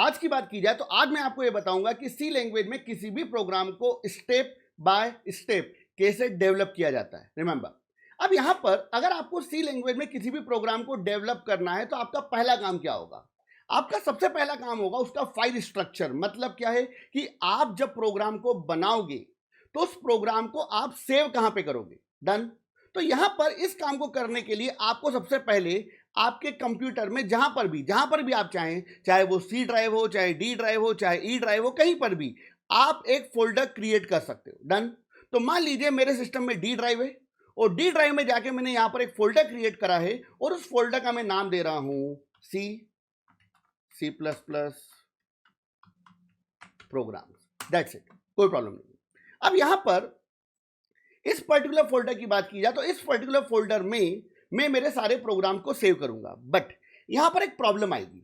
आज की बात की जाए तो आज मैं आपको ये बताऊंगा कि सी लैंग्वेज में किसी भी प्रोग्राम को स्टेप बाय स्टेप कैसे डेवलप किया जाता है। रिमेंबर, अब यहां पर अगर आपको सी लैंग्वेज में किसी भी प्रोग्राम को डेवलप करना है तो आपका पहला काम क्या होगा? आपका सबसे पहला काम होगा उसका फाइल स्ट्रक्चर। मतलब क्या है कि आप जब प्रोग्राम को बनाओगे तो उस प्रोग्राम को आप सेव कहां पे करोगे। डन। तो यहां पर इस काम को करने के लिए आपको सबसे पहले आपके कंप्यूटर में जहां पर भी आप चाहें, चाहे वो सी ड्राइव हो, चाहे डी ड्राइव हो, चाहे ई ड्राइव हो, कहीं पर भी आप एक फोल्डर क्रिएट कर सकते हो। डन। तो मान लीजिए मेरे सिस्टम में डी ड्राइव है और डी ड्राइव में जाके मैंने यहां पर एक फोल्डर क्रिएट करा है और उस फोल्डर का मैं नाम दे रहा हूं C plus plus program. That's it, कोई प्रॉब्लम नहीं। अब यहां पर इस पर्टिकुलर फोल्डर की बात की जाए तो इस पर्टिकुलर फोल्डर में मैं मेरे सारे प्रोग्राम को सेव करूंगा। बट यहां पर एक प्रॉब्लम आएगी।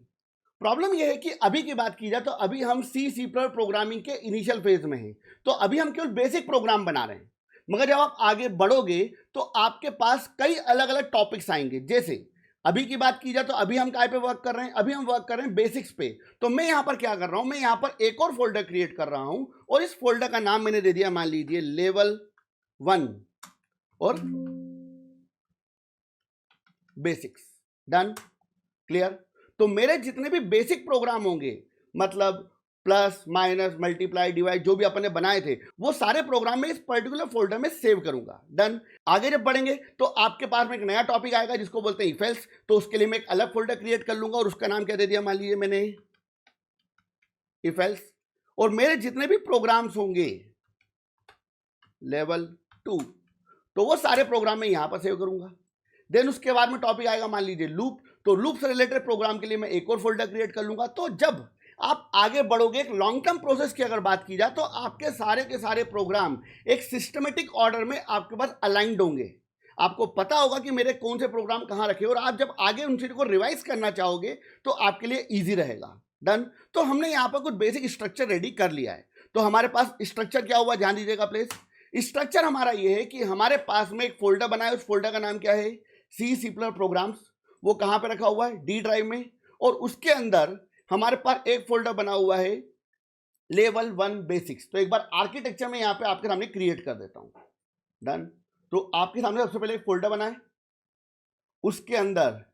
प्रॉब्लम यह है कि अभी की बात की जाए तो अभी हम सी प्लस प्रोग्रामिंग के इनिशियल फेज में हैं, तो अभी हम केवल बेसिक प्रोग्राम बना रहे हैं। मगर जब आप आगे बढ़ोगे तो आपके पास कई अलग अलग टॉपिक्स आएंगे। जैसे अभी की बात की जाए तो अभी हम काय पे वर्क कर रहे हैं? अभी हम वर्क कर रहे हैं बेसिक्स पे। तो मैं यहां पर क्या कर रहा हूं, मैं यहां पर एक और फोल्डर क्रिएट कर रहा हूं और इस फोल्डर का नाम मैंने दे दिया, मान लीजिए लेवल 1 और बेसिक्स। Done, clear. तो मेरे जितने भी बेसिक प्रोग्राम होंगे, मतलब प्लस माइनस मल्टीप्लाई डिवाइड जो भी अपने बनाए थे, वो सारे प्रोग्राम में इस पर्टिकुलर फोल्डर में सेव करूंगा। डन। आगे जब बढ़ेंगे तो आपके पास में एक नया टॉपिक आएगा जिसको बोलते हैं इफ एल्स। तो उसके लिए मैं एक अलग फोल्डर क्रिएट कर लूंगा और उसका नाम क्या दे दिया, मान लीजिए मैंने इफ एल्स। और मेरे जितने भी प्रोग्राम्स होंगे लेवल 2, तो वो सारे प्रोग्राम में यहां पर सेव करूंगा। देन उसके बाद में टॉपिक आएगा मान लीजिए लूप। तो लूप से रिलेटेड प्रोग्राम के लिए मैं एक और फोल्डर क्रिएट कर लूंगा। तो जब आप आगे बढ़ोगे, एक लॉन्ग टर्म प्रोसेस की अगर बात की जाए तो आपके सारे के सारे प्रोग्राम एक सिस्टमेटिक ऑर्डर में आपके पास अलाइंड होंगे। आपको पता होगा कि मेरे कौन से प्रोग्राम कहां रखे और आप जब आगे उन चीजों को रिवाइज करना चाहोगे तो आपके लिए ईजी रहेगा। डन। तो हमने यहां पर कुछ बेसिक स्ट्रक्चर रेडी कर लिया है। तो हमारे पास स्ट्रक्चर क्या हुआ, ध्यान दीजिएगा प्लीज। स्ट्रक्चर हमारा ये है कि हमारे पास में एक फोल्डर बना है, उस फोल्डर का नाम क्या है, सी प्लस प्रोग्राम्स। वो कहां पे रखा हुआ है, डी ड्राइव में। और उसके अंदर हमारे पास एक फोल्डर बना हुआ है लेवल 1 बेसिक्स। तो एक बार आर्किटेक्चर में यहां पे आपके सामने क्रिएट कर देता हूं। डन। तो आपके सामने सबसे पहले एक फोल्डर बना है, उसके अंदर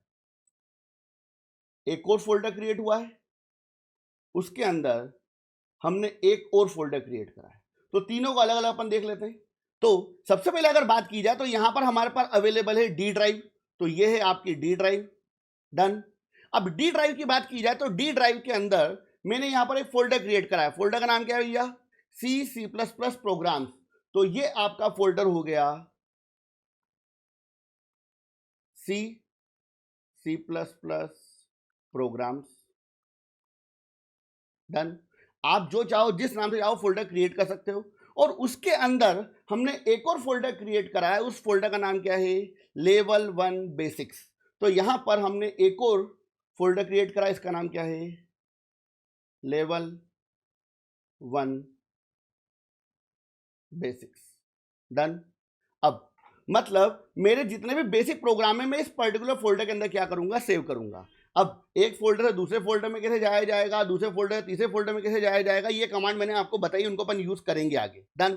एक और फोल्डर क्रिएट हुआ है, उसके अंदर हमने एक और फोल्डर क्रिएट करा है। तो तीनों को अलग अलग अपन देख लेते हैं। तो सबसे पहले अगर बात की जाए तो यहां पर हमारे पास अवेलेबल है डी ड्राइव। तो ये है आपकी डी ड्राइव। डन। अब डी ड्राइव की बात की जाए तो डी ड्राइव के अंदर मैंने यहां पर एक फोल्डर क्रिएट करा है। फोल्डर का नाम क्या है भैया, सी प्लस प्लस प्रोग्राम्स। तो ये आपका फोल्डर हो गया C plus plus programs. Done. आप जो चाहो जिस नाम से चाहो फोल्डर क्रिएट कर सकते हो। और उसके अंदर हमने एक और फोल्डर क्रिएट करा है, उस फोल्डर का नाम क्या है, लेवल 1 बेसिक्स। तो यहां पर हमने एक और फोल्डर क्रिएट करा है, इसका नाम क्या है, लेवल 1 बेसिक्स। डन। अब मतलब मेरे जितने भी बेसिक प्रोग्राम है मैं इस पर्टिकुलर फोल्डर के अंदर क्या करूंगा, सेव करूंगा। अब एक फोल्डर से दूसरे फोल्डर में कैसे जाया जाएगा, दूसरे फोल्डर से तीसरे फोल्डर में कैसे जाया जाएगा, ये कमांड मैंने आपको बताई, उनको अपन यूज करेंगे आगे। डन।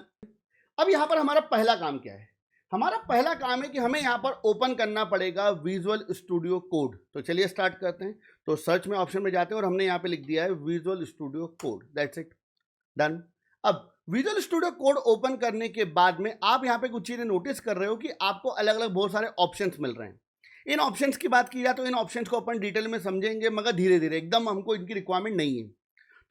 अब यहां पर हमारा पहला काम क्या है, हमारा पहला काम है कि हमें यहां पर ओपन करना पड़ेगा विजुअल स्टूडियो कोड। तो चलिए स्टार्ट करते हैं। तो सर्च में ऑप्शन में जाते हैं और हमने यहां पे लिख दिया है visual studio code. That's it. Done. अब विजुअल स्टूडियो कोड ओपन करने के बाद में आप यहां पे कुछ चीजें नोटिस कर रहे हो कि आपको अलग अलग बहुत सारे ऑप्शंस मिल रहे हैं। इन ऑप्शंस की बात की जाए तो इन ऑप्शंस को अपन डिटेल में समझेंगे, मगर धीरे धीरे, एकदम हमको इनकी रिक्वायरमेंट नहीं है।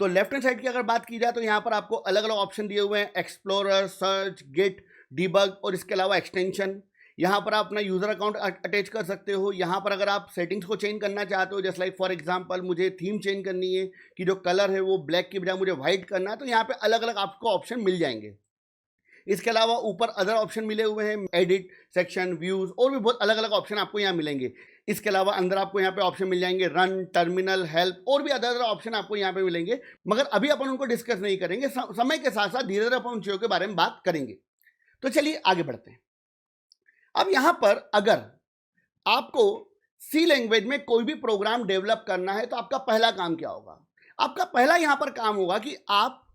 तो लेफ्ट हैंड साइड की अगर बात की जाए तो यहाँ पर आपको अलग अलग ऑप्शन दिए हुए हैं, एक्सप्लोरर, सर्च, गेट, डीबग और इसके अलावा एक्सटेंशन। यहाँ पर आप अपना यूजर अकाउंट अटैच कर सकते हो। यहाँ पर अगर आप सेटिंग्स को चेंज करना चाहते हो, जैसे लाइक फॉर एग्जांपल मुझे थीम चेंज करनी है कि जो कलर है वो ब्लैक की बजाय मुझे व्हाइट करना है, तो यहाँ पे अलग अलग आपको ऑप्शन मिल जाएंगे। इसके अलावा ऊपर अदर ऑप्शन मिले हुए हैं, एडिट, सेक्शन, व्यूज और भी बहुत अलग अलग ऑप्शन आपको यहाँ मिलेंगे। इसके अलावा अंदर आपको यहाँ पे ऑप्शन मिल जाएंगे रन, टर्मिनल, हेल्प और भी अदर ऑप्शन आपको यहाँ पे मिलेंगे, मगर अभी अपन उनको डिस्कस नहीं करेंगे। समय के साथ साथ धीरे धीरे अपन उन चीजों के बारे में बात करेंगे। तो चलिए आगे बढ़ते हैं। अब यहां पर अगर आपको सी लैंग्वेज में कोई भी प्रोग्राम डेवलप करना है तो आपका पहला काम क्या होगा, आपका पहला यहां पर काम होगा कि आप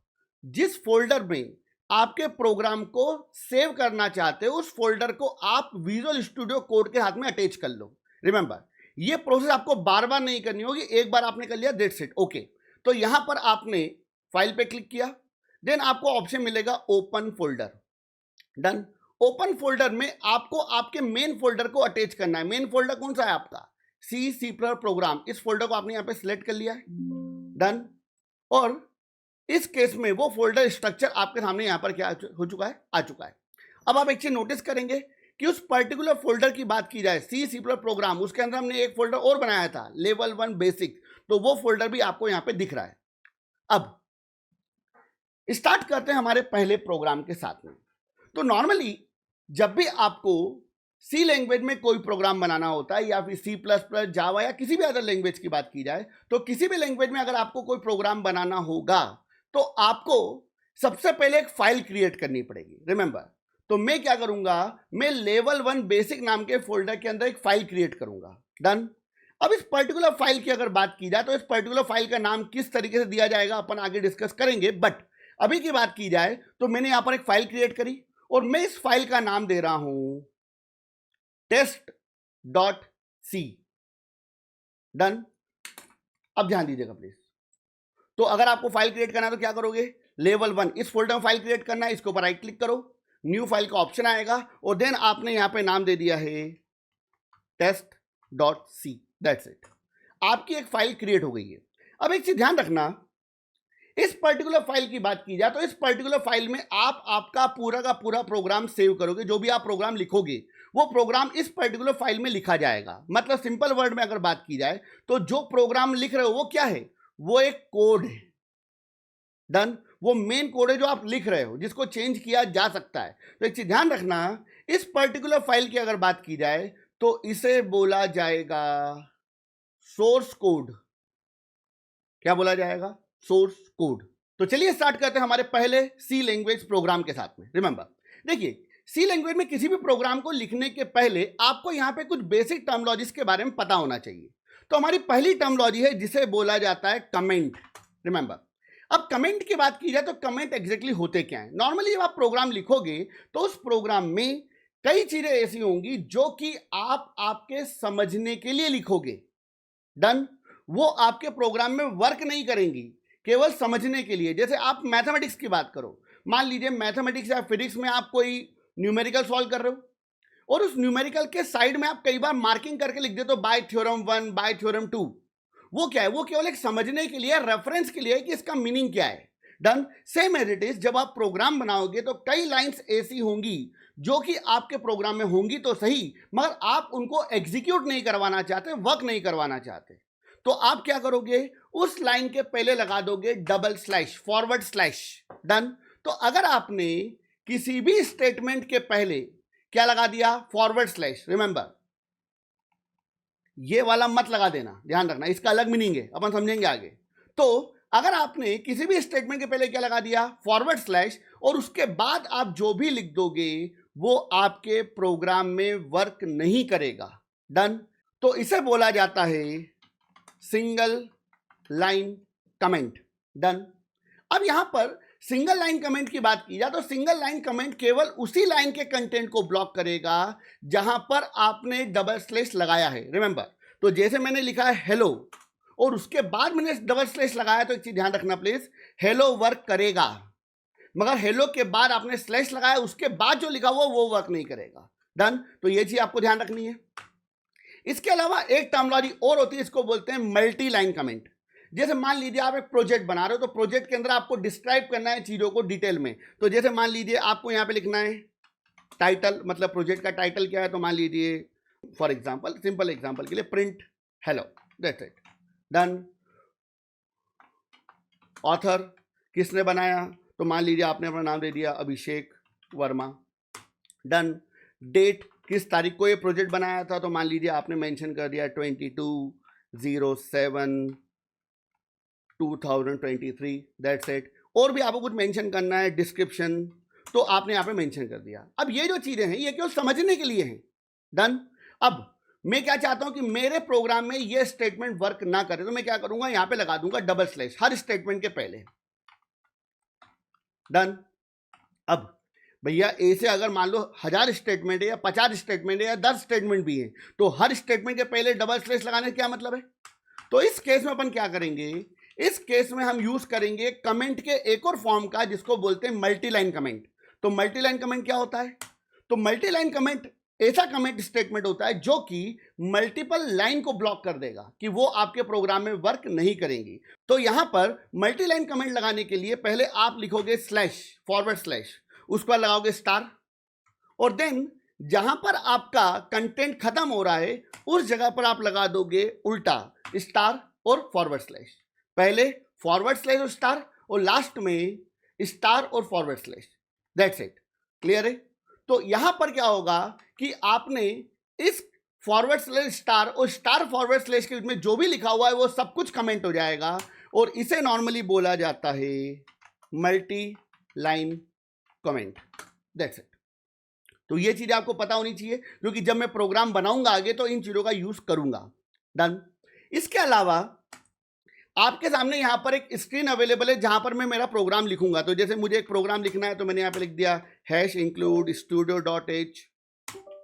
जिस फोल्डर में आपके प्रोग्राम को सेव करना चाहते हो उस फोल्डर को आप विजुअल स्टूडियो कोड के हाथ में अटैच कर लो। रिमेंबर, ये प्रोसेस आपको बार बार नहीं करनी होगी, एक बार आपने कर लिया दैट्स इट। ओके, तो यहां पर आपने फाइल पे क्लिक किया, देन आपको ऑप्शन मिलेगा open folder. Done. Open folder में आपको आपके मेन फोल्डर को अटैच करना है। मेन फोल्डर कौन सा है आपका? C program. इस फोल्डर को आपने यहां पे सिलेक्ट कर लिया है। डन। और इस केस में वो फोल्डर स्ट्रक्चर आपके सामने यहां पर क्या हो चुका है? आ चुका है। अब आप एक चीज नोटिस करेंगे कि उस पर्टिकुलर फोल्डर की बात की जाए, सी प्रोग्राम, उसके अंदर हमने एक फोल्डर और बनाया था, लेवल 1 बेसिक, तो वो फोल्डर भी आपको यहां पे दिख रहा है। अब स्टार्ट करते हैं हमारे पहले प्रोग्राम के साथ में। तो नॉर्मली जब भी आपको सी लैंग्वेज में कोई प्रोग्राम बनाना होता है या फिर C++, जावा या किसी भी अदर लैंग्वेज की बात की जाए, तो किसी भी लैंग्वेज में अगर आपको कोई प्रोग्राम बनाना होगा तो आपको सबसे पहले एक फाइल क्रिएट करनी पड़ेगी। रिमेंबर, तो मैं क्या करूंगा, मैं लेवल 1 बेसिक नाम के फोल्डर के अंदर एक फाइल क्रिएट करूंगा। डन। अब इस पर्टिकुलर फाइल की अगर बात की जाए तो इस पर्टिकुलर फाइल का नाम किस तरीके से दिया जाएगा अपन आगे डिस्कस करेंगे, बट अभी की बात की जाए तो मैंने यहां पर एक फाइल क्रिएट करी और मैं इस फाइल का नाम दे रहा हूं test.c। डन। अब ध्यान दीजिएगा प्लीज। तो अगर आपको फाइल क्रिएट करना है तो क्या करोगे, लेवल 1 इस फोल्डर में फाइल क्रिएट करना है, इसके ऊपर राइट क्लिक करो, न्यू फाइल का ऑप्शन आएगा और देन आपने यहां पे नाम दे दिया है test.c। दैट्स इट, आपकी एक फाइल क्रिएट हो गई है। अब एक चीज ध्यान रखना, इस पर्टिकुलर फाइल की बात की जाए तो इस पर्टिकुलर फाइल में आप आपका पूरा का पूरा प्रोग्राम सेव करोगे। जो भी आप प्रोग्राम लिखोगे वो प्रोग्राम इस पर्टिकुलर फाइल में लिखा जाएगा। मतलब सिंपल वर्ड में अगर बात की जाए तो जो प्रोग्राम लिख रहे हो वो क्या है, वो एक कोड है। डन। वो मेन कोड है जो आप लिख रहे हो, जिसको चेंज किया जा सकता है। तो एक चीज ध्यान रखना, इस पर्टिकुलर फाइल की अगर बात की जाए तो इसे बोला जाएगा सोर्स कोड। क्या बोला जाएगा? Source code. तो चलिए स्टार्ट करते हैं हमारे पहले सी लैंग्वेज प्रोग्राम के साथ में। रिमेंबर, देखिए सी लैंग्वेज में किसी भी प्रोग्राम को लिखने के पहले आपको यहां पे कुछ बेसिक टर्मिनोलॉजीज के बारे में पता होना चाहिए। तो हमारी पहली टर्मिनोलॉजी है जिसे बोला जाता है कमेंट। रिमेंबर, अब कमेंट की बात की जाए तो कमेंट एग्जैक्टली होते क्या है? नॉर्मली जब आप प्रोग्राम लिखोगे तो उस प्रोग्राम में कई चीजें ऐसी होंगी जो कि आप आपके समझने के लिए लिखोगे। डन। वो आपके प्रोग्राम में वर्क नहीं करेंगी, केवल समझने के लिए। जैसे आप मैथमेटिक्स की बात करो, मान लीजिए मैथमेटिक्स या फिजिक्स में आप कोई न्यूमेरिकल सॉल्व कर रहे हो और उस न्यूमेरिकल के साइड में आप कई बार मार्किंग करके लिख देते हो बाय थ्योरम 1 बाय थ्योरम 2। वो क्या है? वो केवल एक समझने के लिए, रेफरेंस के लिए कि इसका मीनिंग क्या है। Done. Same as it is, जब आप प्रोग्राम बनाओगे तो कई लाइंस ऐसी होंगी जो कि आपके प्रोग्राम में होंगी तो सही, मगर आप उनको एग्जीक्यूट नहीं करवाना चाहते, वर्क नहीं करवाना चाहते। तो आप क्या करोगे, उस लाइन के पहले लगा दोगे double slash, forward slash. Done. तो अगर आपने किसी भी स्टेटमेंट के पहले क्या लगा दिया, फॉरवर्ड स्लैश, रिमेंबर ये वाला मत लगा देना, ध्यान रखना, इसका अलग मीनिंग है, अपन समझेंगे आगे। तो अगर आपने किसी भी स्टेटमेंट के पहले क्या लगा दिया, फॉरवर्ड स्लैश, और उसके बाद आप जो भी लिख दोगे वो आपके प्रोग्राम में वर्क नहीं करेगा। डन। तो इसे बोला जाता है सिंगल लाइन कमेंट। डन। अब यहां पर सिंगल लाइन कमेंट की बात की जाए तो सिंगल लाइन कमेंट केवल उसी लाइन के कंटेंट को ब्लॉक करेगा जहां पर आपने डबल स्लैश लगाया है। रिमेंबर, तो जैसे मैंने लिखा है हेलो और उसके बाद मैंने डबल स्लैश लगाया, तो एक चीज ध्यान रखना प्लीज, हेलो वर्क करेगा, मगर हेलो के बाद आपने स्लैश लगाया उसके बाद जो लिखा हुआ वो वर्क नहीं करेगा। डन। तो ये चीज आपको ध्यान रखनी है। इसके अलावा एक टर्मिनोलॉजी और होती है, इसको बोलते हैं मल्टी लाइन कमेंट। जैसे मान लीजिए आप एक प्रोजेक्ट बना रहे हो तो प्रोजेक्ट के अंदर आपको डिस्क्राइब करना है चीजों को डिटेल में। तो जैसे मान लीजिए आपको यहां पे लिखना है टाइटल, मतलब प्रोजेक्ट का टाइटल क्या है, तो मान लीजिए फॉर एग्जांपल, सिंपल एग्जांपल के लिए print hello, that's it. Done. Author किसने बनाया, तो मान लीजिए आपने अपना नाम दे दिया अभिषेक वर्मा। डन। डेट, किस तारीख को ये प्रोजेक्ट बनाया था, तो मान लीजिए आपने मेंशन कर दिया 22/07/2023, दैट्स इट। और भी आपको कुछ मेंशन करना है, डिस्क्रिप्शन, तो आपने यहाँ पे मेंशन कर दिया। अब ये जो चीजें हैं ये केवल समझने के लिए हैं। डन। अब मैं क्या चाहता हूं कि मेरे प्रोग्राम में ये स्टेटमेंट वर्क ना करे, तो मैं क्या करूंगा, यहां पे लगा दूंगा डबल स्लैश हर स्टेटमेंट के पहले। डन। अब भैया ए से अगर मान लो 1000 स्टेटमेंट है या 50 स्टेटमेंट है या 10 स्टेटमेंट भी है, तो हर स्टेटमेंट के पहले डबल स्लैश लगाने का क्या मतलब है? तो इस केस में अपन क्या करेंगे, इस केस में हम यूज करेंगे कमेंट के एक और फॉर्म का जिसको बोलते हैं मल्टी लाइन कमेंट। तो मल्टी लाइन कमेंट क्या होता है? तो मल्टी लाइन कमेंट ऐसा कमेंट स्टेटमेंट होता है जो कि मल्टीपल लाइन को ब्लॉक कर देगा कि वो आपके प्रोग्राम में वर्क नहीं करेंगी। तो यहां पर मल्टी लाइन कमेंट लगाने के लिए पहले आप लिखोगे स्लैश फॉरवर्ड स्लैश, उसके बाद लगाओगे स्टार, और देन जहां पर आपका कंटेंट खत्म हो रहा है उस जगह पर आप लगा दोगे उल्टा स्टार और फॉरवर्ड स्लैश। पहले फॉरवर्ड स्लैश और स्टार, और लास्ट में स्टार और forward slash. That's it. Clear है? तो यहां पर क्या होगा कि आपने इस फॉरवर्ड स्लैश स्टार और स्टार फॉरवर्ड स्लैश के बीच में जो भी लिखा हुआ है वो सब कुछ कमेंट हो जाएगा, और इसे नॉर्मली बोला जाता है multi line comment. That's it. तो ये चीजें आपको पता होनी चाहिए, क्योंकि जब मैं प्रोग्राम बनाऊंगा आगे तो इन चीजों का यूज करूंगा। डन। इसके अलावा आपके सामने यहां पर एक स्क्रीन अवेलेबल है जहां पर मैं मेरा प्रोग्राम लिखूंगा। तो जैसे मुझे एक प्रोग्राम लिखना है तो मैंने यहां पे लिख दिया #include studio.h।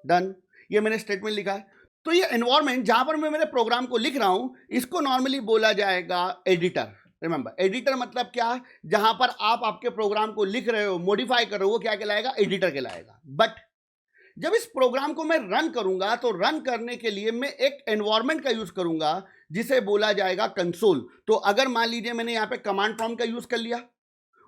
डन। ये मैंने स्टेटमेंट लिखा है। तो ये एनवायरमेंट जहां पर मैं मेरे प्रोग्राम को लिख रहा हूं इसको नॉर्मली बोला जाएगा एडिटर। रिमेंबर, एडिटर मतलब क्या? जहां पर आप आपके प्रोग्राम को लिख रहे हो, मॉडिफाई कर रहे हो, वो क्या कहलाएगा? एडिटर कहलाएगा। बट जब इस प्रोग्राम को मैं रन करूंगा तो रन करने के लिए मैं एक एनवायरनमेंट का यूज करूंगा जिसे बोला जाएगा कंसोल। तो अगर मान लीजिए मैंने यहां पे कमांड प्रॉम्प्ट का यूज कर लिया,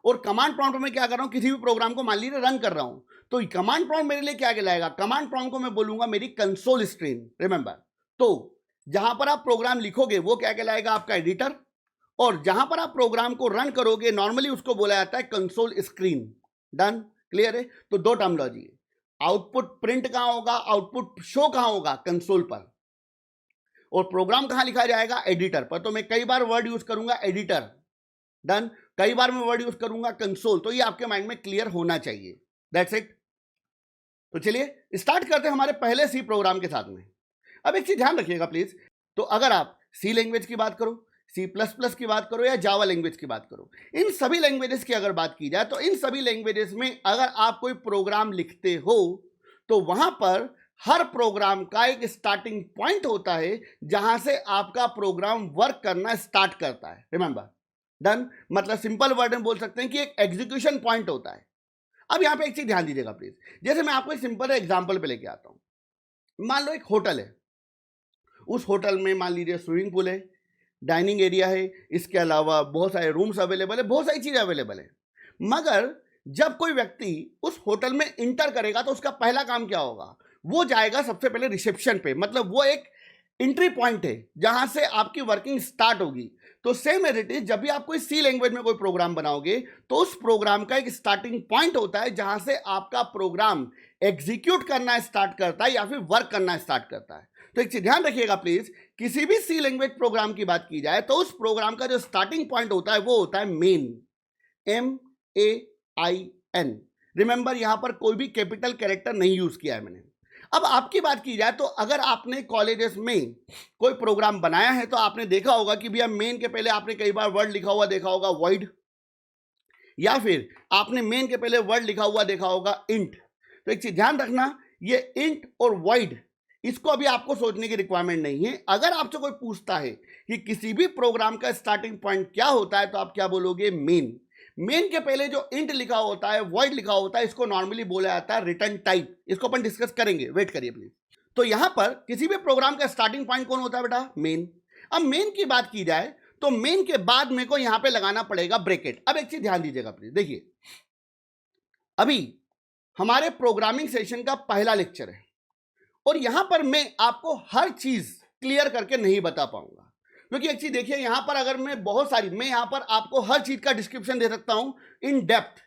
और कमांड प्रॉम्प्ट में क्या कर रहा हूं, किसी भी प्रोग्राम को मान लीजिए रन कर रहा हूं, तो कमांड प्रॉम्प्ट मेरे लिए क्या कहलाएगा? कमांड प्रॉम्प्ट को मैं बोलूंगा मेरी कंसोल स्क्रीन। रिमेंबर, तो जहां पर आप प्रोग्राम लिखोगे वो क्या कहलाएगा? आपका एडिटर, और जहां पर आप प्रोग्राम को रन करोगे नॉर्मली उसको बोला जाता है कंसोल स्क्रीन। डन। क्लियर है? तो दो टर्मिनोलॉजी है। आउटपुट प्रिंट कहां होगा, आउटपुट शो कहां होगा? कंसोल पर। और प्रोग्राम कहां लिखा जाएगा? एडिटर पर। तो मैं कई बार वर्ड यूज करूंगा एडिटर। डन। कई बार मैं वर्ड यूज करूंगा कंसोल। तो ये आपके माइंड में क्लियर होना चाहिए। That's it. तो चलिए स्टार्ट करते हैं हमारे पहले सी प्रोग्राम के साथ में। अब एक चीज ध्यान रखिएगा प्लीज, तो अगर आप सी लैंग्वेज की बात करो, C++ की बात करो या जावा लैंग्वेज की बात करो, इन सभी लैंग्वेजेस की अगर बात की जाए तो इन सभी लैंग्वेजेस में अगर आप कोई प्रोग्राम लिखते हो तो वहां पर हर प्रोग्राम का एक स्टार्टिंग पॉइंट होता है जहां से आपका प्रोग्राम वर्क करना स्टार्ट करता है। रिमेंबर, डन मतलब सिंपल वर्ड में बोल सकते हैं कि एक एग्जीक्यूशन पॉइंट होता है। अब यहां पे एक चीज ध्यान दीजिएगा प्लीज, जैसे मैं आपको एक सिंपल एग्जांपल पे लेके आता हूं। मान लो एक होटल है, उस होटल में मान लीजिए स्विमिंग पूल है, डाइनिंग एरिया है, इसके अलावा बहुत सारे रूम्स अवेलेबल है, बहुत सारी चीजें अवेलेबल है। मगर जब कोई व्यक्ति उस होटल में इंटर करेगा तो उसका पहला काम क्या होगा? वो जाएगा सबसे पहले रिसेप्शन पे, मतलब वो एक एंट्री पॉइंट है जहां से आपकी वर्किंग स्टार्ट होगी। तो सेम एज इट इज, जब भी आप कोई सी लैंग्वेज में कोई प्रोग्राम बनाओगे तो उस प्रोग्राम का एक स्टार्टिंग पॉइंट होता है जहां से आपका प्रोग्राम एग्जीक्यूट करना स्टार्ट करता है या फिर वर्क करना स्टार्ट करता है। तो एक चीज ध्यान रखिएगा प्लीज, किसी भी सी लैंग्वेज प्रोग्राम की बात की जाए तो उस प्रोग्राम का जो स्टार्टिंग पॉइंट होता है वो होता है मेन, MAIN। रिमेंबर, यहां पर कोई भी कैपिटल कैरेक्टर नहीं यूज किया है मैंने। अब आपकी बात की जाए तो अगर आपने कॉलेजेस में कोई प्रोग्राम बनाया है तो आपने देखा होगा कि भैया मेन के पहले आपने कई बार वर्ड लिखा हुआ देखा होगा वॉइड, या फिर आपने मेन के पहले वर्ड लिखा हुआ देखा होगा इंट। तो एक चीज ध्यान रखना, ये इंट और वॉइड इसको अभी आपको सोचने की रिक्वायरमेंट नहीं है। अगर आपसे कोई पूछता है कि किसी भी प्रोग्राम का स्टार्टिंग पॉइंट क्या होता है तो आप क्या बोलोगे? मेन। मेन के पहले जो इंट लिखा होता है, वॉइड लिखा होता है, इसको नॉर्मली बोला जाता है रिटर्न टाइप। इसको अपन डिस्कस करेंगे, वेट करिए प्लीज। तो यहां पर किसी भी प्रोग्राम का स्टार्टिंग पॉइंट कौन होता है बेटा? मेन। अब मेन की बात की जाए तो मेन के बाद मेरे को यहां पे लगाना पड़ेगा ब्रैकेट। अब एक चीज ध्यान दीजिएगा प्लीज, देखिए अभी हमारे प्रोग्रामिंग सेशन का पहला लेक्चर है और यहां पर मैं आपको हर चीज क्लियर करके नहीं बता पाऊंगा, क्योंकि एक चीज देखिए, यहां पर अगर मैं मैं यहां पर आपको हर चीज का डिस्क्रिप्शन दे सकता हूं इन डेप्थ,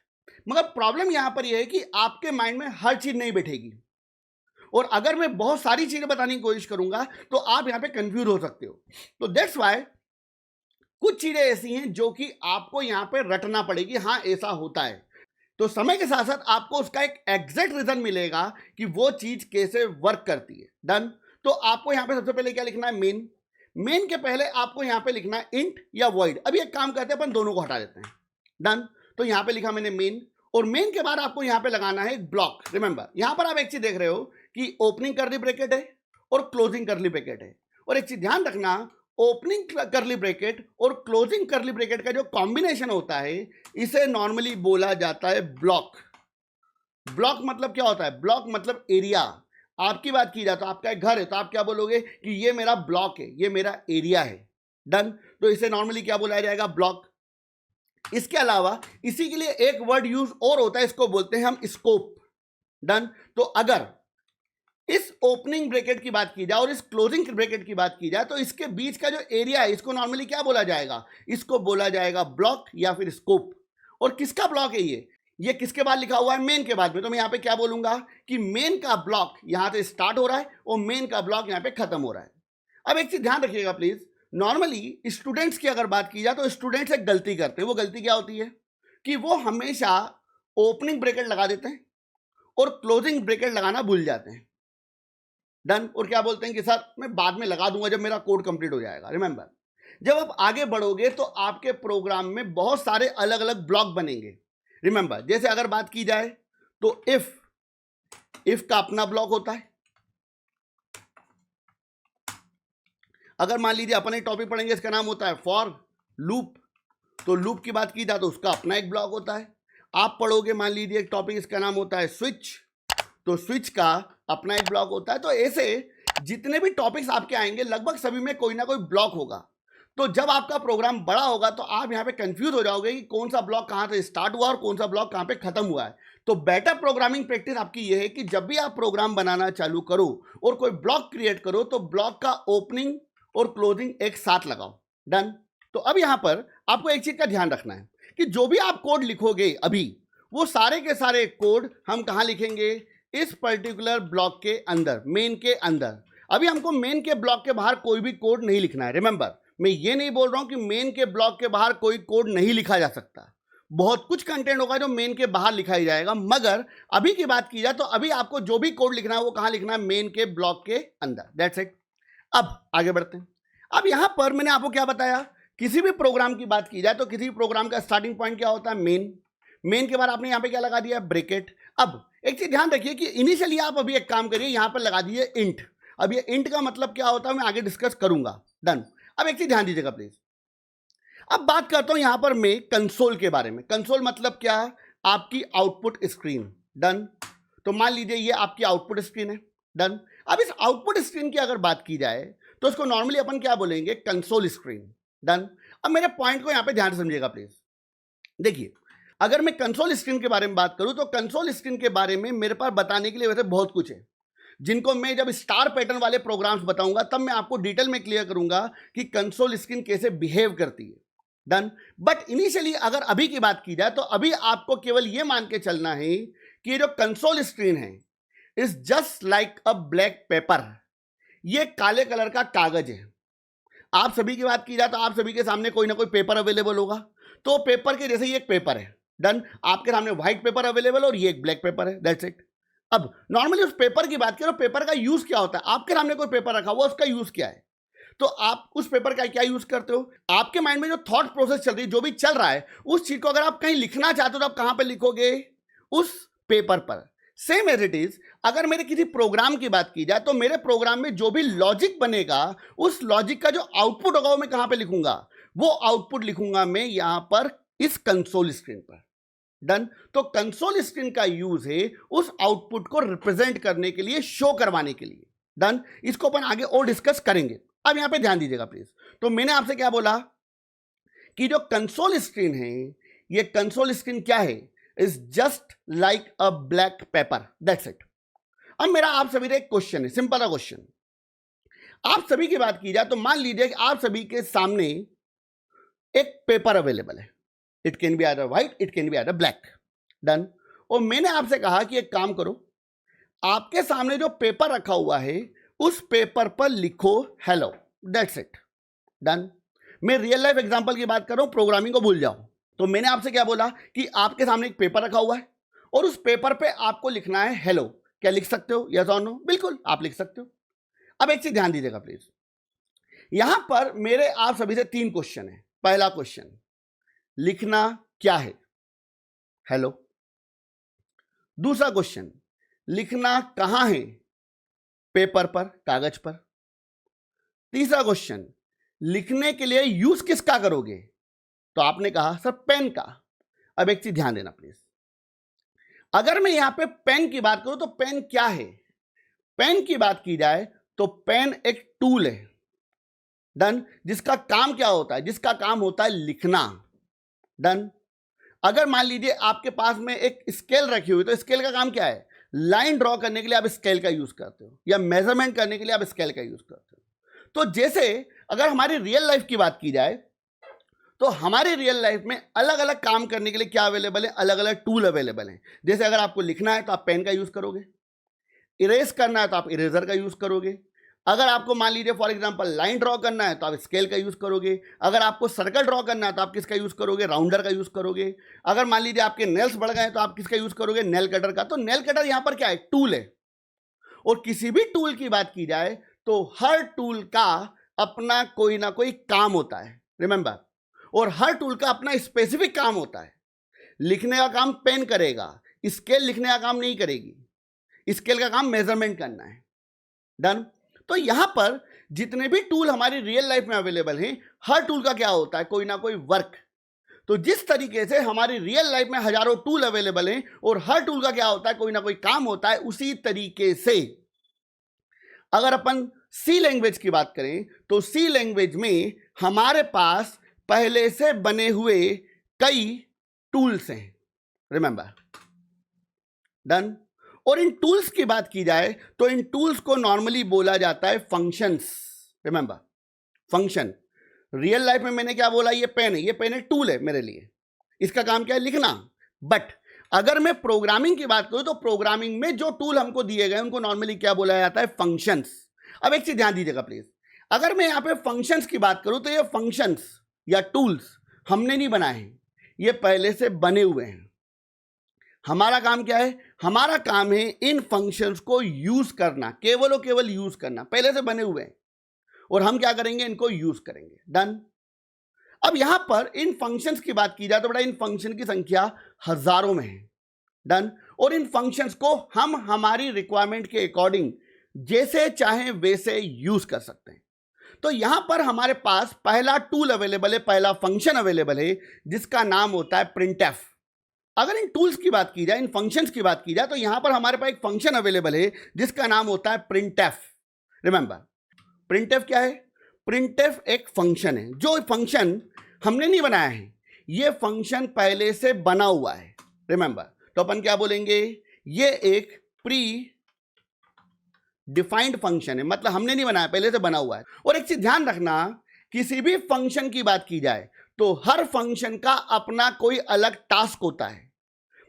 मगर प्रॉब्लम यहां पर यह है कि आपके माइंड में हर चीज नहीं बैठेगी, और अगर मैं बहुत सारी चीजें बताने की कोशिश करूंगा तो आप यहां पे कंफ्यूज हो सकते हो। तो दैट्स वाई कुछ चीजें ऐसी हैं जो कि आपको यहां पे रटना पड़ेगी, हाँ ऐसा होता है। तो समय के साथ साथ आपको उसका एक एग्जैक्ट रीजन मिलेगा कि वो चीज कैसे वर्क करती है। डन। तो आपको यहां पे सबसे पहले क्या लिखना है, मेन। मेन के पहले आपको यहां पे लिखना है इंट या वॉइड। अभी एक काम करते हैं, अपन दोनों को हटा देते हैं। डन। तो यहां पे लिखा मैंने मेन, और मेन के बाद आपको यहां पे लगाना है एक ब्लॉक। रिमेंबर यहां पर आप एक चीज देख रहे हो कि ओपनिंग कर्ली ब्रैकेट है और क्लोजिंग कर्ली ब्रैकेट है। और एक चीज ध्यान रखना, ओपनिंग कर्ली ब्रैकेट और क्लोजिंग कर्ली ब्रैकेट का जो कॉम्बिनेशन होता है इसे नॉर्मली बोला जाता है ब्लॉक। ब्लॉक मतलब क्या होता है, ब्लॉक मतलब एरिया। आपकी बात की जाए तो आपका एक घर है, तो आप क्या बोलोगे कि ये मेरा ब्लॉक है, ये मेरा एरिया है। डन। तो इसे नॉर्मली क्या बोला जाएगा, ब्लॉक। इसके अलावा इसी के लिए एक वर्ड यूज और होता है, इसको बोलते हैं हम स्कोप। डन। तो अगर इस ओपनिंग ब्रैकेट की बात की जाए और इस क्लोजिंग ब्रैकेट की बात की जाए तो इसके बीच का जो एरिया है इसको नॉर्मली क्या बोला जाएगा, इसको बोला जाएगा ब्लॉक या फिर स्कोप। और किसका ब्लॉक है ये किसके बाद लिखा हुआ है, मेन के बाद में। तो मैं यहां पे क्या बोलूंगा कि मेन का ब्लॉक यहां से स्टार्ट हो रहा है और मेन का ब्लॉक यहां पे खत्म हो रहा है। अब एक चीज ध्यान रखिएगा प्लीज, नॉर्मली स्टूडेंट्स की अगर बात की जाए तो स्टूडेंट्स एक गलती करते हैं। वो गलती क्या होती है कि वो हमेशा ओपनिंग ब्रैकेट लगा देते हैं और क्लोजिंग ब्रैकेट लगाना भूल जाते हैं। डन। और क्या बोलते हैं कि सर मैं बाद में लगा दूंगा जब मेरा कोड कंप्लीट हो जाएगा। रिमेंबर जब आप आगे बढ़ोगे तो आपके प्रोग्राम में बहुत सारे अलग अलग ब्लॉक बनेंगे। रिमेंबर जैसे अगर बात की जाए तो इफ का अपना ब्लॉक होता है। अगर मान लीजिए अपन एक टॉपिक पढ़ेंगे इसका नाम होता है फॉर लूप, तो लूप की बात की जाए तो उसका अपना एक ब्लॉक होता है। आप पढ़ोगे मान लीजिए एक टॉपिक इसका नाम होता है स्विच, तो स्विच का अपना एक ब्लॉक होता है। तो ऐसे जितने भी टॉपिक्स आपके आएंगे लगभग सभी में कोई ना कोई ब्लॉक होगा। तो जब आपका प्रोग्राम बड़ा होगा तो आप यहाँ पे कंफ्यूज हो जाओगे कि कौन सा ब्लॉक कहाँ से स्टार्ट हुआ और कौन सा ब्लॉक कहाँ पे खत्म हुआ है। तो बेटर प्रोग्रामिंग प्रैक्टिस आपकी ये है कि जब भी आप प्रोग्राम बनाना चालू करो और कोई ब्लॉक क्रिएट करो तो ब्लॉक का ओपनिंग और क्लोजिंग एक साथ लगाओ। डन। तो अब यहाँ पर आपको एक चीज का ध्यान रखना है कि जो भी आप कोड लिखोगे अभी वो सारे के सारे कोड हम कहाँ लिखेंगे, इस पर्टिकुलर ब्लॉक के अंदर, मेन के अंदर। अभी हमको मेन के ब्लॉक के बाहर कोई भी कोड नहीं लिखना है। रिमेंबर मैं ये नहीं बोल रहा हूं कि मेन के ब्लॉक के बाहर कोई कोड नहीं लिखा जा सकता। बहुत कुछ कंटेंट होगा जो मेन के बाहर लिखा ही जाएगा, मगर अभी की बात की जाए तो अभी आपको जो भी कोड लिखना है वो कहां लिखना है, मेन के ब्लॉक के अंदर। That's it. अब आगे बढ़ते हैं। अब यहां पर मैंने आपको क्या बताया, किसी भी प्रोग्राम की बात की जाए तो किसी भी प्रोग्राम का स्टार्टिंग पॉइंट क्या होता है, मेन। मेन के बाद आपने यहां पे क्या लगा दिया, ब्रैकेट। अब एक चीज ध्यान रखिए कि इनिशियली आप अभी एक काम करिए, यहां पर लगा दीजिए इंट। अब ये इंट का मतलब क्या होता है मैं आगे डिस्कस करूंगा। डन। अब एक चीज ध्यान दीजिएगा प्लीज। अब बात करता हूं यहां पर मैं कंसोल के बारे में। कंसोल मतलब क्या, आपकी आउटपुट स्क्रीन। डन। तो मान लीजिए ये आपकी आउटपुट स्क्रीन है। डन। अब इस आउटपुट स्क्रीन की अगर बात की जाए तो इसको नॉर्मली अपन क्या बोलेंगे, कंसोल स्क्रीन। डन। अब मेरे पॉइंट को यहां पे ध्यान से समझिएगा प्लीज। देखिए अगर मैं कंसोल स्क्रीन के बारे में बात करूं तो कंसोल स्क्रीन के बारे में मेरे पास बताने के लिए वैसे बहुत कुछ है, जिनको मैं जब स्टार पैटर्न वाले प्रोग्राम्स बताऊंगा तब मैं आपको डिटेल में क्लियर करूंगा कि कंसोल स्क्रीन कैसे बिहेव करती है। डन। बट इनिशियली अगर अभी की बात की जाए तो अभी आपको केवल यह मान के चलना है कि जो कंसोल स्क्रीन है is just like a black pepper. ये काले कलर का कागज है। आप सभी की बात की जाए तो आप सभी के सामने कोई ना कोई पेपर अवेलेबल होगा, तो पेपर के जैसे ही एक पेपर है। डन। आपके सामने व्हाइट पेपर अवेलेबल और ये एक ब्लैक पेपर है। That's it. अब नॉर्मली उस पेपर की बात करो, पेपर का यूज क्या होता है, आपके सामने कोई पेपर रखा हुआ उसका यूज क्या है, तो आप उस पेपर का क्या यूज करते हो, आपके माइंड में जो थॉट प्रोसेस चल रही है, जो भी चल रहा है उस चीज को अगर आप कहीं लिखना चाहते हो तो आप कहां पर लिखोगे, उस पेपर पर। सेम एज इट इज अगर मेरे किसी प्रोग्राम की बात की जाए तो मेरे प्रोग्राम में जो भी लॉजिक बनेगा उस लॉजिक का जो आउटपुट होगा वो मैं कहां पे लिखूंगा, वो आउटपुट लिखूंगा मैं यहां पर इस कंसोल स्क्रीन पर। डन। तो कंसोल स्क्रीन का यूज है उस आउटपुट को रिप्रेजेंट करने के लिए, शो करवाने के लिए। डन। इसको अपन आगे और डिस्कस करेंगे। अब यहां पे ध्यान दीजिएगा प्लीज। तो मैंने आपसे क्या बोला कि जो कंसोल स्क्रीन है, ये कंसोल स्क्रीन क्या है, is just like a black pepper. That's it. अब मेरा आप सभी से एक क्वेश्चन है, सिंपल सा क्वेश्चन। आप सभी की बात की जाए तो मान लीजिए कि आप सभी के सामने एक पेपर अवेलेबल है। It can be either white, it can be either black. Done. और मैंने आपसे कहा कि एक काम करो, आपके सामने जो पेपर रखा हुआ है उस पेपर पर लिखो हेलो। That's it. डन। मैं रियल लाइफ एग्जांपल की बात कर रहा हूं, प्रोग्रामिंग को भूल जाओ। तो मैंने आपसे क्या बोला कि आपके सामने एक पेपर रखा हुआ है और उस पेपर पे आपको लिखना है हेलो। क्या लिख सकते हो, यस और नो? बिल्कुल आप लिख सकते हो। अब एक चीज ध्यान दीजिएगा प्लीज, यहां पर मेरे आप सभी से 3 क्वेश्चन है। पहला क्वेश्चन, लिखना क्या है? हेलो। दूसरा क्वेश्चन, लिखना कहां है? पेपर पर, कागज पर। तीसरा क्वेश्चन, लिखने के लिए यूज किसका करोगे? तो आपने कहा सर पेन का। अब एक चीज ध्यान देना प्लीज, अगर मैं यहां पे पेन की बात करूं तो पेन क्या है? पेन की बात की जाए तो पेन एक टूल है, डन, जिसका काम क्या होता है? जिसका काम होता है लिखना, डन। अगर मान लीजिए आपके पास में एक स्केल रखी हुई, तो स्केल का काम क्या है? लाइन ड्रॉ करने के लिए आप स्केल का यूज करते हो, या मेजरमेंट करने के लिए आप स्केल का यूज करते हो। तो जैसे अगर हमारी रियल लाइफ की बात की जाए तो हमारी रियल लाइफ में अलग अलग काम करने के लिए क्या अवेलेबल है? अलग अलग टूल अवेलेबल हैं। जैसे अगर आपको लिखना है तो आप पेन का यूज करोगे, इरेज करना है तो आप इरेजर का यूज करोगे, अगर आपको मान लीजिए फॉर एग्जांपल लाइन ड्रॉ करना है तो आप स्केल का यूज करोगे, अगर आपको सर्कल ड्रॉ करना है तो आप किसका यूज करोगे? राउंडर का यूज करोगे, अगर मान लीजिए आपके नेल्स बढ़ गए तो आप किसका यूज करोगे? नेल कटर का। तो नेल कटर यहां पर क्या है? टूल है। और किसी भी टूल की बात की जाए तो हर टूल का अपना कोई ना कोई काम होता है, रिमेंबर, और हर टूल का अपना स्पेसिफिक काम होता है। लिखने का काम पेन करेगा, स्केल लिखने का काम नहीं करेगी, स्केल का काम मेजरमेंट करना है, डन। तो यहां पर जितने भी टूल हमारी रियल लाइफ में अवेलेबल हैं, हर टूल का क्या होता है? कोई ना कोई वर्क। तो जिस तरीके से हमारी रियल लाइफ में हजारों टूल अवेलेबल हैं और हर टूल का क्या होता है? कोई ना कोई काम होता है, उसी तरीके से अगर अपन सी लैंग्वेज की बात करें तो सी लैंग्वेज में हमारे पास पहले से बने हुए कई टूल्स हैं, रिमेंबर, डन। और इन टूल्स की बात की जाए तो इन टूल्स को नॉर्मली बोला जाता है functions, remember, function. Real life में मैंने क्या बोला? ये पेन है, ये पेन एक टूल है मेरे लिए, इसका काम क्या है? लिखना। बट अगर मैं प्रोग्रामिंग की बात करूं तो प्रोग्रामिंग में जो टूल हमको दिए गए उनको नॉर्मली क्या बोला जाता है? फंक्शंस। अब एक चीज ध्यान दीजिएगा प्लीज, अगर मैं यहां पे फंक्शंस की बात करूं तो ये फंक्शंस या टूल्स हमने नहीं बनाए हैं, ये पहले से बने हुए हैं। हमारा काम क्या है? हमारा काम है इन फंक्शंस को यूज करना, केवल और केवल यूज करना, पहले से बने हुए हैं और हम क्या करेंगे? इनको यूज करेंगे, डन। अब यहां पर इन फंक्शंस की बात की जाए तो बड़ा इन फंक्शन की संख्या हजारों में है, डन। और इन फंक्शंस को हम हमारी रिक्वायरमेंट के अकॉर्डिंग जैसे चाहें वैसे यूज कर सकते हैं। तो यहां पर हमारे पास पहला टूल अवेलेबल है, पहला फंक्शन अवेलेबल है, जिसका नाम होता है प्रिंटफ। अगर इन टूल्स की बात की जाए, इन फंक्शंस की बात की जाए तो यहां पर हमारे पास एक फंक्शन अवेलेबल है जिसका नाम होता है प्रिंटफ। रिमेंबर, प्रिंटफ क्या है? प्रिंटफ एक फंक्शन है, जो फंक्शन हमने नहीं बनाया है, ये फंक्शन पहले से बना हुआ है, रिमेंबर। तो अपन क्या बोलेंगे? ये एक प्री डिफाइंड फंक्शन है, मतलब हमने नहीं बनाया, पहले से बना हुआ है। और एक चीज ध्यान रखना, किसी भी फंक्शन की बात की जाए तो हर फंक्शन का अपना कोई अलग टास्क होता है।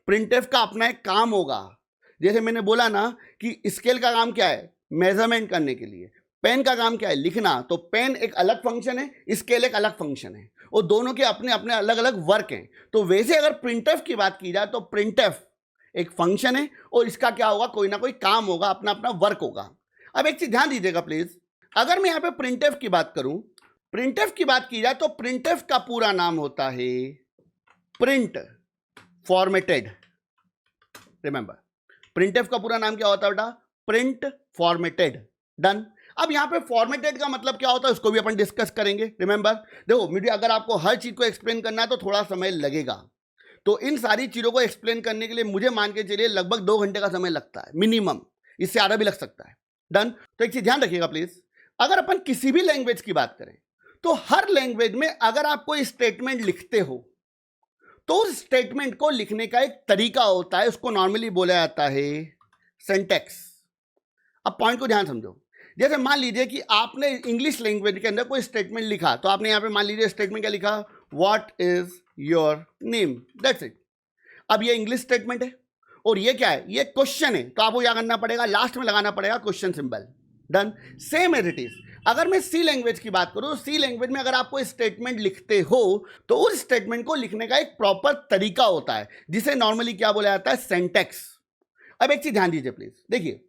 प्रिंटफ का अपना एक काम होगा, जैसे मैंने बोला ना कि स्केल का काम क्या है? मेजरमेंट करने के लिए। पेन का काम क्या है? लिखना। तो पेन एक अलग फंक्शन है, स्केल एक अलग फंक्शन है, और दोनों के अपने अपने अलग अलग वर्क हैं। तो वैसे अगर प्रिंटफ की बात की जाए तो प्रिंटफ एक फंक्शन है और इसका क्या होगा? कोई ना कोई काम होगा, अपना अपना वर्क होगा। अब एक चीज ध्यान दीजिएगा प्लीज, अगर मैं यहां पे प्रिंटफ की बात करूं, प्रिंटफ की बात की जाए तो प्रिंटफ का पूरा नाम होता है प्रिंट फॉर्मेटेड। रिमेंबर, प्रिंटफ का पूरा नाम क्या होता है बेटा? Print formatted, done. अब यहां पे फॉर्मेटेड का मतलब क्या होता है उसको भी अपन डिस्कस करेंगे। रिमेंबर, देखो मुझे अगर आपको हर चीज को एक्सप्लेन करना है तो थोड़ा समय लगेगा, तो इन सारी चीजों को एक्सप्लेन करने के लिए मुझे मान के चलिए लगभग 2 घंटे का समय लगता है मिनिमम, इससे आधा भी लग सकता है, डन। तो एक चीज ध्यान रखिएगा प्लीज, अगर अपन किसी भी लैंग्वेज की बात करें तो हर लैंग्वेज में अगर आप कोई स्टेटमेंट लिखते हो तो उस स्टेटमेंट को लिखने का एक तरीका होता है, उसको नॉर्मली बोला जाता है सिंटैक्स। अब पॉइंट को ध्यान समझो, जैसे मान लीजिए कि आपने इंग्लिश लैंग्वेज के अंदर कोई स्टेटमेंट लिखा, तो आपने यहां पे मान लीजिए स्टेटमेंट क्या लिखा? What is your name, that's it. अब ये इंग्लिश स्टेटमेंट है और ये क्या है? ये क्वेश्चन है, तो आपको क्या करना पड़ेगा? लास्ट में लगाना पड़ेगा question symbol, done. Same as it is अगर मैं सी लैंग्वेज की बात करूं तो सी लैंग्वेज में अगर आप कोई स्टेटमेंट लिखते हो तो उस स्टेटमेंट को लिखने का एक प्रॉपर तरीका होता है, जिसे नॉर्मली क्या बोला जाता है? सिंटैक्स। अब एक चीज ध्यान दीजिए प्लीज, देखिए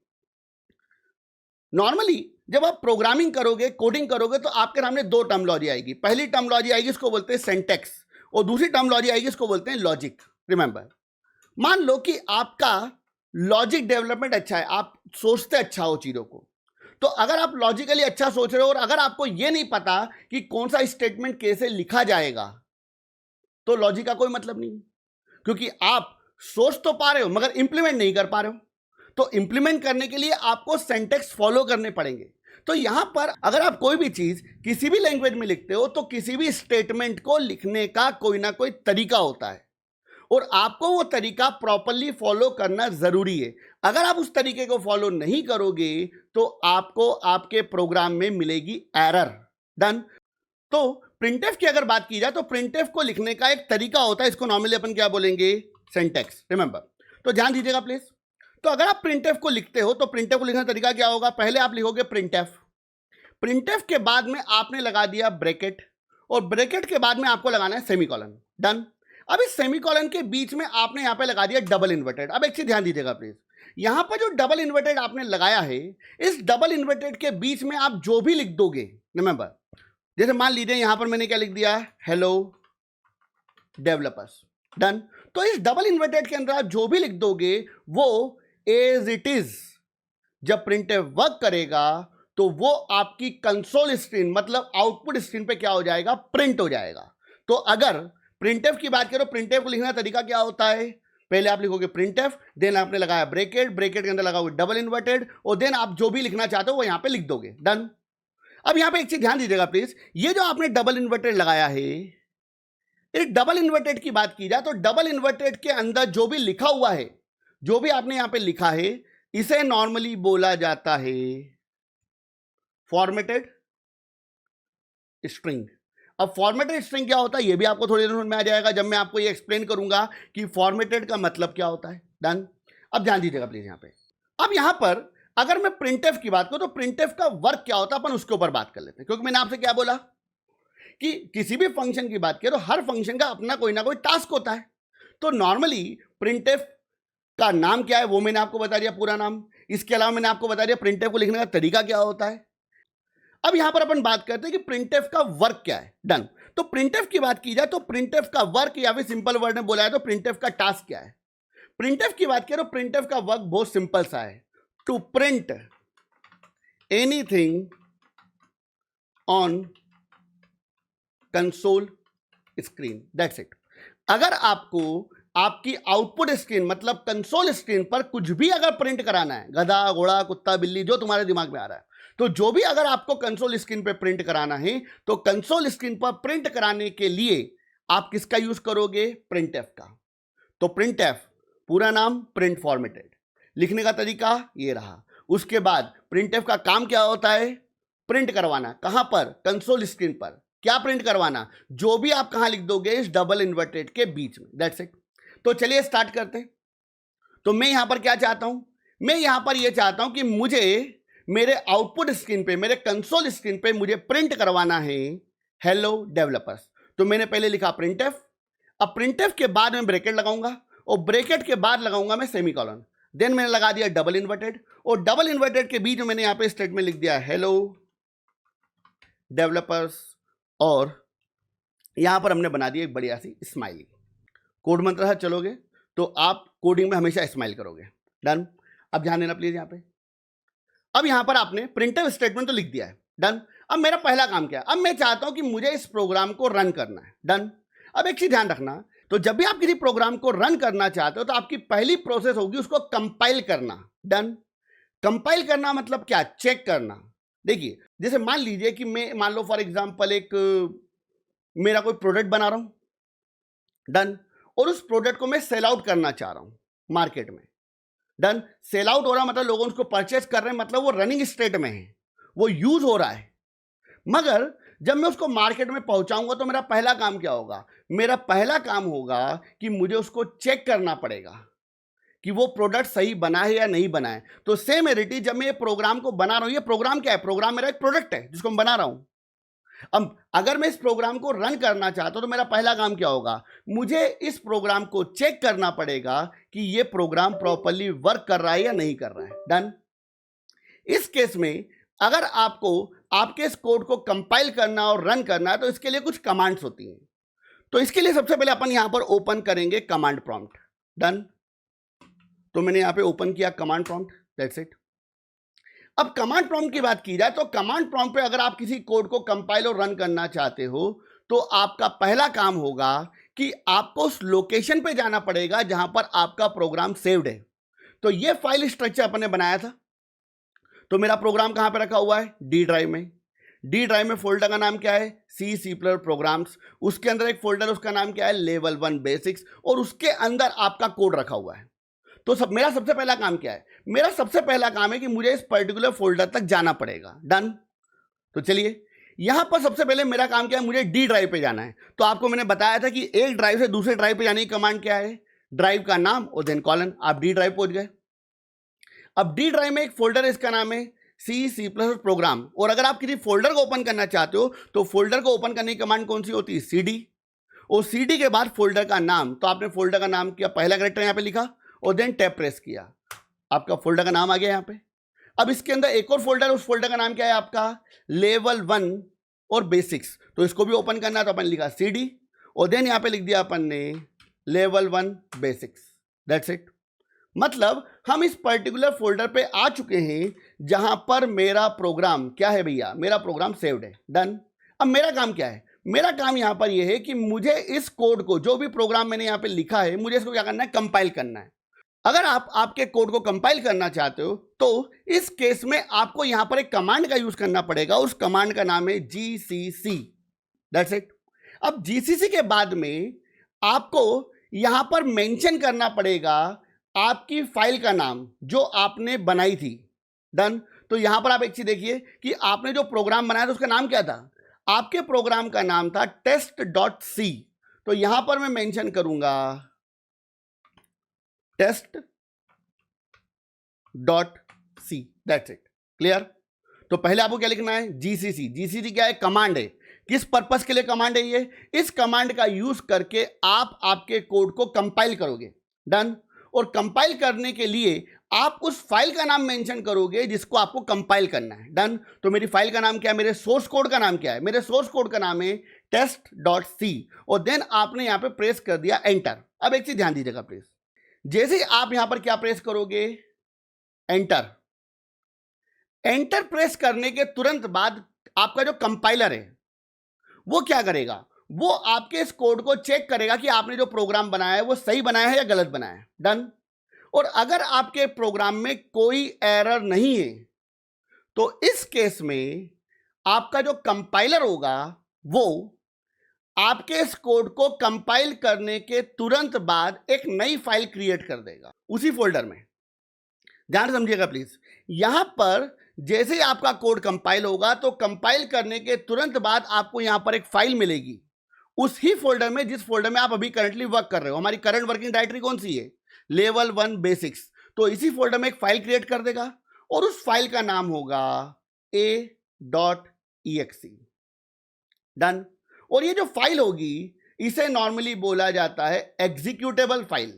नॉर्मली जब आप प्रोग्रामिंग करोगे, कोडिंग करोगे, तो आपके सामने दो टर्मोलॉजी आएगी। पहली टर्मोलॉजी आएगी, इसको बोलते हैं सिंटैक्स, और दूसरी टर्मोलॉजी आएगी, इसको बोलते हैं लॉजिक। रिमेंबर, मान लो कि आपका लॉजिक डेवलपमेंट अच्छा है, आप सोचते अच्छा हो चीजों को, तो अगर आप लॉजिकली अच्छा सोच रहे हो और अगर आपको यह नहीं पता कि कौन सा स्टेटमेंट कैसे लिखा जाएगा, तो लॉजिक का कोई मतलब नहीं, क्योंकि आप सोच तो पा रहे हो मगर इंप्लीमेंट नहीं कर पा रहे हो। तो इंप्लीमेंट करने के लिए आपको सिंटैक्स फॉलो करने पड़ेंगे। तो यहां पर अगर आप कोई भी चीज किसी भी लैंग्वेज में लिखते हो, तो किसी भी स्टेटमेंट को लिखने का कोई ना कोई तरीका होता है और आपको वो तरीका प्रॉपरली फॉलो करना जरूरी है। अगर आप उस तरीके को फॉलो नहीं करोगे तो आपको आपके प्रोग्राम में मिलेगी एरर। डन। तो प्रिंटफ की अगर बात की जाए तो प्रिंटफ को लिखने का एक तरीका होता है, इसको नॉर्मली अपन क्या बोलेंगे, सिंटैक्स। रिमेंबर, तो ध्यान दीजिएगा प्लीज। तो अगर आप प्रिंटफ को लिखते हो तो प्रिंटफ को लिखने का तरीका क्या होगा, पहले आप लिखोगे प्रिंटफ, प्रिंटफ के बाद में आपने लगा दिया ब्रैकेट, और ब्रैकेट के बाद में आपको लगाना है सेमीकोलन। डन। अब इस सेमीकोलन के बीच में आपने यहां पे लगा दिया डबल इन्वर्टेड। अब एक चीज ध्यान दीजिएगा प्लीज, यहां पर जो डबल इन्वर्टेड आपने लगाया है, इस डबल इन्वर्टेड के बीच में आप जो भी लिख दोगे, रिमेंबर, जैसे मान लीजिए यहां पर मैंने क्या लिख दिया, हेलो डेवलपर्स। डन। तो इस डबल इन्वर्टेड के अंदर आप जो भी लिख दोगे वो एज इट इज जब प्रिंटफ वर्क करेगा तो वो आपकी कंसोल स्क्रीन मतलब आउटपुट स्क्रीन पे क्या हो जाएगा, प्रिंट हो जाएगा। तो अगर प्रिंटफ की बात करो, प्रिंटफ को लिखने का तरीका क्या होता है, पहले आप लिखोगे प्रिंटफ, देन आपने लगाया ब्रैकेट, ब्रैकेट के अंदर लगाओगे डबल इन्वर्टेड, और देन आप जो भी लिखना चाहते हो वो यहां पे लिख दोगे। डन। अब यहां पे एक चीज ध्यान दीजिएगा प्लीज, ये जो आपने डबल इन्वर्टेड लगाया है, इस डबल इन्वर्टेड की बात की जाए तो डबल इन्वर्टेड के अंदर जो भी लिखा हुआ है, जो भी आपने यहां पे लिखा है, इसे नॉर्मली बोला जाता है फॉर्मेटेड स्ट्रिंग। अब फॉर्मेटेड स्ट्रिंग क्या होता है ये भी आपको थोड़ी देर में आ जाएगा जब मैं आपको ये एक्सप्लेन करूंगा कि फॉर्मेटेड का मतलब क्या होता है। डन। अब ध्यान दीजिएगा प्लीज यहां पे। अब यहां पर अगर मैं प्रिंटफ की बात करूं तो प्रिंटफ का वर्क क्या होता है अपन उसके ऊपर बात कर लेते हैं, क्योंकि मैंने आपसे क्या बोला कि किसी भी फंक्शन की बात करें तो हर फंक्शन का अपना कोई ना कोई टास्क होता है। तो नॉर्मली प्रिंटफ का नाम क्या है वो मैंने आपको बता दिया, पूरा नाम। इसके अलावा मैंने आपको बता दिया प्रिंटफ को लिखने का तरीका क्या होता है। अब यहां पर अपन बात करते हैं कि प्रिंटफ का वर्क क्या है। डन। तो प्रिंटफ की बात की जाए तो प्रिंटफ का वर्क, या फिर सिंपल वर्ड में बोला है तो प्रिंटफ का टास्क क्या है। प्रिंटफ की बात करें तो प्रिंटफ का वर्क बहुत सिंपल सा है, to print anything on console screen, that's it. अगर आपको आपकी आउटपुट स्क्रीन मतलब कंसोल स्क्रीन पर कुछ भी अगर प्रिंट कराना है, गधा घोड़ा कुत्ता बिल्ली जो तुम्हारे दिमाग में आ रहा है, तो जो भी अगर आपको कंसोल स्क्रीन पे प्रिंट कराना है तो कंसोल स्क्रीन पर प्रिंट कराने के लिए आप किसका यूज करोगे, प्रिंटफ का। तो प्रिंटफ पूरा नाम प्रिंट फॉर्मेटेड, लिखने का तरीका ये रहा। उसके बाद प्रिंटफ का काम क्या होता है, प्रिंट करवाना। कहां पर, कंसोल स्क्रीन पर। क्या प्रिंट करवाना, जो भी आप कहां लिख दोगे इस डबल इन्वर्टेड के बीच में, दैट्स इट। तो चलिए स्टार्ट करते हैं। तो मैं यहां पर क्या चाहता हूं, मैं यहां पर यह चाहता हूं कि मुझे मेरे आउटपुट स्क्रीन पे, मेरे कंसोल स्क्रीन पे मुझे प्रिंट करवाना है हेलो डेवलपर्स। तो मैंने पहले लिखा प्रिंटफ, अब प्रिंटफ के बाद मैं ब्रैकेट लगाऊंगा और ब्रैकेट के बाद लगाऊंगा मैं सेमीकोलन, देन मैंने लगा दिया डबल इन्वर्टेड, और डबल इन्वर्टेड के बीच में मैंने यहां पे स्टेटमेंट लिख दिया हेलो डेवलपर्स, और यहां पर हमने बना दी एक बढ़िया सी स्माइली। कोड मंत्र है, चलोगे तो आप कोडिंग में हमेशा स्माइल करोगे। डन। अब ध्यान देना प्लीज यहां पे। अब यहां पर आपने प्रिंटफ स्टेटमेंट तो लिख दिया है। डन। अब मेरा पहला काम क्या है, अब मैं चाहता हूं कि मुझे इस प्रोग्राम को रन करना है। डन। अब एक चीज ध्यान रखना, तो जब भी आप किसी प्रोग्राम को रन करना चाहते हो तो आपकी पहली प्रोसेस होगी उसको कंपाइल करना। डन। कंपाइल करना मतलब क्या, चेक करना। देखिए जैसे मान लीजिए कि मैं, मान लो फॉर एग्जांपल एक मेरा कोई प्रोडक्ट बना रहा हूं, डन, और उस प्रोडक्ट को मैं सेल आउट करना चाह रहा हूं मार्केट में। डन। सेल आउट हो रहा मतलब लोगों उसको परचेस कर रहे हैं, मतलब वो रनिंग स्टेट में है, वो यूज हो रहा है। मगर जब मैं उसको मार्केट में पहुंचाऊंगा तो मेरा पहला काम क्या होगा, मेरा पहला काम होगा कि मुझे उसको चेक करना पड़ेगा कि वो प्रोडक्ट सही बना है या नहीं बना है। तो सेम एरिटी जब मैं ये प्रोग्राम को बना रहा हूं, ये प्रोग्राम क्या है, प्रोग्राम मेरा एक प्रोडक्ट है जिसको मैं बना रहा हूं। अब अगर मैं इस प्रोग्राम को रन करना चाहता हूं तो मेरा पहला काम क्या होगा, मुझे इस प्रोग्राम को चेक करना पड़ेगा कि ये प्रोग्राम प्रॉपर्ली वर्क कर रहा है या नहीं कर रहा है। डन। इस केस में अगर आपको आपके इस कोड को कंपाइल करना और रन करना है तो इसके लिए कुछ कमांड्स होती हैं। तो इसके लिए सबसे पहले अपन यहां पर ओपन करेंगे कमांड प्रॉम्प्ट। डन। तो मैंने यहां पे ओपन किया कमांड प्रॉम्प्ट, दैट्स इट। अब कमांड प्रॉम्प्ट की बात की जाए तो कमांड प्रॉम्प्ट पे अगर आप किसी कोड को कंपाइल और रन करना चाहते हो तो आपका पहला काम होगा कि आपको उस लोकेशन पे जाना पड़ेगा जहां पर आपका प्रोग्राम सेव्ड है। तो ये फाइल स्ट्रक्चर अपन ने बनाया था। तो मेरा प्रोग्राम कहां पे रखा हुआ है? डी ड्राइव में। डी ड्राइव में फोल्डर का नाम क्या है? C plus programs. उसके अंदर एक फोल्डर, उसका नाम क्या है? Level 1 basics. और उसके अंदर आपका कोड रखा हुआ है। तो मेरा सबसे पहला काम क्या है? मेरा सबसे पहला काम है कि मुझे इस पर्टिकुलर फोल्डर तक जाना पड़ेगा। डन। तो चलिए यहां पर सबसे पहले मेरा काम क्या है? मुझे डी ड्राइव पे जाना है। तो आपको मैंने बताया था कि एक ड्राइव से दूसरे ड्राइव पे जाने की कमांड क्या है? ड्राइव का नाम और देन कॉलन। आप डी ड्राइव पहुंच गए। अब डी ड्राइव में एक फोल्डर है, इसका नाम है सी प्लस प्रोग्राम। और अगर आप किसी फोल्डर को ओपन करना चाहते हो तो फोल्डर को ओपन करने की कमांड कौन सी होती है? सीडी। और सीडी के बाद फोल्डर का नाम। तो आपने फोल्डर का नाम किया, पहला कैरेक्टर यहां पे लिखा और देन टैब प्रेस किया, आपका फोल्डर का नाम आ गया यहां पे। अब इसके अंदर एक और फोल्डर, उस फोल्डर का नाम क्या है आपका? लेवल 1 और बेसिक्स। तो इसको भी ओपन करना है तो अपन लिखा सीडी और देन यहां पे लिख दिया अपन ने लेवल 1 बेसिक्स, दैट्स इट। मतलब हम इस पर्टिकुलर फोल्डर पे आ चुके हैं जहां पर मेरा प्रोग्राम क्या है भैया? मेरा प्रोग्राम सेव्ड है। डन। अब मेरा काम क्या है? मेरा काम यहां पर यह है कि मुझे इस कोड को, जो भी प्रोग्राम मैंने यहां पे लिखा है, मुझे इसको क्या करना है? कंपाइल करना है। अगर आप आपके कोड को कंपाइल करना चाहते हो तो इस केस में आपको यहां पर एक कमांड का यूज करना पड़ेगा। उस कमांड का नाम है जीसीसी, दैट्स इट। अब जीसीसी के बाद में आपको यहां पर मेंशन करना पड़ेगा आपकी फाइल का नाम जो आपने बनाई थी। डन। तो यहां पर आप एक चीज देखिए कि आपने जो प्रोग्राम बनाया था उसका नाम क्या था? आपके प्रोग्राम का नाम था test.c। तो यहां पर मैं मेंशन करूंगा test.c, दैट्स इट। क्लियर? तो पहले आपको क्या लिखना है? जीसीसी। जीसीसी क्या है? कमांड है। किस पर्पस के लिए कमांड है ये? इस कमांड का यूज करके आप आपके कोड को कंपाइल करोगे। डन। और कंपाइल करने के लिए आप उस फाइल का नाम मेंशन करोगे जिसको आपको कंपाइल करना है। डन। तो मेरी फाइल का नाम क्या है? मेरे सोर्स कोड का नाम क्या है? मेरे सोर्स कोड का नाम है test.c और देन आपने यहां पे प्रेस कर दिया एंटर। अब एक चीज ध्यान दीजिएगा प्लीज, जैसे ही आप यहां पर क्या प्रेस करोगे? एंटर। एंटर प्रेस करने के तुरंत बाद आपका जो कंपाइलर है वो क्या करेगा? वो आपके इस कोड को चेक करेगा कि आपने जो प्रोग्राम बनाया है वो सही बनाया है या गलत बनाया है। डन। और अगर आपके प्रोग्राम में कोई एरर नहीं है तो इस केस में आपका जो कंपाइलर होगा वो आपके इस कोड को कंपाइल करने के तुरंत बाद एक नई फाइल क्रिएट कर देगा उसी फोल्डर में। ध्यान से समझिएगा प्लीज। यहां पर जैसे ही आपका कोड कंपाइल होगा तो कंपाइल करने के तुरंत बाद आपको यहां पर एक फाइल मिलेगी उस ही फोल्डर में जिस फोल्डर में आप अभी करंटली वर्क कर रहे हो। हमारी करंट वर्किंग डायरेक्टरी कौन सी है? Level 1 basics. तो इसी फोल्डर में एक फाइल क्रिएट कर देगा और उस फाइल का नाम होगा a.exe। डन। और ये जो फाइल होगी इसे नॉर्मली बोला जाता है एग्जीक्यूटेबल फाइल।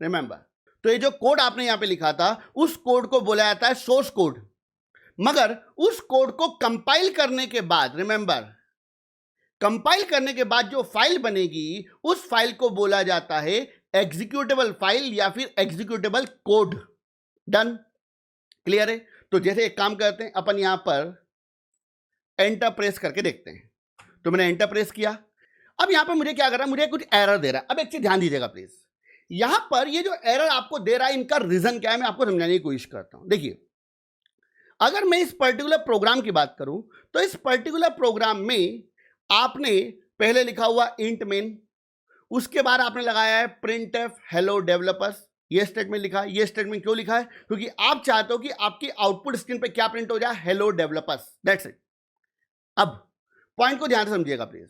रिमेंबर, तो ये जो कोड आपने यहां पे लिखा था उस कोड को बोला जाता है सोर्स कोड। मगर उस कोड को कंपाइल करने के बाद, रिमेंबर, कंपाइल करने के बाद जो फाइल बनेगी उस फाइल को बोला जाता है एग्जीक्यूटेबल फाइल या फिर एग्जीक्यूटेबल कोड। डन। क्लियर है? तो जैसे एक काम करते हैं, अपन यहां पर एंटर प्रेस करके देखते हैं। तो मैंने एंटर प्रेस किया। अब यहां पर मुझे क्या कर रहा है? मुझे कुछ एरर दे रहा है। अब एक चीज ध्यान दीजिएगा प्लीज, यहां पर ये जो एरर आपको दे रहा है इनका रीजन क्या है मैं आपको समझाने की कोशिश करता हूं। देखिए, अगर मैं इस पर्टिकुलर प्रोग्राम की बात करूं तो इस पर्टिकुलर प्रोग्राम में आपने पहले लिखा हुआ इंट मेन, उसके बाद आपने लगाया है printf हेलो डेवलपर्स। ये स्टेटमेंट लिखा है। ये स्टेटमेंट क्यों लिखा है? क्योंकि आप चाहते हो कि आपकी आउटपुट स्क्रीन पे क्या प्रिंट हो जाए? Hello developers, that's it. अब पॉइंट को ध्यान से समझिएगा प्लीज।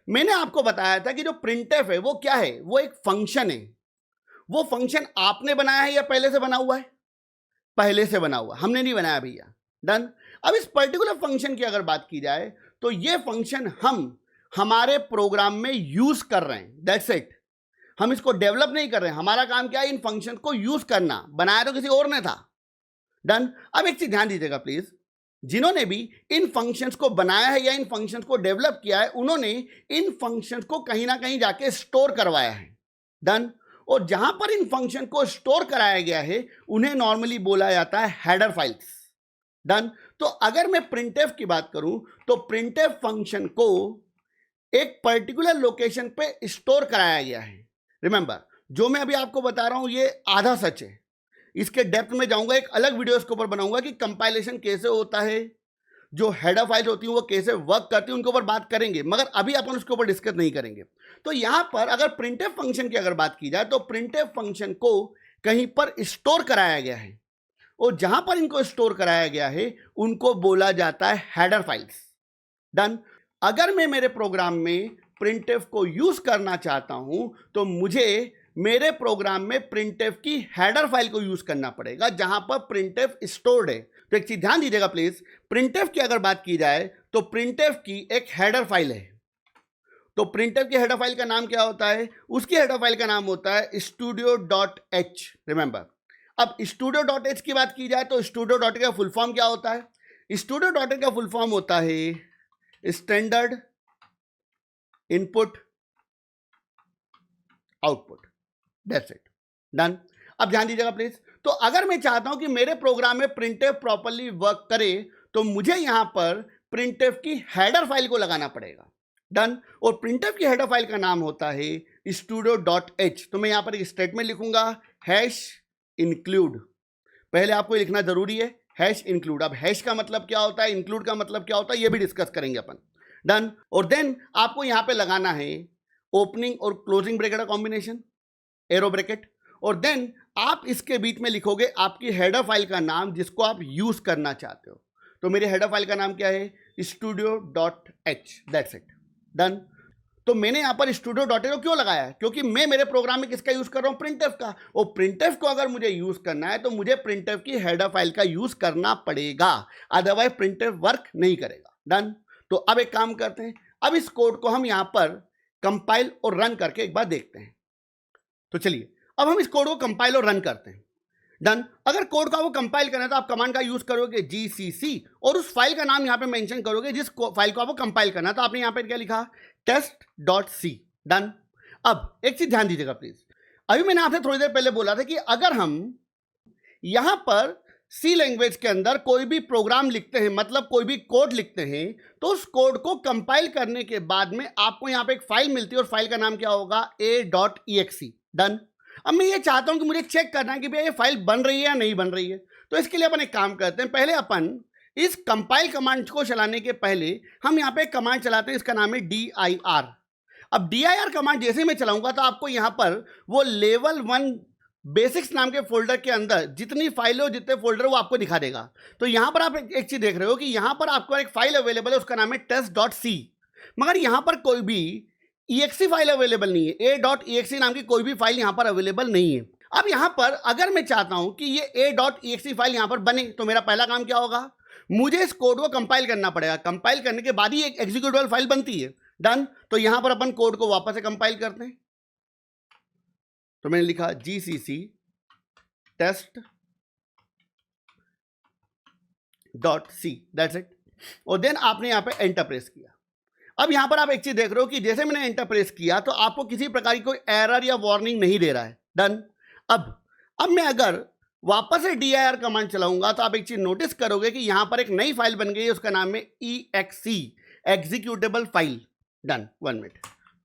मैंने आपको बताया था कि जो printf है वो क्या है? वो एक फंक्शन है। वो फंक्शन आपने बनाया है या पहले से बना हुआ है? पहले से बना हुआ, हमने नहीं बनाया भैया। डन। अब इस पर्टिकुलर फंक्शन की अगर बात की जाए तो ये फंक्शन हम हमारे प्रोग्राम में यूज कर रहे हैं, दैट्स इट। हम इसको डेवलप नहीं कर रहे हैं। हमारा काम क्या है? इन फंक्शन को यूज करना। बनाया तो किसी और ने था। डन। अब एक चीज ध्यान दीजिएगा प्लीज, जिन्होंने भी इन फंक्शंस को बनाया है या इन फंक्शंस को डेवलप किया है, उन्होंने इन फंक्शंस को कहीं ना कहीं जाके स्टोर करवाया है। डन। और जहां पर इन फंक्शन को स्टोर कराया गया है उन्हें नॉर्मली बोला जाता है हेडर फाइल्स। डन। तो अगर मैं प्रिंटफ की बात करूं तो प्रिंटफ फंक्शन को एक पर्टिकुलर लोकेशन पे स्टोर कराया गया है। रिमेंबर, जो मैं अभी आपको बता रहा हूं ये आधा सच है, इसके डेप्थ में जाऊंगा, एक अलग वीडियो इसके ऊपर बनाऊंगा कि कंपाइलेशन कैसे होता है, जो हेडर फाइल होती हैं वो कैसे वर्क करती हैं, उनके ऊपर बात करेंगे, मगर अभी अपन उसके ऊपर डिस्कस नहीं करेंगे। तो यहां पर अगर प्रिंटफ फंक्शन की अगर बात की जाए तो प्रिंटफ फंक्शन को कहीं पर स्टोर कराया गया है, और जहां पर इनको स्टोर कराया गया है उनको बोला जाता है हेडर फाइल्स। डन। अगर मैं मेरे प्रोग्राम में प्रिंटफ को यूज करना चाहता हूं तो मुझे मेरे प्रोग्राम में प्रिंटफ की हेडर फाइल को यूज करना पड़ेगा जहां पर प्रिंटफ स्टोर्ड है। तो एक चीज ध्यान दीजिएगा प्लीज, प्रिंटफ की अगर बात की जाए तो प्रिंटफ की एक हेडर फाइल है। तो प्रिंटफ की हेडर फाइल का नाम क्या होता है? उसकी हेडर फाइल का नाम होता है studio.h। रिमेंबर, अब studio.h की बात की जाए तो studio.h का फुल फॉर्म क्या होता है? studio.h का फुल फॉर्म होता है standard input output. That's it. Done. अब ध्यान दीजिएगा प्लीज, तो अगर मैं चाहता हूं कि मेरे प्रोग्राम में प्रिंटफ प्रॉपर्ली वर्क करे तो मुझे यहां पर प्रिंटफ की हेडर फाइल को लगाना पड़ेगा। डन। और प्रिंटफ की हेडर फाइल का नाम होता है studio.h। तो मैं यहां पर एक स्टेटमेंट लिखूंगा हैश इंक्लूड। पहले आपको लिखना जरूरी है हैश इंक्लूड। अब हैश का मतलब क्या होता है, इंक्लूड का मतलब क्या होता है, यह भी डिस्कस करेंगे अपन। डन। और देन आपको यहां पे लगाना है ओपनिंग और क्लोजिंग ब्रैकेट का कॉम्बिनेशन, एरो ब्रैकेट, और देन आप इसके बीच में लिखोगे आपकी हेडर फाइल का नाम जिसको आप यूज करना चाहते हो। तो मेरी हेडर फाइल का नाम क्या है? studio.h। That's it. डन। तो मैंने यहां पर studio.h को क्यों लगाया है? क्योंकि मैं मेरे प्रोग्राम में किसका यूज कर रहा हूं? प्रिंटफ का। और प्रिंटफ को अगर मुझे यूज करना है तो मुझे प्रिंटफ की हेडर फाइल का यूज करना पड़ेगा, अदरवाइज प्रिंटफ वर्क नहीं करेगा। डन। तो अब एक काम करते हैं, अब इस कोड को हम यहां पर कंपाइल और रन करके एक बार देखते हैं। तो चलिए अब हम इस कोड को कंपाइल और रन करते हैं। डन। अगर कोड का वो कंपाइल करना है तो आप कमांड का यूज करोगे GCC और उस फाइल का नाम यहां पे मेंशन करोगे जिस फाइल को आपको कंपाइल करना है। तो आपने यहां पे क्या लिखा? test.c। डन। अब एक चीज ध्यान दीजिएगा प्लीज, अभी मैंने आपसे थोड़ी देर पहले बोला था कि अगर हम यहां पर सी लैंग्वेज के अंदर कोई भी प्रोग्राम लिखते हैं, मतलब कोई भी कोड लिखते हैं, तो उस कोड को कंपाइल करने के बाद में आपको यहां पे एक फाइल मिलती है और फाइल का नाम क्या होगा? a.exe। डन। अब मैं ये चाहता हूं कि मुझे चेक करना है कि भैया ये फाइल बन रही है या नहीं बन रही है। तो इसके लिए अपन एक काम करते हैं, पहले अपन इस कंपाइल कमांड को चलाने के पहले हम यहां पे एक कमांड चलाते हैं, इसका नाम है dir। अब dir कमांड जैसे मैं चलाऊंगा तो आपको यहां पर वो लेवल 1 बेसिक्स नाम के फोल्डर के अंदर जितनी फाइलें हो, जितने फोल्डर, वो आपको दिखा देगा। तो यहां पर आप एक चीज देख रहे हो कि यहां पर आपको एक फाइल अवेलेबल है, उसका नाम है test.c, मगर यहां पर कोई भी exe फाइल अवेलेबल नहीं है। a.exe नाम की कोई भी फाइल यहां पर अवेलेबल नहीं है। अब यहां पर अगर मैं चाहता हूं कि ये a.exe फाइल यहां पर बने तो मेरा पहला काम क्या होगा? मुझे इस कोड को कंपाइल करना पड़ेगा। कंपाइल करने के बाद ही एक एग्जीक्यूटेबल फाइल बनती है। डन। तो यहां पर अपन कोड को वापस से कंपाइल करते हैं। तो मैंने लिखा GCC test.c। That's it. और देन आपने यहां पे एंटर प्रेस किया। अब यहां पर आप एक चीज देख रहे हो कि जैसे मैंने एंटर प्रेस किया तो आपको किसी प्रकार की कोई एरर या वार्निंग नहीं दे रहा है। डन। अब मैं अगर वापस से dir कमांड चलाऊंगा तो आप एक चीज नोटिस करोगे कि यहां पर एक नई फाइल बन गई है, उसका नाम है exe, executable file. Done. 1 minute,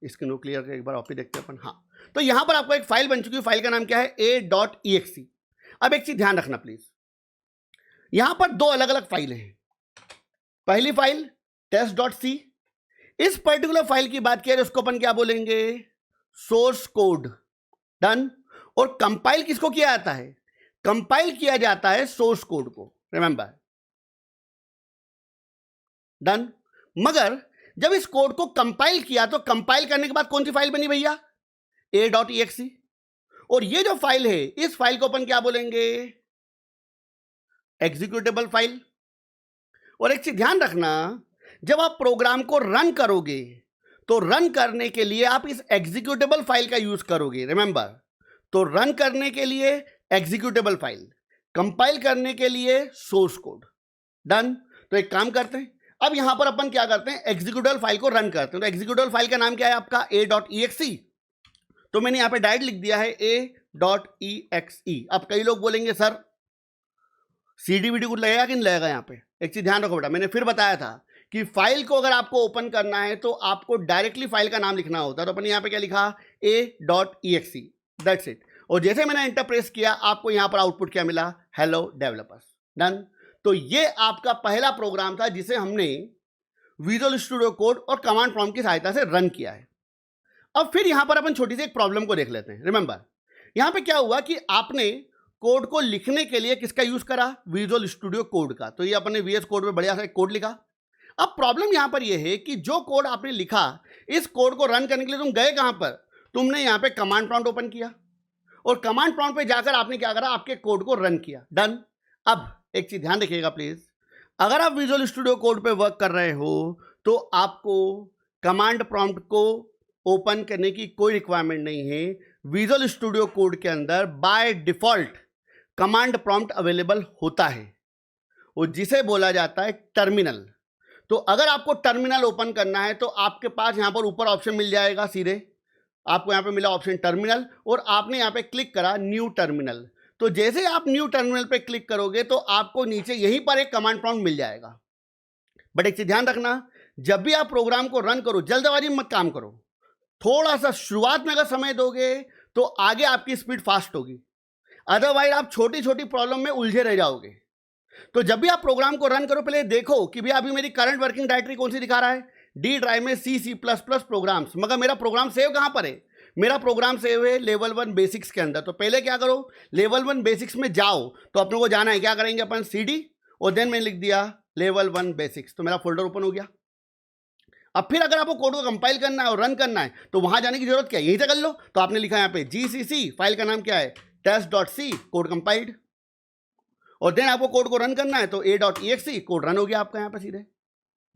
इसको नो क्लियर कर एक बार वापस देखते हैं अपन। हाँ, तो यहां पर आपको एक फाइल बन चुकी है, फाइल का नाम क्या है? a.exe। अब एक चीज ध्यान रखना प्लीज, यहां पर दो अलग अलग फाइलें हैं। पहली फाइल test.c, इस पर्टिकुलर फाइल की बात किया जाए उसको अपन क्या बोलेंगे? Source code. डन। और कंपाइल किसको किया जाता है? कंपाइल किया जाता है सोर्स कोड को। रिमेंबर। डन। मगर जब इस कोड को कंपाइल किया तो कंपाइल करने के बाद कौन सी फाइल बनी भैया? a.exe। और ये जो फाइल है, इस फाइल को अपन क्या बोलेंगे? Executable file. और एक चीज ध्यान रखना, जब आप प्रोग्राम को रन करोगे तो रन करने के लिए आप इस एग्जीक्यूटेबल फाइल का यूज करोगे। रिमेंबर, तो रन करने के लिए एग्जीक्यूटेबल फाइल, कंपाइल करने के लिए सोर्स कोड। डन। तो एक काम करते हैं, अब यहां पर अपन क्या करते हैं, एग्जीक्यूटेबल फाइल को रन करते हैं। तो एग्जीक्यूटेबल फाइल का नाम क्या है आपका, a.exe। तो मैंने यहां पे डायरेक्ट लिख दिया है a.exe। अब कई लोग बोलेंगे सर CD वीडी कुछ लगेगा कि नहीं लगेगा। यहां पे एक चीज ध्यान रखो बेटा, मैंने फिर बताया था कि फाइल को अगर आपको ओपन करना है तो आपको डायरेक्टली फाइल का नाम लिखना होता है। तो अपन यहां पे क्या लिखा, a.exe, दैट्स इट। और जैसे मैंने एंटर प्रेस किया, आपको यहां पर आउटपुट क्या मिला, हेलो डेवलपर्स, डन। तो ये आपका पहला प्रोग्राम था जिसे हमने विजुअल स्टूडियो कोड और कमांड प्रॉम्प्ट की सहायता से रन किया है। अब फिर यहां पर अपन छोटी सी एक प्रॉब्लम को देख लेते हैं। रिमेंबर, यहां पे क्या हुआ कि आपने कोड को लिखने के लिए किसका यूज करा, विजुअल स्टूडियो कोड का। तो ये अपने VS कोड में बढ़िया सा एक कोड लिखा। अब प्रॉब्लम यहां पर यह है कि जो कोड आपने लिखा, इस कोड को रन करने के लिए तुम गए कहां पर, तुमने यहां पे कमांड प्रॉम्प्ट ओपन किया और कमांड प्रॉम्प्ट पे जाकर आपने क्या करा, आपके कोड को रन किया, डन। अब एक चीज ध्यान रखिएगा प्लीज, अगर आप विजुअल स्टूडियो कोड पे वर्क कर रहे हो तो आपको कमांड प्रॉम्प्ट को ओपन करने की कोई रिक्वायरमेंट नहीं है। विजुअल स्टूडियो कोड के अंदर by default command prompt available होता है, और जिसे बोला जाता है टर्मिनल। तो अगर आपको टर्मिनल ओपन करना है तो आपके पास यहां पर ऊपर ऑप्शन मिल जाएगा, सीधे आपको यहां पे मिला ऑप्शन टर्मिनल, और आपने यहां पे क्लिक करा न्यू टर्मिनल। तो जैसे आप न्यू टर्मिनल पे क्लिक करोगे तो आपको नीचे यहीं पर एक कमांड प्रॉम्प्ट मिल जाएगा। बट एक चीज ध्यान रखना, जब भी आप प्रोग्राम को रन करो, जल्दबाजी मत काम करो। थोड़ा सा शुरुआत में अगर समय दोगे तो आगे आपकी स्पीड फास्ट होगी, अदरवाइज आप छोटी छोटी प्रॉब्लम में उलझे रह जाओगे। तो जब भी आप प्रोग्राम को रन करो, पहले देखो कि भैया अभी मेरी करंट वर्किंग डायरेक्टरी कौन सी दिखा रहा है, डी ड्राइव में C++ प्रोग्राम्स, मगर मेरा प्रोग्राम सेव कहां पर है, मेरा प्रोग्राम सेव है लेवल 1 बेसिक्स के अंदर। तो पहले क्या करो, लेवल 1 बेसिक्स में जाओ। तो अपने को जाना है, क्या करेंगे अपन, CD, और देन मैंने लिख दिया लेवल 1 बेसिक्स, तो मेरा फोल्डर ओपन हो गया। अब फिर अगर आपको कोड को कंपाइल करना है और रन करना है तो वहां जाने की जरूरत क्या है, यहीं से कर लो। तो आपने लिखा यहां पे GCC, फाइल का नाम क्या है, test.c, कोड कंपाइल्ड, और देन आपको कोड को रन करना है तो a.exe, कोड रन हो गया आपका यहां पर सीधे,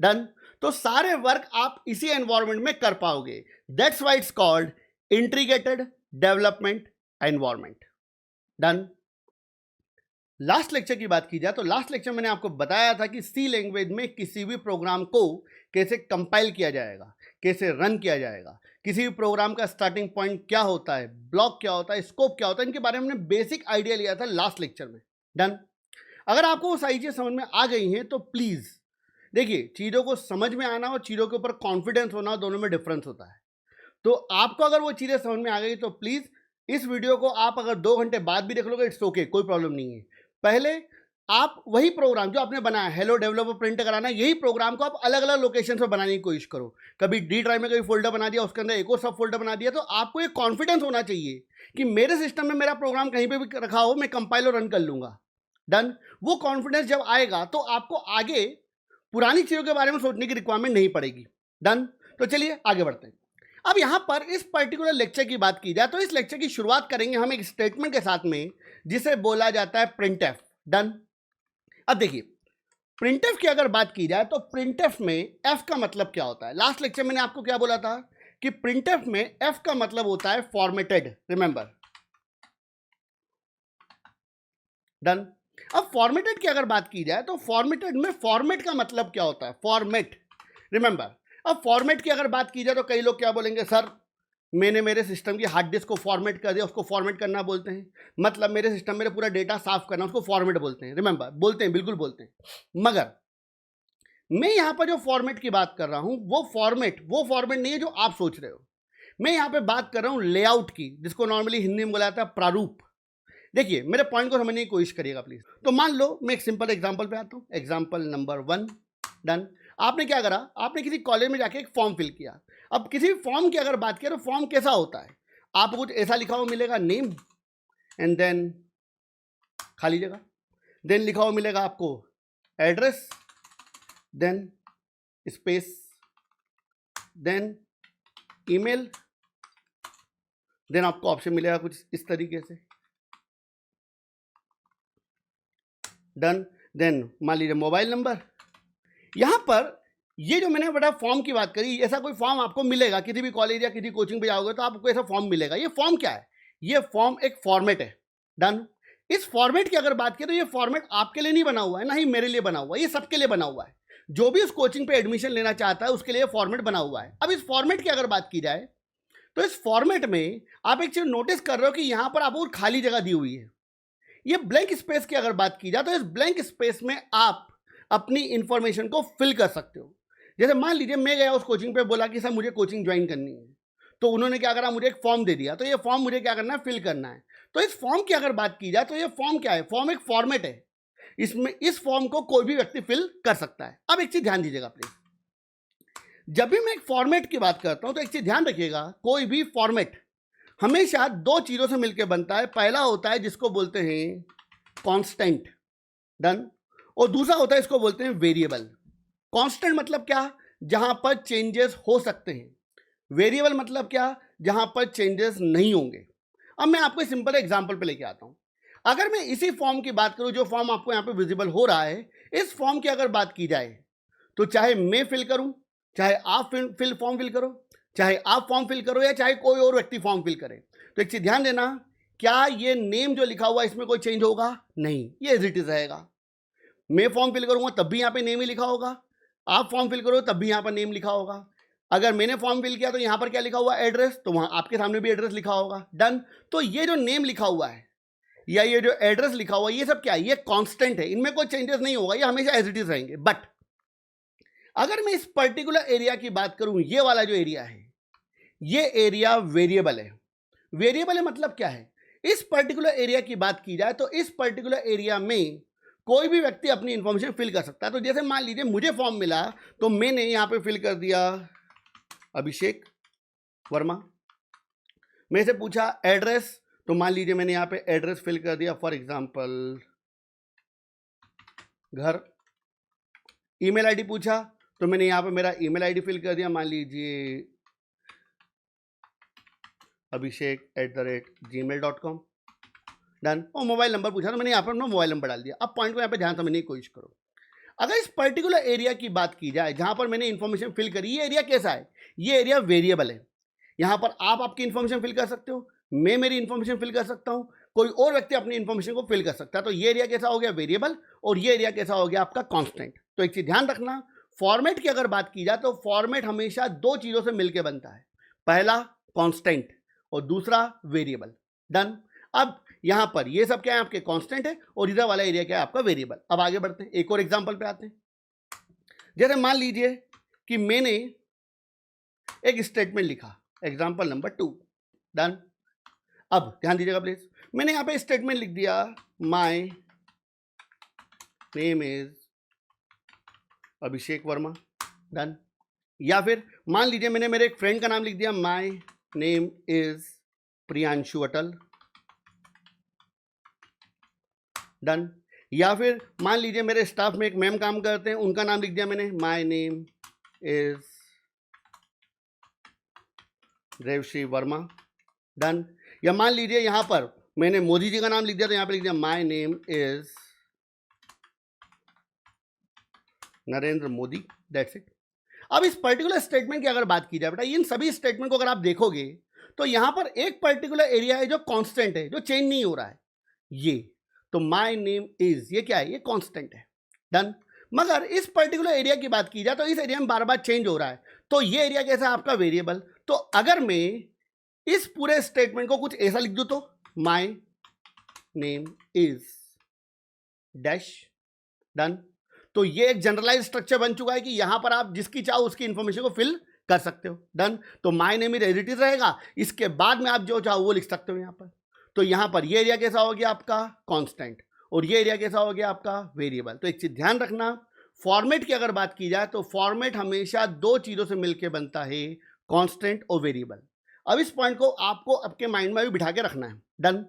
डन। तो सारे वर्क आप इसी एनवायरनमेंट में कर पाओगे। That's why it's called integrated development environment, done. Last lecture की बात की जाए तो लास्ट लेक्चर मैंने आपको बताया था कि C लैंग्वेज में किसी भी प्रोग्राम को कैसे कंपाइल किया जाएगा, कैसे रन किया जाएगा, किसी भी प्रोग्राम का स्टार्टिंग पॉइंट क्या होता है, ब्लॉक क्या होता है, स्कोप क्या होता है, इनके बारे में हमने बेसिक आइडिया लिया था लास्ट लेक्चर में, डन। अगर आपको वो सारी चीजें समझ में आ गई हैं तो प्लीज देखिए, चीजों को समझ में आना और चीजों के ऊपर कॉन्फिडेंस होना, दोनों में डिफरेंस होता है। तो आपको अगर वो चीजें समझ में आ गई तो प्लीज इस वीडियो को आप अगर 2 घंटे बाद भी देख लोगे, इट्स ओके, कोई प्रॉब्लम नहीं है। पहले आप वही प्रोग्राम जो आपने बनाया, हेलो डेवलपर प्रिंट कराना, यही प्रोग्राम को आप अलग अलग लोकेशन पर बनाने की कोशिश करो। कभी डी ड्राइव में कभी फोल्डर बना दिया, उसके अंदर एक और सब फोल्डर बना दिया। तो आपको एक कॉन्फिडेंस होना चाहिए कि मेरे सिस्टम में मेरा प्रोग्राम कहीं पे भी रखा हो, मैं कंपाइल और रन कर लूंगा, डन। वो कॉन्फिडेंस जब आएगा तो आपको आगे पुरानी चीजों के बारे में सोचने की रिक्वायरमेंट नहीं पड़ेगी, डन। तो चलिए आगे बढ़ते हैं। अब यहां पर इस पर्टिकुलर लेक्चर की बात की जाए तो इस लेक्चर की शुरुआत करेंगे हम एक स्टेटमेंट के साथ में जिसे बोला जाता है printf, डन। अब देखिए, printf की अगर बात की जाए तो printf में f का मतलब क्या होता है। लास्ट लेक्चर मैंने आपको क्या बोला था कि printf में f का मतलब होता है फॉर्मेटेड, रिमेंबर, डन। अब फॉर्मेटेड की अगर बात की जाए तो फॉर्मेटेड में फॉर्मेट का मतलब क्या होता है, फॉर्मेट, रिमेंबर। अब फॉर्मेट की अगर बात की जाए तो कई लोग क्या बोलेंगे, सर मैंने मेरे सिस्टम की हार्ड डिस्क को फॉर्मेट कर दिया, उसको फॉर्मेट करना बोलते हैं, मतलब मेरे सिस्टम में पूरा डेटा साफ करना, उसको फॉर्मेट बोलते हैं, रिमेंबर, बोलते हैं, बिल्कुल बोलते हैं। मगर मैं यहां पर जो फॉर्मेट की बात कर रहा हूं वो फॉर्मेट नहीं है जो आप सोच रहे हो। मैं यहां पे बात कर रहा हूं लेआउट की, जिसको नॉर्मली हिंदी में बोला जाता है प्रारूप। देखिए, मेरे पॉइंट को समझने की कोशिश करिएगा प्लीज। तो मान लो मैं एक सिंपल एग्जांपल पे आता हूं, एग्जांपल नंबर 1, डन। आपने क्या करा, आपने किसी कॉलेज में जाके एक फॉर्म फिल किया। अब किसी फॉर्म की अगर बात करें तो फॉर्म कैसा होता है, आपको कुछ ऐसा लिखा हुआ मिलेगा, नेम एंड देन खाली जगह, देन लिखा हुआ मिलेगा आपको address, then space, then email, then आपको ऑप्शन मिलेगा कुछ इस तरीके से, डन। देन मान लीजिए मोबाइल नंबर। यहां पर ये जो मैंने बड़ा फॉर्म की बात करी, ऐसा कोई फॉर्म आपको मिलेगा किसी भी कॉलेज या किसी कोचिंग पे जाओगे तो आपको ऐसा फॉर्म मिलेगा। ये फॉर्म क्या है, ये फॉर्म एक फॉर्मेट है, डन। इस फॉर्मेट की अगर बात करें तो ये फॉर्मेट आपके लिए नहीं बना हुआ है, ना ही मेरे लिए बना हुआ है, ये सबके लिए बना हुआ है। जो भी उस कोचिंग पे एडमिशन लेना चाहता है उसके लिए फॉर्मेट बना हुआ है। अब इस फॉर्मेट की अगर बात की जाए तो इस फॉर्मेट में आप एक चीज नोटिस कर रहे हो कि यहां पर आपको खाली जगह दी हुई है। ये ब्लैंक स्पेस की अगर बात की जाए तो इस ब्लैंक स्पेस में आप अपनी इंफॉर्मेशन को फिल कर सकते हो। जैसे मान लीजिए मैं गया उस कोचिंग पे, बोला कि सर मुझे कोचिंग ज्वाइन करनी है, तो उन्होंने क्या करा, मुझे एक फॉर्म दे दिया, तो ये फॉर्म मुझे क्या करना है, फिल करना है। तो इस फॉर्म की अगर बात की जाए तो ये फॉर्म क्या है, फॉर्म एक फॉर्मेट है, इसमें इस फॉर्म को कोई भी व्यक्ति फिल कर सकता है। अब एक चीज ध्यान दीजिएगा प्लीज, जब भी मैं एक फॉर्मेट की बात करता हूं तो एक चीज ध्यान रखिएगा, कोई भी फॉर्मेट हमेशा दो चीजों से मिलकर बनता है। पहला होता है जिसको बोलते हैं कांस्टेंट, डन, और दूसरा होता है इसको बोलते हैं वेरिएबल। कांस्टेंट मतलब क्या, जहां पर चेंजेस हो सकते हैं। वेरिएबल मतलब क्या, जहां पर चेंजेस नहीं होंगे। अब मैं आपको सिंपल एग्जांपल पे लेके आता हूं। अगर मैं इसी फॉर्म की बात करूं, जो फॉर्म आपको यहां पे विजिबल हो रहा है, इस फॉर्म की अगर बात की जाए तो चाहे मैं फिल करूं, चाहे आप फॉर्म फिल करो, चाहे आप फॉर्म फिल करो, या चाहे कोई और व्यक्ति फॉर्म फिल करे, तो एक चीज ध्यान देना, क्या ये नेम जो लिखा हुआ है इसमें कोई चेंज होगा? नहीं, ये एज इट इज रहेगा। मैं फॉर्म फिल करूंगा तब भी यहाँ पे नेम ही लिखा होगा, आप फॉर्म फिल करो तब भी यहाँ पर नेम लिखा होगा। अगर मैंने फॉर्म फिल किया तो यहाँ पर क्या लिखा हुआ, एड्रेस, तो वहाँ आपके सामने भी एड्रेस लिखा होगा, डन। तो ये जो नेम लिखा हुआ है या ये जो एड्रेस लिखा हुआ है, ये सब क्या है, ये कांस्टेंट है, इनमें कोई चेंजेस नहीं होगा, ये हमेशा एज इट इज रहेंगे। बट अगर मैं इस पर्टिकुलर एरिया की बात करूं, ये वाला जो एरिया है, ये एरिया वेरिएबल है। वेरिएबल है मतलब क्या है, इस पर्टिकुलर एरिया की बात की जाए तो इस पर्टिकुलर एरिया में कोई भी व्यक्ति अपनी इंफॉर्मेशन फिल कर सकता है। तो जैसे मान लीजिए मुझे फॉर्म मिला तो मैंने यहां पे फिल कर दिया अभिषेक वर्मा। मेरे से पूछा एड्रेस, तो मान लीजिए मैंने यहां पे एड्रेस फिल कर दिया, फॉर एग्जांपल घर। ईमेल आईडी पूछा तो मैंने यहां पे मेरा ईमेल आईडी फिल कर दिया, मान लीजिए abhishek@gmail.com, डन। और मोबाइल नंबर पूछा तो मैंने यहाँ पर अपना मोबाइल नंबर डाल दिया। अब पॉइंट को यहाँ पे ध्यान समझने की कोशिश करो। अगर इस पर्टिकुलर एरिया की बात की जाए जहाँ पर मैंने इन्फॉर्मेशन फिल करी, ये एरिया कैसा है, ये एरिया वेरिएबल है। यहाँ पर आप आपकी इन्फॉर्मेशन फिल कर सकते हो, मैं मेरी इन्फॉर्मेशन फिल कर सकता हूँ, कोई और व्यक्ति अपनी इन्फॉर्मेशन को फिल कर सकता है। तो ये एरिया कैसा हो गया, वेरिएबल, और ये एरिया कैसा हो गया आपका कांस्टेंट। तो एक चीज ध्यान रखना, फॉर्मेट की अगर बात की जाए तो फॉर्मेट हमेशा दो चीजों से मिलकर बनता है, पहला कांस्टेंट और दूसरा वेरिएबल, डन। अब यहां पर ये सब क्या है, आपके कांस्टेंट है, और इधर वाला एरिया क्या है, आपका वेरिएबल। अब आगे बढ़ते हैं, एक और एग्जांपल पे आते हैं। जैसे मान लीजिए कि मैंने एक स्टेटमेंट लिखा, एग्जांपल नंबर 2, डन। अब ध्यान दीजिएगा प्लीज, मैंने यहां पे स्टेटमेंट लिख दिया, my name is Abhishek Verma, done. या फिर मान लीजिए मैंने मेरे एक फ्रेंड का नाम लिख दिया, my name is Priyanshu Atal, done. या फिर मान लीजिए मेरे स्टाफ में एक मैम काम करते हैं, उनका नाम लिख दिया मैंने, my name is Revashri Verma, done. या मान लीजिए यहां पर मैंने मोदी जी का नाम लिख दिया, तो यहां पे लिख दिया my name is Narendra Modi, that's it. अब इस पर्टिकुलर स्टेटमेंट की अगर बात की जाए बेटा, इन सभी स्टेटमेंट को अगर आप देखोगे तो यहां पर एक पर्टिकुलर एरिया है जो कांस्टेंट है, जो चेंज नहीं हो रहा है, ये। तो माय नेम इज, ये क्या है, ये कांस्टेंट है, डन। मगर इस पर्टिकुलर एरिया की बात की जाए तो इस एरिया में बार बार चेंज हो रहा है, तो ये एरिया कैसा है आपका, वेरिएबल। तो अगर मैं इस पूरे स्टेटमेंट को कुछ ऐसा लिख दूं तो my name is dash, done. तो ये एक जनरलाइज स्ट्रक्चर बन चुका है कि यहां पर आप जिसकी चाहो उसकी इंफॉर्मेशन को फिल कर सकते हो, डन। तो my name is as it is रहेगा, इसके बाद में आप जो चाहो वो लिख सकते हो यहां पर। तो यहां पर ये एरिया कैसा हो गया आपका, कांस्टेंट, और ये एरिया कैसा हो गया आपका, वेरिएबल। तो एक चीज ध्यान रखना, फॉर्मेट की अगर बात की जाए तो फॉर्मेट हमेशा दो चीजों से मिलकर बनता है, कांस्टेंट और वेरिएबल। अब इस पॉइंट को आपको आपके माइंड में भी बिठा के रखना है, डन।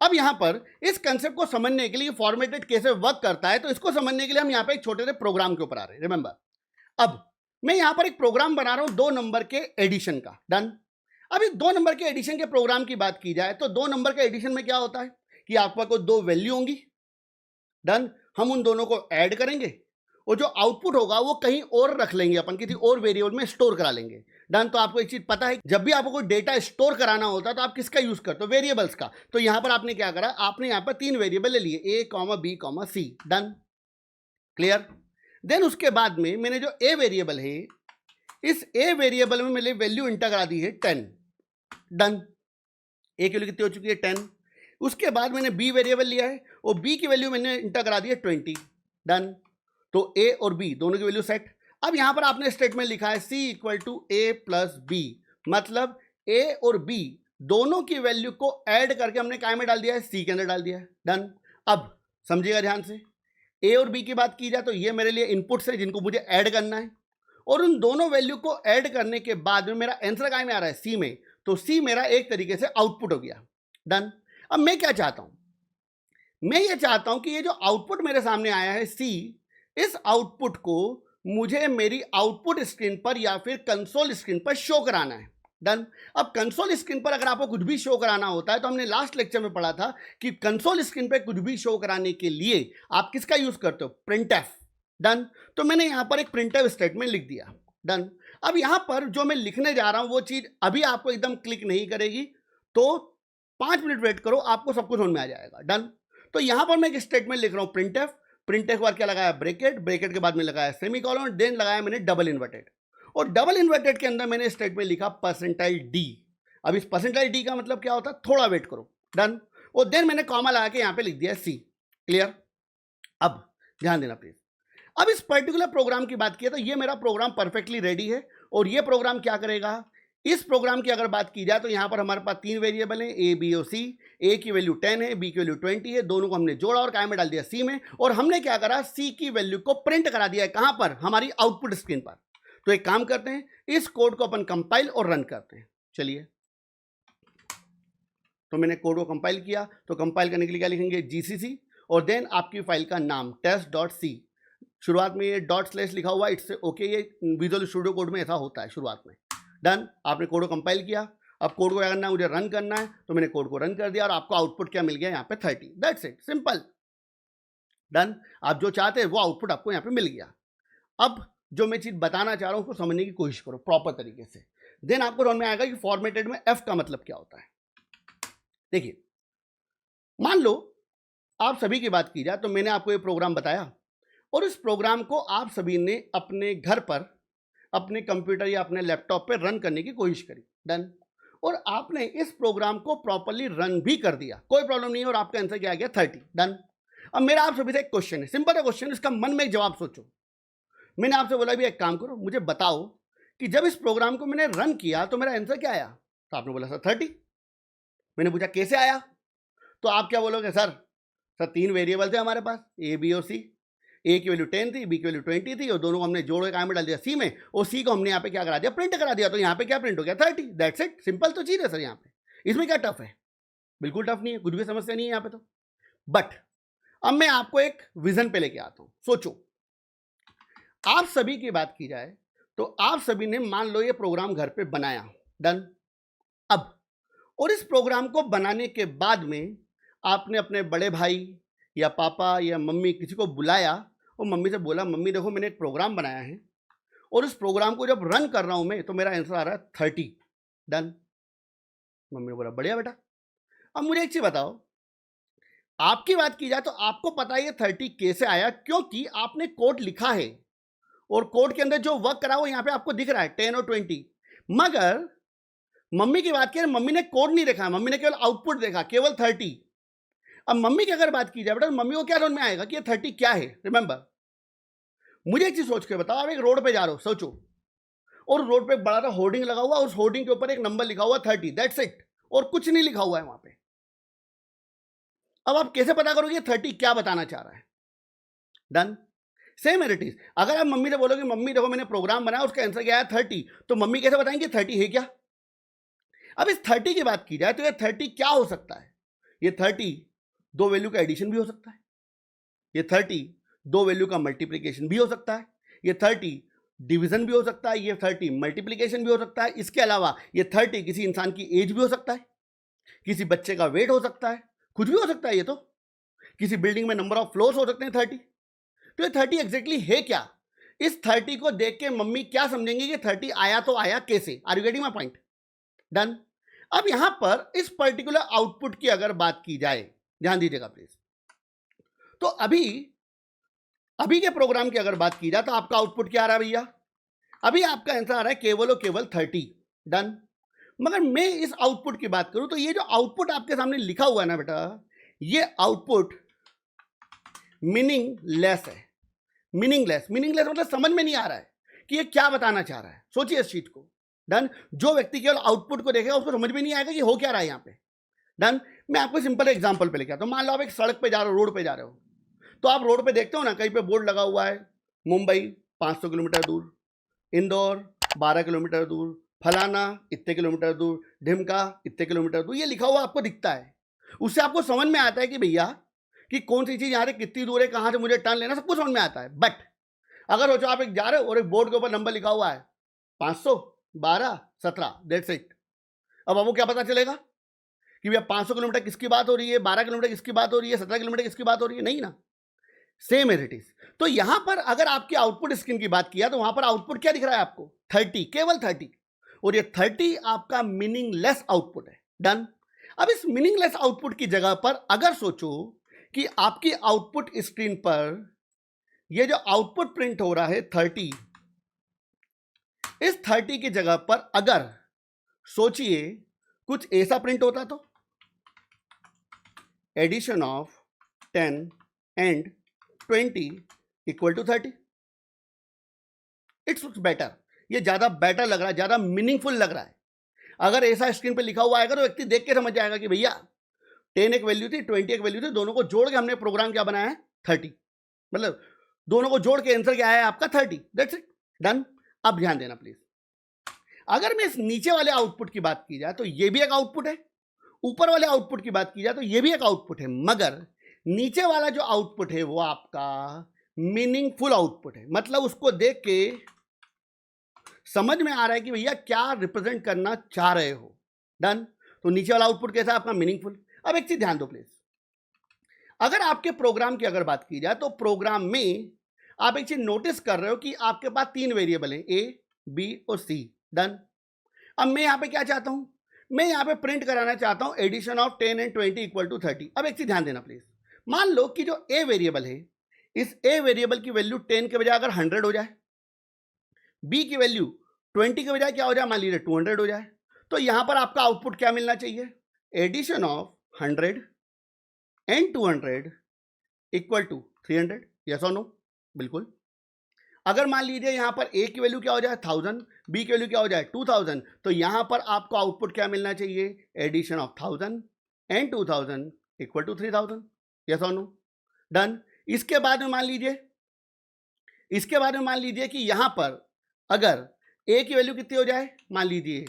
अब यहां पर इस कंसेप्ट को समझने के लिए फॉर्मेटेड कैसे वर्क करता है, तो इसको समझने के लिए हम यहां पर एक छोटे से प्रोग्राम के ऊपर आ रहे हैं, रिमेंबर। अब मैं यहां पर एक प्रोग्राम बना रहा हूं 2 नंबर के एडिशन का, डन। अब इस 2 नंबर के एडिशन के प्रोग्राम की बात की जाए तो 2 नंबर के एडिशन में क्या होता है कि आपका कोई 2 वैल्यू होंगी, डन। हम उन दोनों को ऐड करेंगे और जो आउटपुट होगा वो कहीं और रख लेंगे अपन, किसी और वेरिएबल में स्टोर करा लेंगे। डन। तो आपको एक चीज पता है, जब भी आपको कोई डेटा स्टोर कराना होता है तो आप किसका यूज करते हो? वेरिएबल्स का। तो यहां पर आपने क्या करा, आपने यहां पर 3 वेरिएबल ले लिए, A comma B comma C. Done, clear. Then उसके बाद में मैंने जो ए वेरिएबल है, इस ए वेरिएबल में मैंने वैल्यू इंटर करा दी है 10। डन, ए की वैल्यू कितनी हो चुकी है? 10। उसके बाद मैंने बी वेरिएबल लिया है और बी की वैल्यू मैंने इंटर करा दी है 20। डन। तो ए और बी दोनों की वैल्यू सेट। अब यहां पर आपने स्टेटमेंट लिखा है C equal to A plus B, मतलब ए और बी दोनों की वैल्यू को ऐड करके हमने काय में डाल दिया है? सी के अंदर डाल दिया है। डन। अब समझिएगा ध्यान से, ए और बी की बात की जाए तो ये मेरे लिए इनपुट्स है जिनको मुझे ऐड करना है, और उन दोनों वैल्यू को ऐड करने के बाद में मेरा आंसर काय में आ रहा है? सी में। तो सी मेरा एक तरीके से आउटपुट हो गया। डन। अब मैं क्या चाहता हूं, मैं ये चाहता हूं कि ये जो आउटपुट मेरे सामने आया है सी, इस आउटपुट को मुझे मेरी आउटपुट स्क्रीन पर या फिर कंसोल स्क्रीन पर शो कराना है। डन। अब कंसोल स्क्रीन पर अगर आपको कुछ भी शो कराना होता है तो हमने लास्ट लेक्चर में पढ़ा था कि कंसोल स्क्रीन पर कुछ भी शो कराने के लिए आप किसका यूज करते हो? प्रिंटएफ। डन। तो मैंने यहां पर एक प्रिंटएफ स्टेटमेंट लिख दिया। डन। अब यहां पर जो मैं लिखने जा रहा हूं वो चीज अभी आपको एकदम क्लिक नहीं करेगी, तो 5 मिनट वेट करो, आपको सब कुछ समझ में आ जाएगा। डन। तो यहां पर मैं एक स्टेटमेंट लिख रहा हूं प्रिंटएफ। प्रिंटएफ के बाद क्या लगाया? ब्रैकेट। ब्रैकेट के बाद में लगाया सेमीकोलन, देन लगाया मैंने डबल इन्वर्टेड, और डबल इन्वर्टेड के अंदर मैंने स्टेटमेंट लिखा परसेंटाइल डी। अब इस परसेंटाइल डी का मतलब क्या होता है? थोड़ा वेट करो। डन। और देन मैंने कॉमा लगा के यहां पे लिख दिया सी। क्लियर। अब ध्यान देना प्लीज। अब इस पर्टिकुलर प्रोग्राम की बात की तो ये मेरा प्रोग्राम परफेक्टली रेडी है, और ये प्रोग्राम क्या करेगा? इस प्रोग्राम की अगर बात की जाए तो यहां पर हमारे पास 3 वेरिएबल हैं, ए बी और सी। ए की वैल्यू 10 है, बी की वैल्यू 20 है, दोनों को हमने जोड़ा और काय में डाल दिया? सी में। और हमने क्या करा? सी की वैल्यू को प्रिंट करा दिया है कहां पर? हमारी आउटपुट स्क्रीन पर। तो एक काम करते हैं, इस कोड को अपन कंपाइल और रन करते हैं। चलिए, तो मैंने कोड को कंपाइल किया, तो कंपाइल करने के लिए क्या लिखेंगे? जीसीसी, और देन आपकी फाइल का नाम test.c। शुरुआत में ये डॉट स्लैश लिखा हुआ, इट्स ओके, ये विजुअल स्टूडियो कोड में ऐसा होता है शुरुआत में। डन। आपने कोड को कंपाइल किया। अब कोड को क्या करना है? मुझे रन करना है, तो मैंने कोड को रन कर दिया और आपको आउटपुट क्या मिल गया? यहाँ पे 30। That's it, simple. डन। आप जो चाहते हैं वो आउटपुट आपको यहाँ पे मिल गया। अब जो मैं चीज बताना चाह रहा हूं उसको समझने की कोशिश करो प्रॉपर तरीके से, देन आपको समझ में आएगा कि फॉर्मेटेड में एफ का मतलब क्या होता है। देखिए, मान लो आप सभी की बात की जाए तो मैंने आपको ये प्रोग्राम बताया, और इस प्रोग्राम को आप सभी ने अपने घर पर अपने कंप्यूटर या अपने लैपटॉप पर रन करने की कोशिश करी। डन। और आपने इस प्रोग्राम को प्रॉपर्ली रन भी कर दिया, कोई प्रॉब्लम नहीं है, और आपका आंसर क्या आ गया? 30। डन। अब मेरा आप सभी से एक क्वेश्चन है, सिंपल है क्वेश्चन, इसका मन में एक जवाब सोचो। मैंने आपसे बोला भी एक काम करो, मुझे बताओ कि जब इस प्रोग्राम को मैंने रन किया तो मेरा आंसर क्या आया? तो आपने बोला सर 30। मैंने पूछा कैसे आया? तो आप क्या बोलोगे? सर 3 वेरिएबल थे हमारे पास, ए बी और सी। ए की वैल्यू 10 थी, बी की वैल्यू 20 थी, और दोनों को हमने जोड़ के काय में डाल दिया? सी में। और सी को हमने यहाँ पे क्या करा दिया? प्रिंट करा दिया। तो यहाँ पे क्या प्रिंट हो गया? 30। दैट्स इट, सिंपल तो चीज है सर। यहाँ पे इसमें क्या टफ है? बिल्कुल टफ नहीं है, कुछ भी समस्या नहीं है यहाँ पे तो। बट अब मैं आपको एक विजन पे लेके आता हूं। सोचो, आप सभी की बात की जाए तो आप सभी ने मान लो ये प्रोग्राम घर पे बनाया। डन। अब और इस प्रोग्राम को बनाने के बाद में आपने अपने बड़े भाई या पापा या मम्मी किसी को बुलाया और मम्मी से बोला, मम्मी देखो मैंने एक प्रोग्राम बनाया है और इस प्रोग्राम को जब रन कर रहा हूं मैं तो मेरा आंसर आ रहा है 30। डन। मम्मी ने बोला बढ़िया बेटा। अब मुझे एक चीज बताओ, आपकी बात की जाए तो आपको पता है ये 30 कैसे आया? क्योंकि आपने कोड लिखा है और कोड के अंदर जो वर्क करा वो यहां पे आपको दिख रहा है 10 और 20। मगर मम्मी की बात करें, मम्मी ने कोड नहीं देखा, मम्मी ने केवल आउटपुट देखा, केवल 30। अब मम्मी की अगर बात की जाए बेटा, मम्मी को क्या समझ में आएगा कि ये 30 क्या है? रिमेंबर, मुझे एक चीज सोच के बताओ, आप एक रोड पे जा रहे हो, सोचो, और रोड पे एक बड़ा सा होर्डिंग लगा हुआ, उस होर्डिंग के ऊपर एक नंबर लिखा हुआ 30। दैट्स इट, और कुछ नहीं लिखा हुआ है वहां पे। अब आप कैसे पता करोगे 30 क्या बताना चाह रहा है? डन। सेम इट इज, अगर आप मम्मी से बोलोगे मम्मी देखो मैंने प्रोग्राम बनाया उसका आंसर क्या है 30, तो मम्मी कैसे बताएंगे 30 है क्या? अब इस 30 की बात की जाए तो ये 30 क्या हो सकता है? ये 30 दो वैल्यू का एडिशन भी हो सकता है, ये 30 दो वैल्यू का मल्टीप्लीकेशन भी हो सकता है, ये 30 डिवीजन भी हो सकता है, ये 30 मल्टीप्लीकेशन भी हो सकता है। इसके अलावा ये 30 किसी इंसान की एज भी हो सकता है, किसी बच्चे का वेट हो सकता है, कुछ भी हो सकता है। ये तो किसी बिल्डिंग में नंबर ऑफ फ्लोर्स हो सकते हैं 30। तो ये 30 एग्जैक्टली है क्या? इस 30 को देख के मम्मी क्या समझेंगी कि 30 आया तो आया कैसे? Are you getting my point? Done. अब यहां पर इस पर्टिकुलर आउटपुट की अगर बात की जाए, ध्यान दीजिएगा प्लीज, तो अभी के प्रोग्राम की अगर बात की जाए तो आपका आउटपुट क्या आ रहा है भैया? अभी आपका आंसर आ रहा है केवल और केवल 30। डन। मगर मैं इस आउटपुट की बात करूं तो ये जो आउटपुट आपके सामने लिखा हुआ है ना बेटा, ये आउटपुट मीनिंगलेस है। मीनिंगलेस मतलब समझ में नहीं आ रहा है कि ये क्या बताना चाह रहा है। सोचिए इस चीज को। डन। जो व्यक्ति केवल आउटपुट को देखेगा उसको समझ में नहीं आएगा कि हो क्या रहा है यहाँ पे। डन। मैं आपको सिंपल एग्जांपल पे लेके आता हूं। मान लो आप एक सड़क पे जा रहे हो, रोड पे जा रहे हो, तो आप रोड पे देखते हो ना, कहीं पे बोर्ड लगा हुआ है मुंबई 500 किलोमीटर दूर, इंदौर 12 किलोमीटर दूर, फलाना इतने किलोमीटर दूर, ढिमका इतने किलोमीटर दूर, ये लिखा हुआ आपको दिखता है। उससे आपको समझ में आता है कि भैया कि कौन सी चीज यहाँ से कितनी दूर है, कहाँ से मुझे टर्न लेना, सब कुछ समझ में आता है। बट अगर सोचो आप एक जा रहे हो और एक बोर्ड के ऊपर नंबर लिखा हुआ है 500, 12, 17, दैट्स इट। अब आपको क्या पता चलेगा कि भैया 500 किलोमीटर किसकी बात हो रही है, 12 किलोमीटर किसकी बात हो रही है, 17 किलोमीटर किसकी बात हो रही है? नहीं ना। Same as it is. तो यहां पर अगर आपकी आउटपुट स्क्रीन की बात किया तो वहां पर आउटपुट क्या दिख रहा है आपको? 30, केवल 30। और ये 30 आपका मीनिंगलेस आउटपुट है। डन। अब इस मीनिंगलेस आउटपुट की जगह पर अगर सोचो कि आपकी आउटपुट स्क्रीन पर ये जो आउटपुट प्रिंट हो रहा है 30, इस 30 की जगह पर अगर सोचिए कुछ ऐसा प्रिंट होता तो addition of 10 and 20 equal to 30। It's better, ये ज्यादा बेटर लग रहा है, ज्यादा मीनिंगफुल लग रहा है। अगर ऐसा स्क्रीन पे लिखा हुआ आएगा तो व्यक्ति देख के समझ जाएगा कि भैया 10 एक वैल्यू थी, 20 एक वैल्यू थी, दोनों को जोड़ के हमने प्रोग्राम क्या बनाया है? 30। मतलब दोनों को जोड़ के आंसर क्या है आपका? 30। That's it. डन। अब ध्यान देना प्लीज, अगर मैं इस नीचे वाले आउटपुट की बात की जाए तो ये भी एक आउटपुट है, ऊपर वाले आउटपुट की बात की जाए तो ये भी एक आउटपुट है, मगर नीचे वाला जो आउटपुट है वो आपका मीनिंगफुल आउटपुट है। मतलब उसको देख के समझ में आ रहा है कि भैया क्या रिप्रेजेंट करना चाह रहे हो। डन। तो नीचे वाला आउटपुट कैसा है आपका? मीनिंगफुल। अब एक चीज ध्यान दो प्लीज, अगर आपके प्रोग्राम की अगर बात की जाए तो प्रोग्राम में आप एक चीज नोटिस कर रहे हो कि आपके पास 3 वेरिएबल हैं, ए, बी और सी। डन। अब मैं यहां पे क्या चाहता हूं? मैं यहां पे प्रिंट कराना चाहता हूं addition of 10 and 20 equal to 30। अब एक चीज ध्यान देना प्लीज, मान लो कि जो ए वेरिएबल है, इस ए वेरिएबल की वैल्यू 10 के बजाय अगर 100 हो जाए, बी की वैल्यू 20 के बजाय क्या हो जाए? मान लीजिए 200 हो जाए, तो यहां पर आपका आउटपुट क्या मिलना चाहिए? Addition of 100 and 200 equal to 300। Yes और नो? बिल्कुल। अगर मान लीजिए यहां पर ए की वैल्यू क्या हो जाए? 1000, बी की वैल्यू क्या हो जाए? 2000, तो यहां पर आपको आउटपुट क्या मिलना चाहिए? Addition of 1000 and 2000 equal to 3000। Yes और नो? डन। इसके बाद में मान लीजिए कि यहां पर अगर ए की वैल्यू कितनी हो जाए? मान लीजिए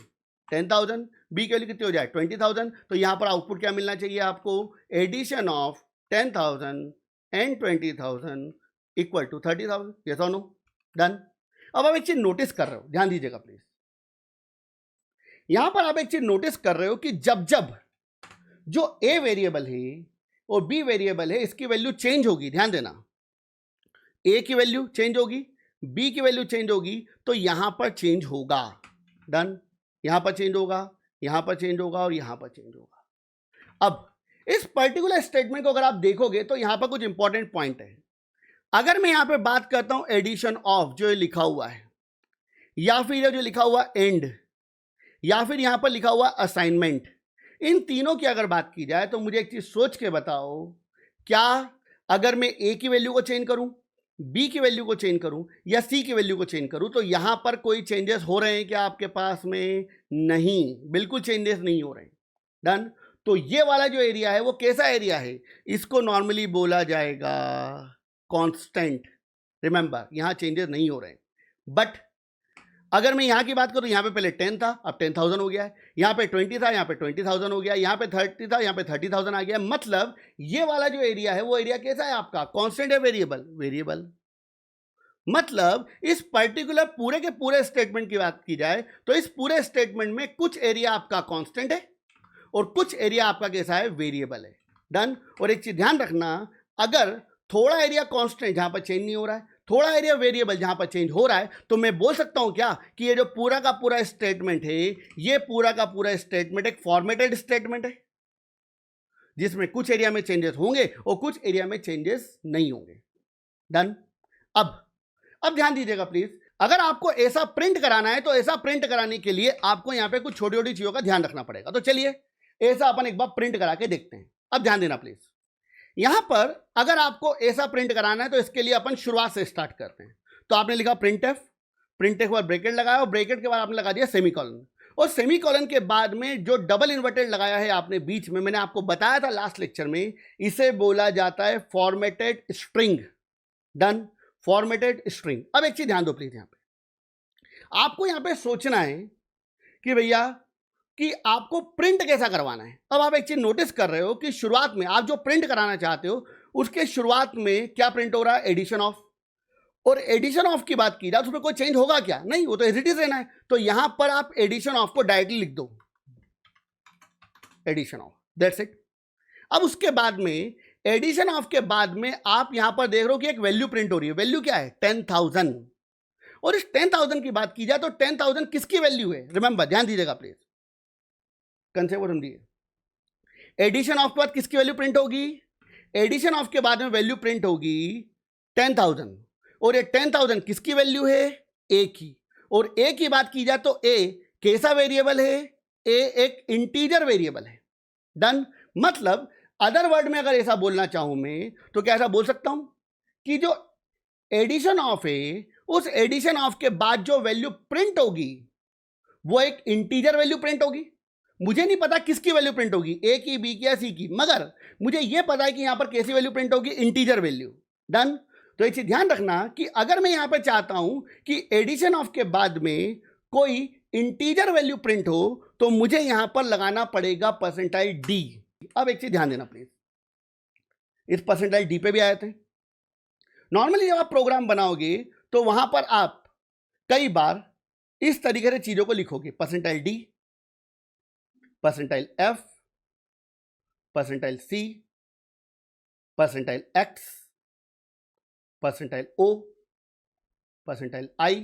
10,000, बी की वैल्यू कितनी हो जाए? 20,000, तो यहां पर आउटपुट क्या मिलना चाहिए आपको? Addition of 10,000 and 20,000 equal to 30,000। Yes और नो? डन। अब आप एक चीज नोटिस कर रहे हो, ध्यान दीजिएगा प्लीज, यहां पर आप एक चीज नोटिस कर रहे हो कि जब जब जो ए वेरिएबल है और बी वेरिएबल है इसकी वैल्यू चेंज होगी, ध्यान देना, ए की वैल्यू चेंज होगी, बी की वैल्यू चेंज होगी, तो यहां पर चेंज होगा। डन। यहां पर चेंज होगा, यहां पर चेंज होगा और यहां पर चेंज होगा। अब इस पर्टिकुलर स्टेटमेंट को अगर आप देखोगे तो यहां पर कुछ इंपॉर्टेंट पॉइंट है। अगर मैं यहां पे बात करता हूं एडिशन ऑफ, जो लिखा हुआ है, या फिर जो लिखा हुआ एंड, या फिर यहां पर लिखा हुआ असाइनमेंट, इन तीनों की अगर बात की जाए तो मुझे एक चीज सोच के बताओ, क्या अगर मैं ए की वैल्यू को चेंज करूं, बी की वैल्यू को चेंज करूं या सी की वैल्यू को चेंज करूं, तो यहां पर कोई चेंजेस हो रहे हैं क्या आपके पास में? नहीं, बिल्कुल चेंजेस नहीं हो रहे हैं। डन। तो ये वाला जो एरिया है वो कैसा एरिया है? इसको नॉर्मली बोला जाएगा कांस्टेंट। रिमेंबर, यहां चेंजेस नहीं हो रहे हैं। बट अगर मैं यहां की बात करूं, यहां पे पहले 10 था, अब 10,000 हो गया है, यहां पे 20 था, यहां पे 20,000 हो गया, यहां पे 30 था, यहां पे 30,000 आ गया। मतलब ये वाला जो एरिया है वो एरिया कैसा है आपका? कांस्टेंट है, वेरिएबल। मतलब इस पर्टिकुलर पूरे के पूरे स्टेटमेंट की बात की जाए तो इस पूरे स्टेटमेंट में कुछ एरिया आपका कांस्टेंट है और कुछ एरिया आपका कैसा है? वेरिएबल है। डन। और एक चीज ध्यान रखना, अगर थोड़ा एरिया कांस्टेंट जहां पर चेंज नहीं हो रहा है, थोड़ा एरिया वेरिएबल जहां पर चेंज हो रहा है, तो मैं बोल सकता हूं क्या कि ये जो पूरा का पूरा स्टेटमेंट है, ये पूरा का पूरा स्टेटमेंट एक फॉर्मेटेड स्टेटमेंट है, जिसमें कुछ एरिया में चेंजेस होंगे और कुछ एरिया में चेंजेस नहीं होंगे। डन। अब ध्यान दीजिएगा प्लीज, अगर आपको ऐसा प्रिंट कराना है तो ऐसा प्रिंट कराने के लिए आपको यहां पे कुछ छोटी छोटी चीजों का ध्यान रखना पड़ेगा। तो चलिए ऐसा अपन एक बार प्रिंट करा के देखते हैं। अब ध्यान देना प्लीज, यहां पर अगर आपको ऐसा प्रिंट कराना है तो इसके लिए अपन शुरुआत से स्टार्ट करते हैं। तो आपने लिखा प्रिंटएफ, प्रिंटएफ के बाद ब्रैकेट लगाया और ब्रैकेट के बाद आपने लगा दिया सेमीकोलन, और सेमीकोलन के बाद में जो डबल इन्वर्टेड लगाया है आपने बीच में, मैंने आपको बताया था लास्ट लेक्चर में, इसे बोला जाता है formatted string. Done, formatted string. अब एक चीज ध्यान दो प्लीज, यहां पे आपको यहां पे सोचना है कि भैया कि आपको प्रिंट कैसा करवाना है। अब आप एक चीज नोटिस कर रहे हो कि शुरुआत में आप जो प्रिंट कराना चाहते हो उसके शुरुआत में क्या प्रिंट हो रहा है, एडिशन ऑफ। और एडिशन ऑफ की बात की जाए तो उसमें कोई चेंज होगा क्या, नहीं, वो तो एज इट इज रहना है। तो यहां पर आप एडिशन ऑफ को डायरेक्टली लिख दो, एडिशन ऑफ, दैट्स इट। अब उसके बाद में एडिशन ऑफ के बाद में आप यहां पर देख रहे हो कि एक वैल्यू प्रिंट हो रही है। वैल्यू क्या है, 10,000। और इस 10,000 की बात की जाए तो 10,000 किसकी वैल्यू है, रिमेंबर, ध्यान दीजिएगा प्लीज, कंसेप्ट समझिए। एडिशन ऑफ के बाद किसकी वैल्यू प्रिंट होगी, एडिशन ऑफ के बाद में वैल्यू प्रिंट होगी 10,000। और ये 10,000 किसकी वैल्यू है, ए की। और ए की बात की जाए तो ए कैसा वेरिएबल है, ए एक इंटीजर वेरिएबल है। डन। मतलब अदर वर्ड में अगर ऐसा बोलना चाहूं मैं तो क्या ऐसा बोल सकता हूं कि जो एडिशन ऑफ है, उस एडिशन ऑफ के बाद जो वैल्यू प्रिंट होगी वो एक इंटीजर वैल्यू प्रिंट होगी। मुझे नहीं पता किसकी वैल्यू प्रिंट होगी, ए की, बी की या सी की, मगर मुझे यह पता है कि यहां पर कैसी वैल्यू प्रिंट होगी, इंटीजर वैल्यू। डन। तो एक चीज ध्यान रखना कि अगर मैं यहां पर चाहता हूं कि एडिशन ऑफ के बाद में कोई इंटीजर वैल्यू प्रिंट हो तो मुझे यहां पर लगाना पड़ेगा परसेंटाइल डी। अब एक चीज ध्यान देना प्लीज, इस परसेंटाइल डी पे भी आए थे। नॉर्मली जब आप प्रोग्राम बनाओगे तो वहां पर आप कई बार इस तरीके से चीजों को लिखोगे, percentile D, percentile F, percentile C, percentile X, percentile O, percentile I,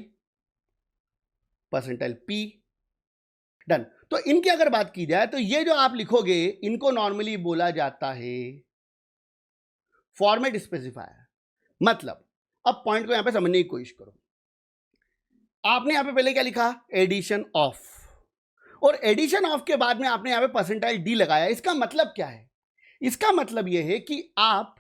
percentile P. Done. तो इनकी अगर बात की जाए तो ये जो आप लिखोगे इनको नॉर्मली बोला जाता है फॉर्मेट स्पेसिफायर। मतलब अब पॉइंट को यहां पे समझने की कोशिश करो। आपने यहां पे पहले क्या लिखा, एडिशन ऑफ, और एडिशन ऑफ के बाद में आपने यहां पे परसेंटाइल डी लगाया। इसका मतलब क्या है, इसका मतलब यह है कि आप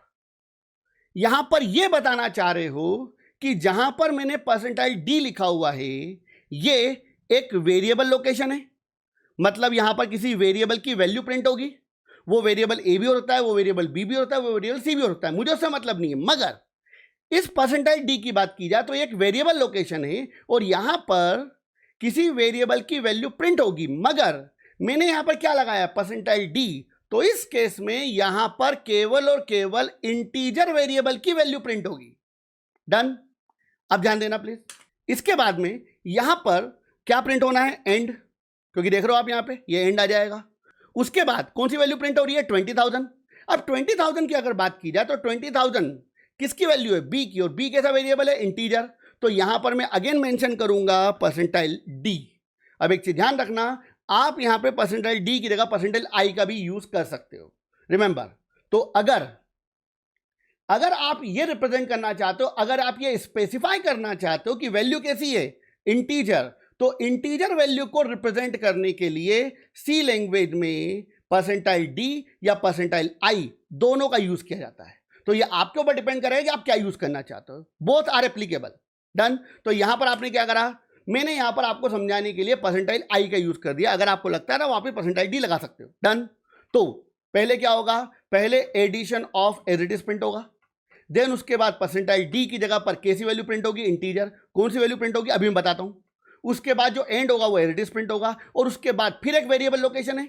यहां पर यह बताना चाह रहे हो कि जहां पर मैंने परसेंटाइल डी लिखा हुआ है ये एक वेरिएबल लोकेशन है। मतलब यहां पर किसी वेरिएबल की वैल्यू प्रिंट होगी, वो वेरिएबल ए भी हो सकता है, वो वेरिएबल बी भी होता है, वो वेरिएबल सी भी हो सकता है, मुझे उससे मतलब नहीं है। मगर इस परसेंटाइल डी की बात की जाए तो एक वेरिएबल लोकेशन है और यहां पर किसी वेरिएबल की वैल्यू प्रिंट होगी, मगर मैंने यहां पर क्या लगाया, परसेंटाइल डी। तो इस केस में यहां पर केवल और केवल इंटीजर वेरिएबल की वैल्यू प्रिंट होगी। डन। अब ध्यान देना प्लीज, इसके बाद में यहां पर क्या प्रिंट होना है, एंड, क्योंकि देख रहे हो आप यहां पे ये एंड आ जाएगा। उसके बाद कौन सी वैल्यू प्रिंट हो रही है, 20,000। अब 20,000 की अगर बात की जाए तो 20,000 किसकी वैल्यू है, बी की, और बी कैसा वेरिएबल है, इंटीजर। तो यहां पर मैं अगेन मेंशन करूंगा परसेंटाइल डी। अब एक चीज ध्यान रखना, आप यहां पे परसेंटाइल डी की जगह परसेंटाइल आई का भी यूज कर सकते हो, रिमेंबर। तो अगर आप ये रिप्रेजेंट करना चाहते हो, अगर आप ये स्पेसिफाई करना चाहते हो कि वैल्यू कैसी है, इंटीजर, तो इंटीजर वैल्यू को रिप्रेजेंट करने के लिए सी लैंग्वेज में परसेंटाइल डी या परसेंटाइल आई दोनों का यूज किया जाता है। तो ये आपके ऊपर डिपेंड करेगा कि आप क्या यूज करना चाहते हो, बोथ आर एप्लीकेबल। डन। तो यहां पर आपने क्या करा, मैंने यहां पर आपको समझाने के लिए परसेंटाइल आई का यूज कर दिया। अगर आपको लगता है ना वहां पर परसेंटाइल डी लगा सकते हो। डन। तो पहले क्या होगा, पहले addition of as it is print होगा, देन उसके बाद परसेंटाइल डी की जगह पर कैसी वैल्यू प्रिंट होगी, इंटीजर। कौन सी वैल्यू प्रिंट होगी अभी मैं बताता हूं। उसके बाद जो एंड होगा वो एज इट इज प्रिंट होगा, और उसके बाद फिर एक वेरिएबल लोकेशन है,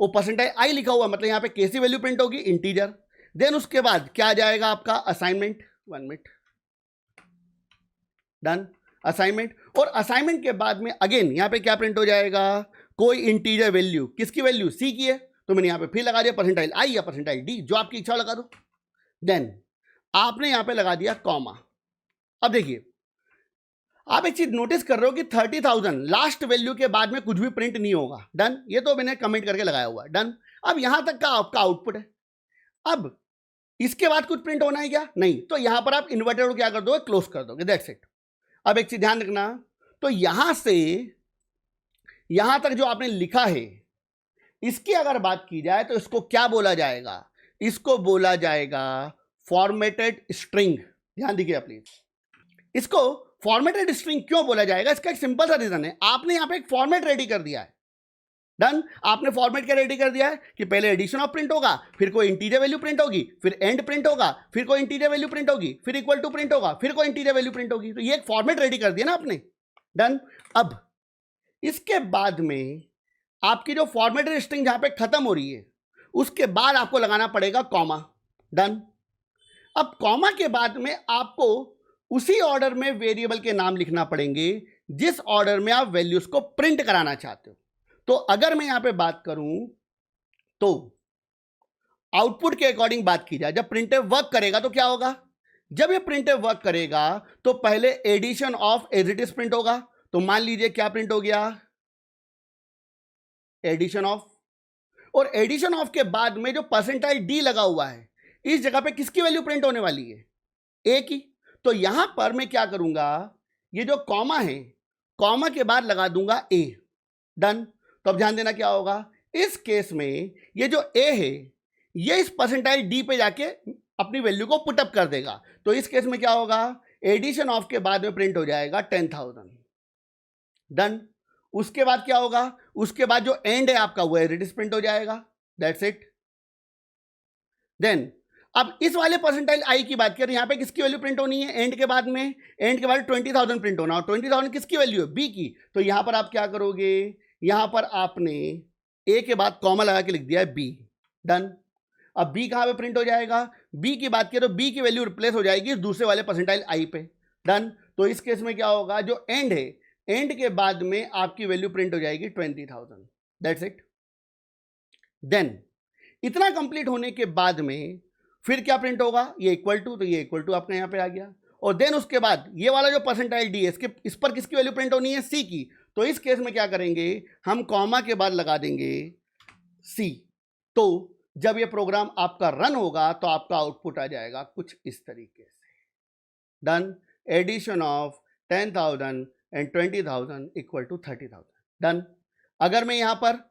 वो परसेंटाइल आई लिखा हुआ, मतलब यहां पे कैसी वैल्यू प्रिंट होगी, इंटीजर। देन उसके बाद क्या आ जाएगा आपका असाइनमेंट, 1 मिनट। डन। असाइनमेंट, और असाइनमेंट के बाद में अगेन यहां पे क्या प्रिंट हो जाएगा, कोई इंटीजर वैल्यू। किसकी वैल्यू, सी की है, तो मैंने यहां पे फिर लगा दिया परसेंटाइल आई या परसेंटाइल डी, जो आपकी इच्छा लगा दो। देन आपने यहां पे लगा दिया कॉमा। अब देखिए आप एक चीज नोटिस कर रहे हो कि 30,000 लास्ट वैल्यू के बाद में कुछ भी प्रिंट नहीं होगा। डन, ये तो मैंने कमेंट करके लगाया हुआ है। डन, अब यहां तक का आपका आउटपुट है। अब इसके बाद कुछ प्रिंट होना है क्या? नहीं, तो यहां पर आप इन्वर्टेड को क्या कर दोगे? क्लोज कर दोगे, दैट्स इट। अब एक चीज ध्यान रखना, तो यहां से यहां तक जो आपने लिखा है इसकी अगर बात की जाए तो इसको क्या बोला जाएगा? इसको बोला जाएगा फॉर्मेटेड स्ट्रिंग। ध्यान दीजिए प्लीज, इसको फॉर्मेटेड स्ट्रिंग क्यों बोला जाएगा? इसका एक सिंपल सा रीजन है, आपने यहां पे एक फॉर्मेट रेडी कर दिया है। डन, आपने फॉर्मेट क्या रेडी कर दिया है कि पहले एडिशन ऑफ प्रिंट होगा, फिर कोई इंटीजर वैल्यू प्रिंट होगी, फिर एंड प्रिंट होगा, फिर कोई इंटीजर वैल्यू प्रिंट होगी, फिर इक्वल टू प्रिंट होगा, फिर कोई इंटीजर वैल्यू प्रिंट होगी। तो ये एक फॉर्मेट रेडी कर दिया ना आपने। डन, अब इसके बाद में आपकी जो फॉर्मेटेड स्ट्रिंग जहां पे खत्म हो रही है उसके बाद आपको लगाना पड़ेगा कॉमा। डन, अब कॉमा के बाद में आपको उसी ऑर्डर में वेरिएबल के नाम लिखना पड़ेंगे जिस ऑर्डर में आप वैल्यूज को प्रिंट कराना चाहते हो। तो अगर मैं यहां पे बात करूं तो आउटपुट के अकॉर्डिंग बात की जाए, जब प्रिंटफ वर्क करेगा तो क्या होगा? जब ये प्रिंटफ वर्क करेगा तो पहले addition of as it is print होगा। तो मान लीजिए क्या प्रिंट हो गया? Addition of. और एडिशन ऑफ के बाद में जो परसेंटाइल डी लगा हुआ है इस जगह पे किसकी वैल्यू प्रिंट होने वाली है? ए की। तो यहां पर मैं क्या करूंगा, ये जो कॉमा है कॉमा के बाद लगा दूंगा ए। डन, तो अब ध्यान देना क्या होगा, इस केस में ये जो ए है ये इस परसेंटाइल डी पे जाके अपनी वैल्यू को पुटअप कर देगा। तो इस केस में क्या होगा, एडिशन ऑफ के बाद में प्रिंट हो जाएगा 10,000। डन, उसके बाद क्या होगा, उसके बाद जो एंड है आपका वो एडिट प्रिंट हो जाएगा, दैट्स इट। देन अब इस वाले परसेंटाइल आई की बात करें, यहां पे किसकी वैल्यू प्रिंट होनी है? एंड के बाद में, एंड के बाद 20,000 प्रिंट होना, और 20,000 किसकी वैल्यू है? बी की। तो यहां पर आप क्या करोगे, यहां पर आपने ए के बाद कॉमा लगा के लिख दिया है बी। डन, अब बी कहां पे प्रिंट हो जाएगा? बी की बात करें तो बी की वैल्यू रिप्लेस हो जाएगी दूसरे वाले परसेंटाइल आई पे। डन, तो इस केस में क्या होगा, जो एंड है एंड के बाद में आपकी वैल्यू प्रिंट हो जाएगी 20,000, दैट्स इट। देन इतना कंप्लीट होने के बाद में फिर क्या प्रिंट होगा, ये इक्वल टू, तो ये इक्वल टू आपका यहां पे आ गया। और देन उसके बाद ये वाला जो परसेंटाइल डी है इस पर किसकी वैल्यू प्रिंट होनी है? सी की। तो इस केस में क्या करेंगे, हम कॉमा के बाद लगा देंगे सी। तो जब ये प्रोग्राम आपका रन होगा तो आपका आउटपुट आ जाएगा कुछ इस तरीके से। Done, addition of 10,000 and 20,000 equal to 30,000। Done, अगर मैं यहां पर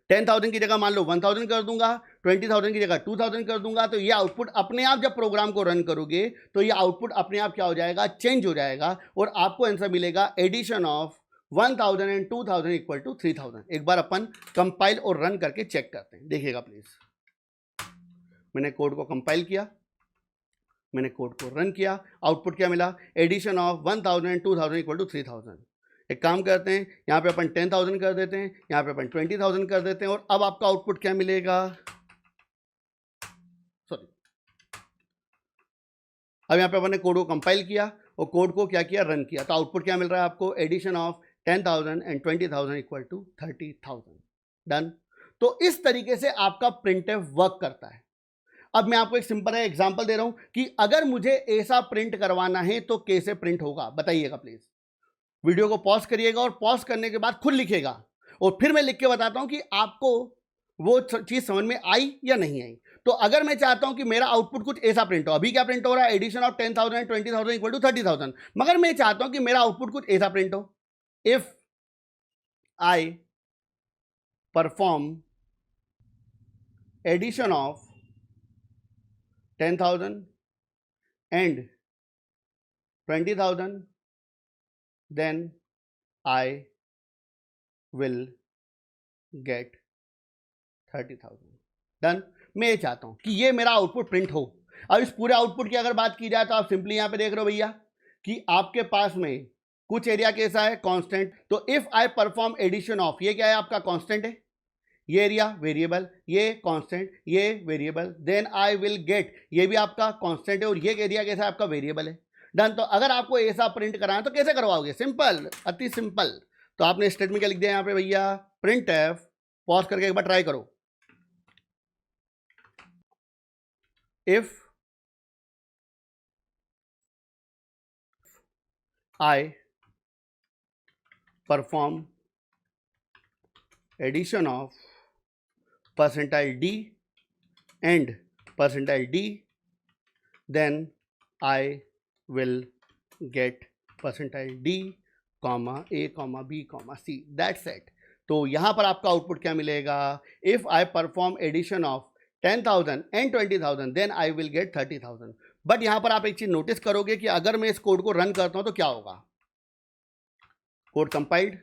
10,000 की जगह मान लो 1,000 कर दूंगा, 20,000 की जगह 2,000 कर दूंगा, तो ये आउटपुट अपने आप जब प्रोग्राम को रन करोगे तो ये आउटपुट अपने आप क्या हो जाएगा, चेंज हो जाएगा, और आपको आंसर मिलेगा addition of 1,000 and 2,000 equal to 3,000। एक बार अपन कंपाइल और रन करके चेक करते हैं, देखिएगा प्लीज। मैंने कोड को कंपाइल किया, मैंने कोड को रन किया, आउटपुट क्या मिला, addition of 1,000 and 2,000 equal to 3,000। एक काम करते हैं, यहाँ पे अपन 10,000 कर देते हैं, यहाँ पे अपन 20,000 कर देते हैं, और अब आपका आउटपुट क्या मिलेगा, सॉरी, अब यहाँ पे अपन ने कोड को कंपाइल किया और कोड को क्या किया, रन किया, तो आउटपुट क्या मिल रहा है आपको, addition of 10,000 and 20,000 equal to 30,000। Done, तो इस तरीके से आपका प्रिंटफ वर्क करता है। अब मैं आपको एक सिंपल एग्जांपल दे रहा हूं कि अगर मुझे ऐसा प्रिंट करवाना है तो कैसे प्रिंट होगा, बताइएगा प्लीज। वीडियो को पॉज करिएगा और पॉज करने के बाद खुद लिखेगा, और फिर मैं लिख के बताता हूं कि आपको वो चीज समझ में आई या नहीं आई। तो अगर मैं चाहता हूं कि मेरा आउटपुट कुछ ऐसा प्रिंट हो, अभी क्या प्रिंट हो रहा है, addition of 10,000 and 20,000 equal to 30,000, मगर मैं चाहता हूं कि मेरा आउटपुट कुछ ऐसा प्रिंट हो, if I perform addition of 10,000 and 20,000, then I will get 30,000। Done, मैं ये चाहता हूं कि ये मेरा आउटपुट प्रिंट हो। अब इस पूरे आउटपुट की अगर बात की जाए तो आप सिंपली यहां पे देख रहे हो भैया कि आपके पास में कुछ एरिया कैसा है, कांस्टेंट। तो if I perform addition of, ये क्या है आपका कांस्टेंट है, ये एरिया वेरिएबल, ये कांस्टेंट, ये variable, then I will get, ये भी आपका कांस्टेंट है, और ये एरिया कैसा है आपका, वेरिएबल है। डन, तो अगर आपको ऐसा प्रिंट कराना तो कैसे करवाओगे, सिंपल, अति सिंपल। तो आपने स्टेटमेंट क्या लिख दिया यहाँ पे भैया, प्रिंट एफ, पॉज करके एक बार ट्राई करो, if I perform addition of percentile D and percentile D, then I will get percentile D, A, B, C. That's it. तो यहां पर आपका आउटपुट क्या मिलेगा? If I perform addition of 10,000 and 20,000 then I will get 30,000. But यहां पर आप एक चीज नोटिस करोगे कि अगर मैं इस कोड को रन करता हूं तो क्या होगा? Code compiled,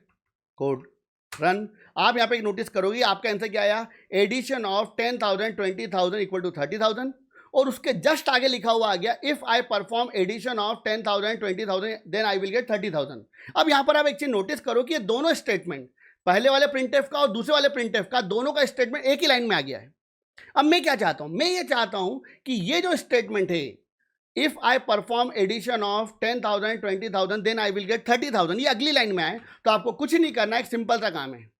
code run. आप यहां पे एक नोटिस करोगे आपका आंसर क्या आया? Addition of 10,000 20,000 equal to 30,000. और उसके जस्ट आगे लिखा हुआ आ गया if I perform addition of 10,000 20,000 then I will get 30,000. अब यहां पर आप एक चीज नोटिस करो कि ये दोनों स्टेटमेंट, पहले वाले प्रिंटफ का और दूसरे वाले प्रिंटफ का, दोनों का स्टेटमेंट एक ही लाइन में आ गया है. अब मैं क्या चाहता हूं? मैं ये चाहता हूं कि ये जो स्टेटमेंट है if I perform addition of 10,000 20,000 then I will get 30,000, ये अगली लाइन में आए. तो आपको कुछ नहीं करना है, एक सिंपल सा काम है.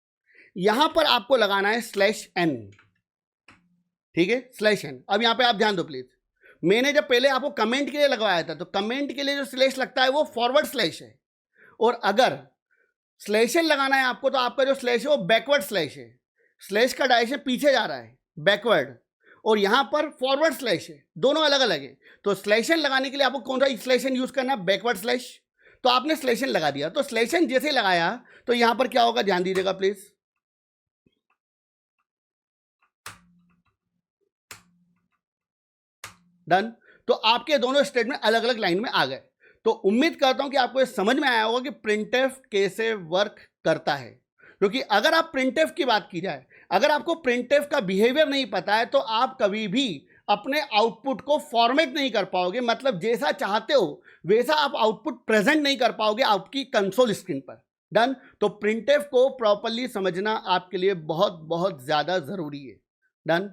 यहां पर आपको लगाना है /n. ठीक है, /n. अब यहां पे आप ध्यान दो प्लीज. मैंने जब पहले आपको कमेंट के लिए लगवाया था तो कमेंट के लिए जो स्लैश लगता है वो फॉरवर्ड स्लैश है, और अगर /n लगाना है आपको तो आपका जो स्लैश है वो बैकवर्ड स्लैश है. स्लैश का डायरेक्शन पीछे जा रहा है, बैकवर्ड, और यहां पर फॉरवर्ड स्लैश है. दोनों अलग अलग है. तो /n लगाने के लिए आपको कौन सा /n यूज करना है? Backward slash. तो आपने /n लगा दिया. तो /n जैसे लगाया तो यहां पर क्या होगा, ध्यान दीजिएगा प्लीज. डन. तो आपके दोनों स्टेटमेंट अलग अलग लाइन में आ गए. तो उम्मीद करता हूं कि आपको ये समझ में आया होगा कि प्रिंटफ कैसे वर्क करता है. क्योंकि अगर आप प्रिंटफ की बात की जाए, अगर आपको प्रिंटफ का बिहेवियर नहीं पता है तो आप कभी भी अपने आउटपुट को फॉर्मेट नहीं कर पाओगे. मतलब जैसा चाहते हो वैसा आप आउटपुट प्रेजेंट नहीं कर पाओगे आपकी कंसोल स्क्रीन पर. डन. तो प्रिंटफ को प्रॉपर्ली समझना आपके लिए बहुत बहुत ज्यादा जरूरी है. डन.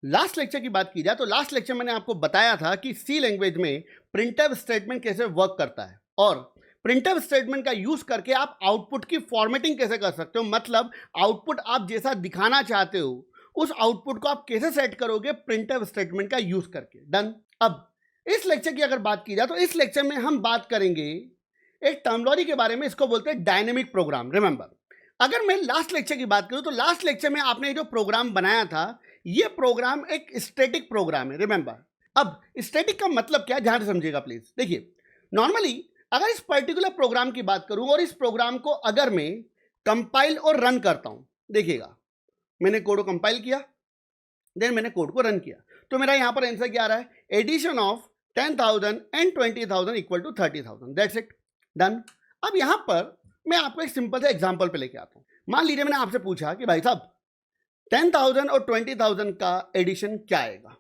लास्ट लेक्चर की बात की जाए तो लास्ट लेक्चर मैंने आपको बताया था कि सी लैंग्वेज में प्रिंटफ स्टेटमेंट कैसे वर्क करता है, और प्रिंटफ स्टेटमेंट का यूज करके आप आउटपुट की फॉर्मेटिंग कैसे कर सकते हो. मतलब आउटपुट आप जैसा दिखाना चाहते हो उस आउटपुट को आप कैसे सेट करोगे प्रिंटफ स्टेटमेंट का यूज करके. डन. अब इस लेक्चर की अगर बात की जाए तो इस लेक्चर में हम बात करेंगे एक टर्मिनोलॉजी के बारे में, इसको बोलते हैं डायनेमिक प्रोग्राम. रिमेंबर, अगर मैं लास्ट लेक्चर की बात करूं तो लास्ट लेक्चर में आपने जो प्रोग्राम बनाया था ये प्रोग्राम एक स्टैटिक प्रोग्राम है. रिमेंबर, अब स्टैटिक का मतलब क्या, ध्यान से समझिएगा प्लीज. देखिए, नॉर्मली अगर इस पर्टिकुलर प्रोग्राम की बात करूं और इस प्रोग्राम को अगर मैं कंपाइल और रन करता हूं, देखिएगा मैंने कोड को कंपाइल किया, देन मैंने कोड को रन किया, तो मेरा यहां पर आंसर क्या आ रहा है? Addition of 10,000 and 20,000 equal to 30,000. That's it. Done. अब यहां पर मैं आपको एक सिंपल सा एग्जांपल पे लेके आता हूं. मान लीजिए मैंने आपसे पूछा कि भाई साहब 10,000 और 20,000 का एडिशन क्या आएगा,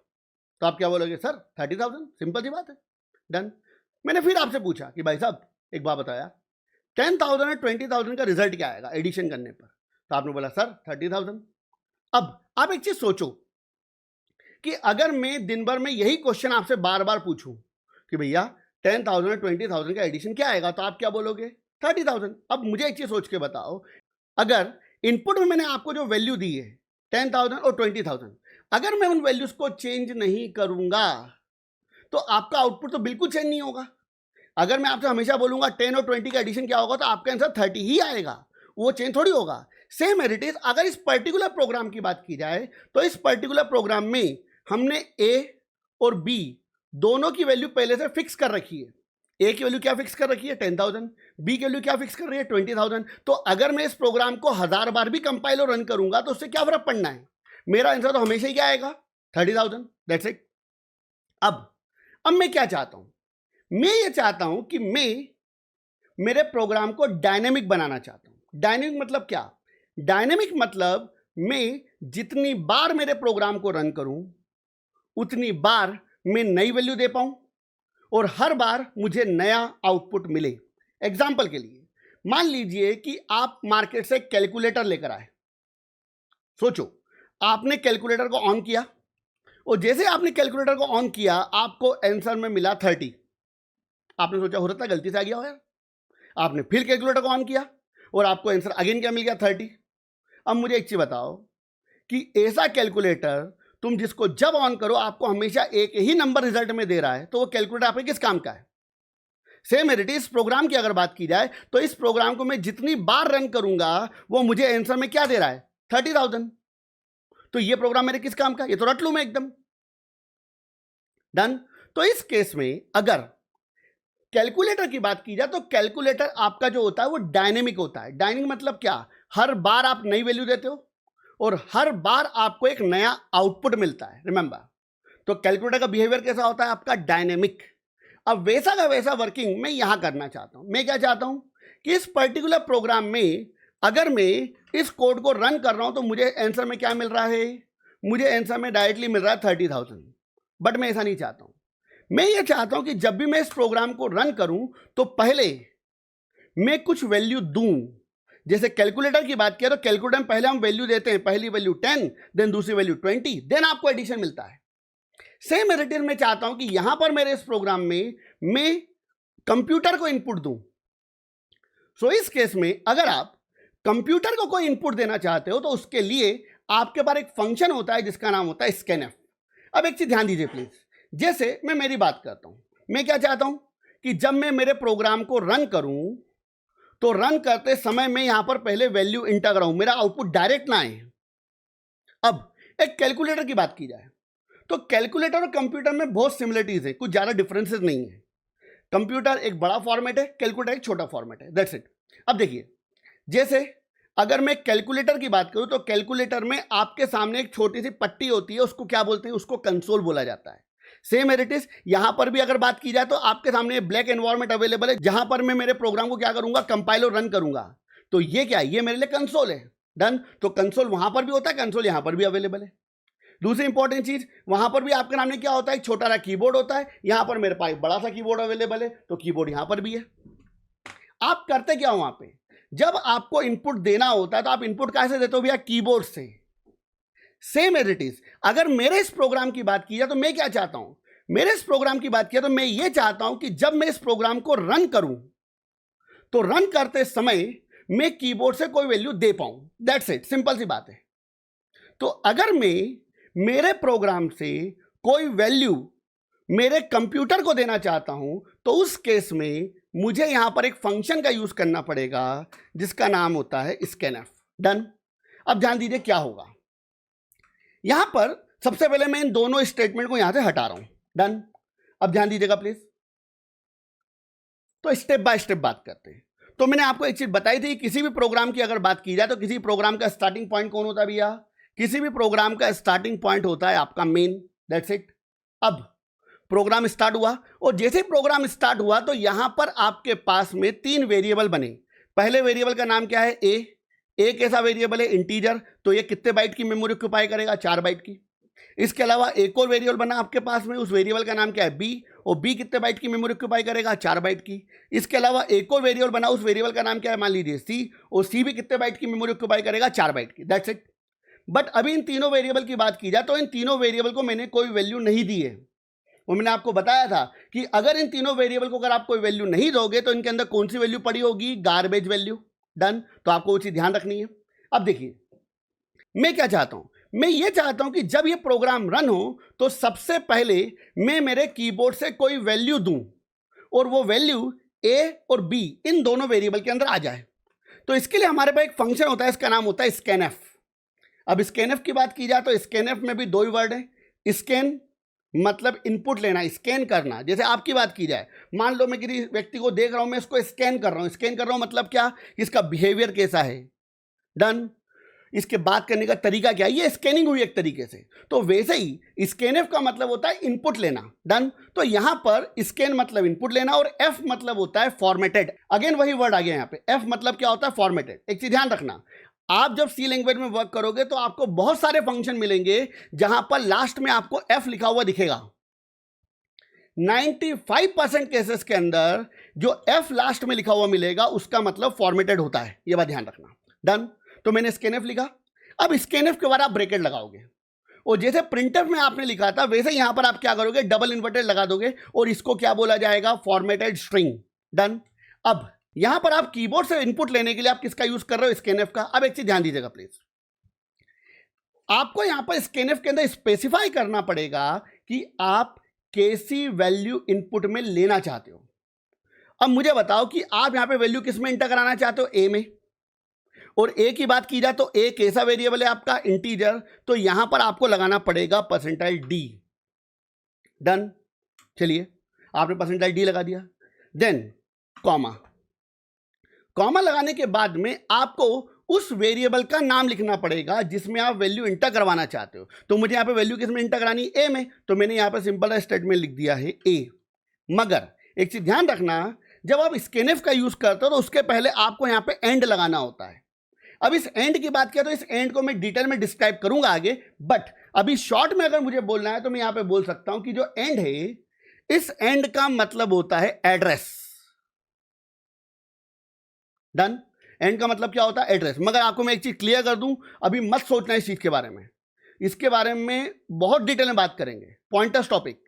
तो आप क्या बोलोगे? सर 30,000. सिंपल सी बात है. डन. मैंने फिर आपसे पूछा कि भाई साहब एक बात बताया, 10,000 और 20,000 का रिजल्ट क्या आएगा एडिशन करने पर, तो आपने बोला सर 30,000. अब आप एक चीज सोचो कि अगर मैं दिन भर में यही क्वेश्चन आपसे बार बार पूछूं कि भैया 10,000 और 20,000 का एडिशन क्या आएगा, तो आप क्या बोलोगे? 30,000. अब मुझे एक चीज सोच के बताओ, अगर इनपुट में मैंने आपको जो वैल्यू दी है 10,000 और 20,000, अगर मैं उन वैल्यूज को चेंज नहीं करूंगा तो आपका आउटपुट तो बिल्कुल चेंज नहीं होगा. अगर मैं आपसे हमेशा बोलूंगा 10 और 20 का एडिशन क्या होगा तो आपका आंसर 30 ही आएगा, वो चेंज थोड़ी होगा. सेम एज इट इज अगर इस पर्टिकुलर प्रोग्राम की बात की जाए तो इस पर्टिकुलर प्रोग्राम में हमने ए और बी दोनों की वैल्यू पहले से फिक्स कर रखी है. ए की वैल्यू क्या फिक्स कर रखी है? 10,000. बी की वैल्यू क्या फिक्स कर रही है? 20,000. तो अगर मैं इस प्रोग्राम को 1000 बार भी कंपाइल और रन करूंगा तो उससे क्या फर्क पड़ना है? मेरा आंसर तो हमेशा ही क्या आएगा? 30,000. That's it. अब मैं क्या चाहता हूं? मैं ये चाहता हूं कि मैं मेरे प्रोग्राम को डायनेमिक बनाना चाहता हूं. डायनेमिक मतलब क्या? डायनेमिक मतलब मैं जितनी बार मेरे प्रोग्राम को रन करूं उतनी बार मैं नई वैल्यू दे पाऊं और हर बार मुझे नया आउटपुट मिले. एग्जाम्पल के लिए मान लीजिए कि आप मार्केट से कैलकुलेटर लेकर आए. सोचो, आपने कैलकुलेटर को ऑन किया और जैसे आपने कैलकुलेटर को ऑन किया आपको आंसर में मिला 30. आपने सोचा हो सकता है गलती से आ गया हो यार. आपने फिर कैलकुलेटर को ऑन किया और आपको आंसर अगेन क्या मिल गया? 30. अब मुझे एक चीज बताओ कि ऐसा कैलकुलेटर तुम जिसको जब ऑन करो आपको हमेशा एक ही नंबर रिजल्ट में दे रहा है, तो वो कैलकुलेटर आपके किस काम का है? Same as it is program की अगर बात की जाए तो इस प्रोग्राम को मैं जितनी बार रन करूंगा वो मुझे आंसर में क्या दे रहा है, 30,000। तो ये प्रोग्राम मेरे किस काम का, ये तो रट लूं मैं एकदम। डन। तो इस केस में अगर कैलकुलेटर की बात की जाए तो कैलकुलेटर आपका जो होता है वो डायनेमिक होता है। डायनेमिक मतलब क्या, हर बार आप नई वैल्यू देते हो और हर बार आपको एक नया आउटपुट मिलता है, रिमेंबर। तो कैलकुलेटर का बिहेवियर कैसा होता है आपका, डायनेमिक। अब वैसा का वैसा वर्किंग मैं यहां करना चाहता हूं। मैं क्या चाहता हूं कि इस पर्टिकुलर प्रोग्राम में अगर मैं इस कोड को रन कर रहा हूं तो मुझे आंसर में क्या मिल रहा है, मुझे आंसर में डायरेक्टली मिल रहा है 30,000। बट मैं ऐसा नहीं चाहता हूं। मैं ये चाहता हूं कि जब भी मैं इस प्रोग्राम को रन करूं तो पहले मैं कुछ वैल्यू दूं। जैसे कैलकुलेटर की बात किया तो कैलकुलेटर में पहले हम वैल्यू देते हैं, पहली वैल्यू 10, देन दूसरी वैल्यू 20, देन आपको एडिशन मिलता है। सेम एज इट इज मैं चाहता हूं कि यहां पर मेरे इस प्रोग्राम में मैं कंप्यूटर को इनपुट दूं। सो इस केस में अगर आप कंप्यूटर को कोई इनपुट देना चाहते हो तो उसके लिए आपके पास एक फंक्शन होता है जिसका नाम होता है स्कैनफ। अब एक चीज ध्यान दीजिए प्लीज, जैसे मैं मेरी बात करता हूं, मैं क्या चाहता हूं कि जब मैं मेरे प्रोग्राम को रन करूं तो रन करते समय मैं यहां पर पहले वैल्यू इंटर कराऊं, मेरा आउटपुट डायरेक्ट ना आए। अब एक कैलकुलेटर की बात की जाए तो कैलकुलेटर और कंप्यूटर में बहुत सिमिलरिटीज है, कुछ ज्यादा डिफरेंसेस नहीं है। कंप्यूटर एक बड़ा फॉर्मेट है, कैलकुलेटर एक छोटा फॉर्मेट है, दैट्स इट। अब देखिए, जैसे अगर मैं कैलकुलेटर की बात करूं तो कैलकुलेटर में आपके सामने एक छोटी सी पट्टी होती है, उसको क्या बोलते हैं, उसको कंसोल बोला जाता है। सेम एज इट इज यहां पर भी अगर बात की जाए तो आपके सामने ब्लैक एनवायरनमेंट अवेलेबल है जहां पर मैं मेरे प्रोग्राम को क्या करूंगा, कंपाइल और रन करूंगा। तो ये क्या है, ये मेरे लिए कंसोल है। डन। तो कंसोल वहां पर भी होता है, कंसोल यहां पर भी अवेलेबल है। दूसरी इंपॉर्टेंट चीज, वहां पर भी आपके सामने क्या होता है, छोटा सा कीबोर्ड होता है, यहां पर मेरे पास बड़ा सा कीबोर्ड अवेलेबल है, तो कीबोर्ड यहां पर भी है। आप करते क्या हो वहां पे, जब आपको इनपुट देना होता है तो आप इनपुट कैसे देते हो भैया, कीबोर्ड से। सेम एज इट इज अगर मेरे इस प्रोग्राम की बात की जाए तो मैं क्या चाहता हूं, मेरे इस प्रोग्राम की बात किया तो मैं ये चाहता हूं कि जब मैं इस प्रोग्राम को रन करूं तो रन करते समय मैं कीबोर्ड से कोई वैल्यू दे पाऊं, दैट्स इट, सिंपल सी बात है। तो अगर मैं मेरे प्रोग्राम से कोई वैल्यू मेरे कंप्यूटर को देना चाहता हूं तो उस केस में मुझे यहां पर एक फंक्शन का यूज करना पड़ेगा जिसका नाम होता है स्कैनफ। डन। अब ध्यान दीजिए क्या होगा, यहां पर सबसे पहले मैं इन दोनों स्टेटमेंट को यहां से हटा रहा हूं। डन। अब ध्यान दीजिएगा प्लीज। तो स्टेप बाय स्टेप बात करते हैं। तो मैंने आपको एक चीज बताई थी, किसी भी प्रोग्राम की अगर बात की जाए तो किसी प्रोग्राम का स्टार्टिंग पॉइंट कौन होता है भैया, किसी भी प्रोग्राम का स्टार्टिंग पॉइंट होता है आपका मेन, दैट्स इट। अब प्रोग्राम स्टार्ट हुआ और जैसे प्रोग्राम स्टार्ट हुआ तो यहां पर आपके पास में 3 वेरिएबल बने। पहले वेरिएबल का नाम क्या है, ए कैसा वेरिएबल है, इंटीजर, तो ये कितने बाइट की मेमोरी ऑक्यूपाई करेगा, 4 बाइट की। इसके अलावा एक और वेरिएबल बना आपके पास में, उस वेरिएबल का नाम क्या है, बी, और बी कितने बाइट की मेमोरी ऑक्यूपाई करेगा, 4 बाइट की। इसके अलावा एक और वेरिएबल बना, उस वेरिएबल का नाम क्या है, मान लीजिए सी, और सी भी कितने बाइट की मेमोरी ऑक्यूपाई करेगा, 4 बाइट की, दैट्स इट। बट अभी इन तीनों वेरिएबल की बात की जाए तो इन तीनों वेरिएबल को मैंने कोई वैल्यू नहीं दी है। वो मैंने आपको बताया था कि अगर इन तीनों वेरिएबल को अगर आप कोई वैल्यू नहीं दोगे तो इनके अंदर कौन सी वैल्यू पड़ी होगी, गार्बेज वैल्यू। डन। तो आपको वो चीज ध्यान रखनी है। अब देखिए मैं क्या चाहता हूं, मैं ये चाहता हूं कि जब ये प्रोग्राम रन हो तो सबसे पहले मैं मेरे कीबोर्ड से कोई वैल्यू दूं और वो वैल्यू ए और बी इन दोनों वेरिएबल के अंदर आ जाए। तो इसके लिए हमारे पास एक फंक्शन होता है, इसका नाम होता है स्कैनफ। अब स्कैनफ की बात की जाए तो स्कैनफ में भी 2 ही वर्ड है। स्कैन मतलब इनपुट लेना, स्कैन करना। जैसे आपकी बात की जाए, मान लो मैं किसी व्यक्ति को देख रहा हूं, मैं इसको स्कैन कर रहा हूं। स्कैन कर रहा हूं मतलब क्या, इसका बिहेवियर कैसा है, डन, इसके बात करने का तरीका क्या है, ये स्कैनिंग हुई एक तरीके से। तो वैसे ही स्कैनफ का मतलब होता है इनपुट लेना। डन। तो यहां पर स्कैन मतलब इनपुट लेना और एफ मतलब होता है फॉर्मेटेड। अगेन वही वर्ड आ गया यहां पे, एफ मतलब क्या होता है, फॉर्मेटेड। एक चीज ध्यान रखना, आप जब सी लैंग्वेज में वर्क करोगे तो आपको बहुत सारे फंक्शन मिलेंगे जहां पर लास्ट में आपको एफ लिखा हुआ दिखेगा। 95% केसेस के अंदर जो एफ लास्ट में लिखा हुआ मिलेगा उसका मतलब फॉर्मेटेड होता है, यह बात ध्यान रखना। डन। तो मैंने स्कैनफ लिखा। अब स्कैनफ के बाद आप ब्रैकेट लगाओगे और जैसे प्रिंटफ में आपने लिखा था वैसे यहां पर आप क्या करोगे, डबल इन्वर्टेड लगा दोगे और इसको क्या बोला जाएगा, फॉर्मेटेड स्ट्रिंग। डन। अब यहां पर आप कीबोर्ड से इनपुट लेने के लिए आप किसका यूज कर रहे हो, स्कैनफ का। अब एक चीज ध्यान दीजिएगा प्लीज, आपको यहां पर स्कैनफ के अंदर स्पेसिफाई करना पड़ेगा कि आप कैसी वैल्यू इनपुट में लेना चाहते हो। अब मुझे बताओ कि आप यहां पे वैल्यू किस में इंटर कराना चाहते हो, ए में, और ए की बात की जाए तो ए कैसा वेरिएबल है आपका, इंटीजर, तो यहां पर आपको लगाना पड़ेगा परसेंटाइल डी। डन, चलिए आपने परसेंटाइल डी लगा दिया, देन कॉमा, कॉमा लगाने के बाद में आपको उस वेरिएबल का नाम लिखना पड़ेगा जिसमें आप वैल्यू इंटर करवाना चाहते हो। तो मुझे यहां पे वैल्यू किस में इंटर करानी, ए में, तो मैंने यहां पे सिंपल स्टेटमेंट लिख दिया है ए। मगर एक चीज ध्यान रखना, जब आप स्कैनफ का यूज करते हो तो उसके पहले आपको यहां पे एंड लगाना होता है। अब इस एंड की बात किया तो इस एंड को मैं डिटेल में डिस्क्राइब करूंगा आगे, बट अभी शॉर्ट में अगर मुझे बोलना है तो मैं यहां पे बोल सकता हूं कि जो एंड है, इस एंड का मतलब होता है एड्रेस। डन, एंड का मतलब क्या होता है, एड्रेस। मगर आपको मैं एक चीज क्लियर कर दूं, अभी मत सोचना इस चीज के बारे में, इसके बारे में बहुत डिटेल में बात करेंगे, पॉइंटर्स टॉपिक।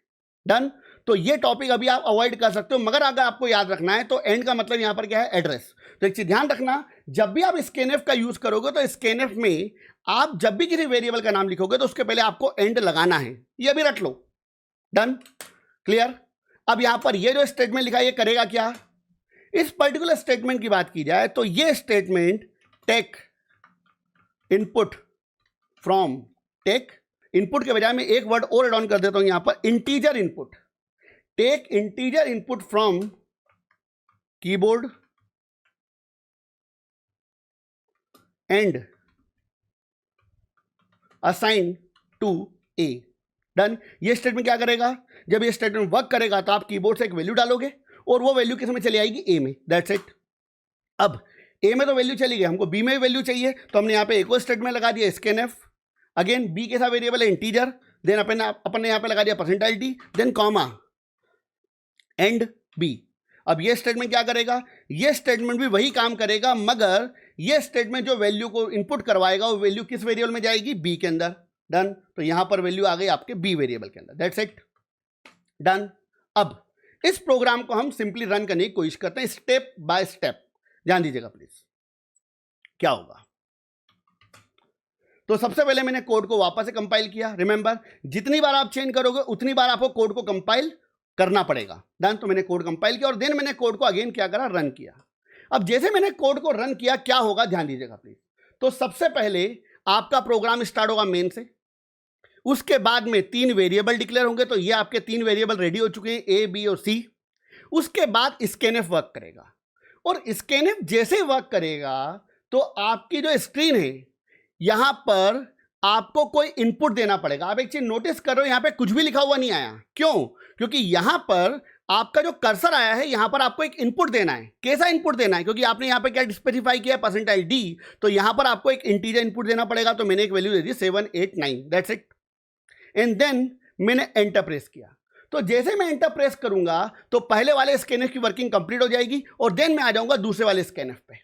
डन, तो ये टॉपिक अभी आप अवॉइड कर सकते हो, मगर अगर आपको याद रखना है तो एंड का मतलब यहां पर क्या है, एड्रेस। तो एक चीज ध्यान रखना, जब भी आप स्कैनफ का यूज करोगे तो स्कैनफ में आप जब भी किसी वेरिएबल का नाम लिखोगे तो उसके पहले आपको एंड लगाना है, ये भी रट लो। Done, clear. अब यहां पर ये जो स्टेटमेंट लिखा है ये करेगा क्या, इस पर्टिकुलर स्टेटमेंट की बात की जाए तो ये statement take input from, take input के बजाय मैं एक वर्ड और एड ऑन कर देता हूं यहां पर, integer input, take integer input from keyboard and assign to a. Done, ये स्टेटमेंट क्या करेगा, जब ये स्टेटमेंट वर्क करेगा तो आप कीबोर्ड से एक वैल्यू डालोगे और वो वैल्यू किस में चली आएगी, ए में, दैट्स इट। अब ए में तो वैल्यू चली गई, हमको बी में भी वैल्यू चाहिए, तो हमने यहां पे एक और स्टेटमेंट लगा दिया स्कैनफ, अगेन बी कैसा वेरिएबल है, इंटीजर, देन अपन ने यहां पे लगा दिया percentile d, then comma and b. अब ये स्टेटमेंट क्या करेगा, ये स्टेटमेंट भी वही काम करेगा, मगर ये स्टेटमेंट जो वैल्यू को इनपुट करवाएगा वो वैल्यू किस वेरिएबल में जाएगी, बी के अंदर। डन, तो यहां पर वैल्यू आ गई आपके बी वेरिएबल के अंदर, दैट्स इट। डन, अब इस प्रोग्राम को हम सिंपली रन करने की कोशिश करते हैं स्टेप बाय स्टेप, ध्यान दीजिएगा प्लीज। क्या होगा, तो सबसे पहले मैंने कोड को वापस से कंपाइल किया, रिमेंबर जितनी बार आप चेंज करोगे उतनी बार आपको कोड को कंपाइल करना पड़ेगा। डन, तो मैंने कोड कंपाइल किया और देन मैंने कोड को अगेन क्या करा, रन किया। अब जैसे मैंने कोड को रन किया क्या होगा, ध्यान दीजिएगा प्लीज। तो सबसे पहले आपका प्रोग्राम स्टार्ट होगा मेन से, उसके बाद में 3 वेरिएबल डिक्लेयर होंगे, तो ये आपके 3 वेरिएबल रेडी हो चुके हैं, ए बी और सी। उसके बाद स्कैनफ वर्क करेगा, और स्कैनफ जैसे वर्क करेगा तो आपकी जो स्क्रीन है यहां पर आपको कोई इनपुट देना पड़ेगा। आप एक चीज नोटिस करो, यहां पे कुछ भी लिखा हुआ नहीं आया, क्यों, क्योंकि यहां पर आपका जो कर्सर आया है यहां पर आपको एक इनपुट देना है। कैसा इनपुट देना है, क्योंकि आपने यहां पे क्या स्पेसिफाई किया है, परसेंटाइल डी, तो यहां पर आपको एक इंटीजर इनपुट देना पड़ेगा। तो मैंने एक वैल्यू दे दी 789, दैट्स इट, एंड देन मैंने एंटर प्रेस किया। तो जैसे मैं एंटर प्रेस करूंगा तो पहले वाले स्कैनफ की वर्किंग कंप्लीट हो जाएगी और देन मैं आ जाऊंगा दूसरे वाले स्कैनफ पे।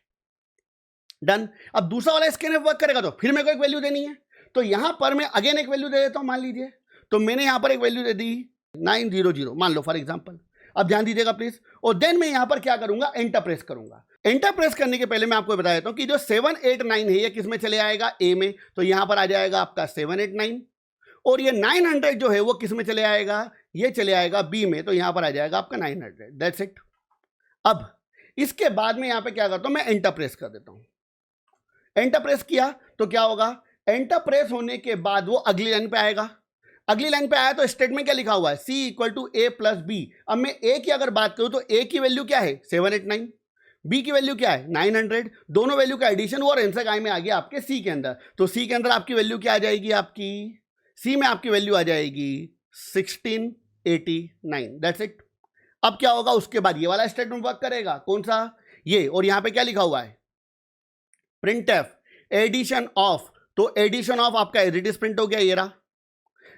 डन, अब दूसरा वाला स्कैनफ वर्क करेगा तो फिर मेरे को एक वैल्यू देनी है, तो यहां पर मैं अगेन एक वैल्यू दे देता हूं, मान लीजिए, तो मैंने यहां पर एक वैल्यू दे दी 900 मान लो फॉर एग्जांपल। अब ध्यान दीजिएगा प्लीज, और देन मैं यहां पर क्या करूंगा, एंटर प्रेस करूंगा। एंटर प्रेस करने के पहले मैं आपको बता देता हूं कि जो 789 है ये किस में चले आएगा, ए में, तो यहां पर आ जाएगा आपका 789, और ये 900 जो है वो किस में चले आएगा, ये चले आएगा बी में, तो यहां पर आ जाएगा आपका 900, दैट्स इट। अब इसके बाद में यहां पे क्या करता हूं, मैं एंटर प्रेस कर देता हूं। एंटर प्रेस किया तो क्या होगा, एंटर प्रेस होने के बाद वो अगली लाइन पे आएगा। अगली लाइन पे आया तो स्टेटमेंट क्या लिखा हुआ है, C equal to A plus B. अब मैं ए की अगर बात करूं तो ए की वैल्यू क्या है 789, बी की वैल्यू क्या है 900, दोनों वैल्यू का एडिशन हुआ और आंसर आई में आ गया आपके सी के अंदर। तो सी के अंदर आपकी वैल्यू क्या आ जाएगी, आपकी सी में आपकी वैल्यू आ जाएगी 1689, दैट्स इट। अब क्या होगा, उसके बाद ये वाला स्टेटमेंट वर्क करेगा, कौन सा, ये, और यहां पे क्या लिखा हुआ है, प्रिंटफ एडिशन ऑफ, तो एडिशन ऑफ आपका एज इट इज प्रिंट हो गया, ये रहा।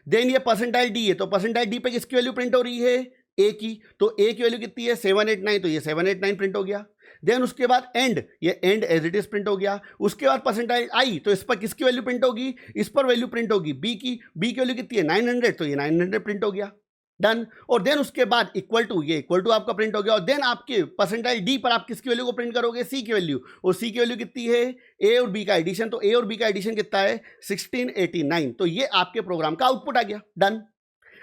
देन ये परसेंटाइल डी है, तो परसेंटाइल डी पे किसकी वैल्यू प्रिंट हो रही है, ए की, तो ए की वैल्यू कितनी है 789, तो ये 789 प्रिंट हो गया। देन उसके बाद एंड, ये and as it is print हो गया। उसके बाद परसेंटाइल आई, तो इस पर किसकी वैल्यू प्रिंट होगी, इस पर वैल्यू प्रिंट होगी बी की, बी की वैल्यू कितनी है 900, तो ये 900 प्रिंट हो गया। डन, और देन उसके बाद इक्वल टू, ये इक्वल टू आपका प्रिंट हो गया, और देन आपके परसेंटाइल डी पर आप किसकी वैल्यू को प्रिंट करोगे, सी की वैल्यू, और सी की वैल्यू कितनी है, ए और बी का एडिशन, तो ए और बी का एडिशन कितना है 1689, तो ये आपके प्रोग्राम का आउटपुट आ गया। डन।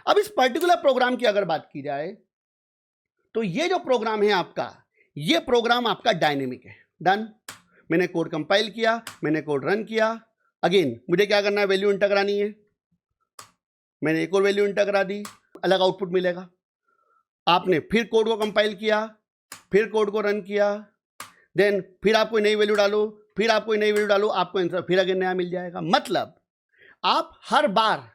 अब इस पर्टिकुलर प्रोग्राम की अगर बात की जाए तो ये जो प्रोग्राम है आपका, ये प्रोग्राम आपका डायनेमिक है। डन। मैंने कोड कंपाइल किया, मैंने कोड रन किया। अगेन मुझे क्या करना है, वैल्यू इंटर करानी है। मैंने एक और वैल्यू इंटर करा दी, अलग आउटपुट मिलेगा। आपने फिर कोड को कंपाइल किया, फिर कोड को रन किया, देन फिर आप कोई नई वैल्यू डालो, फिर आप कोई नई वैल्यू डालो, आपको आंसर फिर अगेन नया मिल जाएगा। मतलब आप हर बार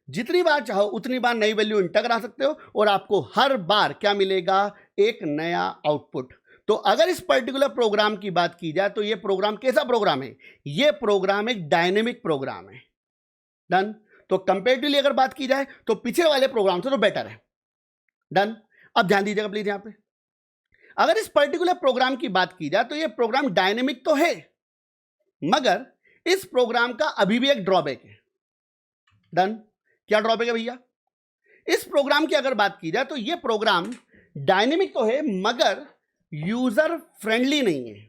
जितनी बार चाहो उतनी बार नई वैल्यू इंटर करा सकते हो और आपको हर बार क्या मिलेगा, एक नया आउटपुट। तो अगर इस पर्टिकुलर प्रोग्राम की बात की जाए तो ये प्रोग्राम कैसा प्रोग्राम है, ये प्रोग्राम एक डायनेमिक प्रोग्राम है। डन। तो कंपेरेटिवली अगर बात की जाए तो पिछले वाले प्रोग्राम से तो बेटर है। डन। अब ध्यान दीजिएगा प्लीज, यहां पे अगर इस पर्टिकुलर प्रोग्राम की बात की जाए तो ये प्रोग्राम डायनेमिक तो है, मगर इस प्रोग्राम का अभी भी एक ड्रॉबैक है। डन। क्या ड्रॉबैक है भैया, इस प्रोग्राम की अगर बात की जाए तो ये प्रोग्राम डायनेमिक तो है मगर यूजर फ्रेंडली नहीं है।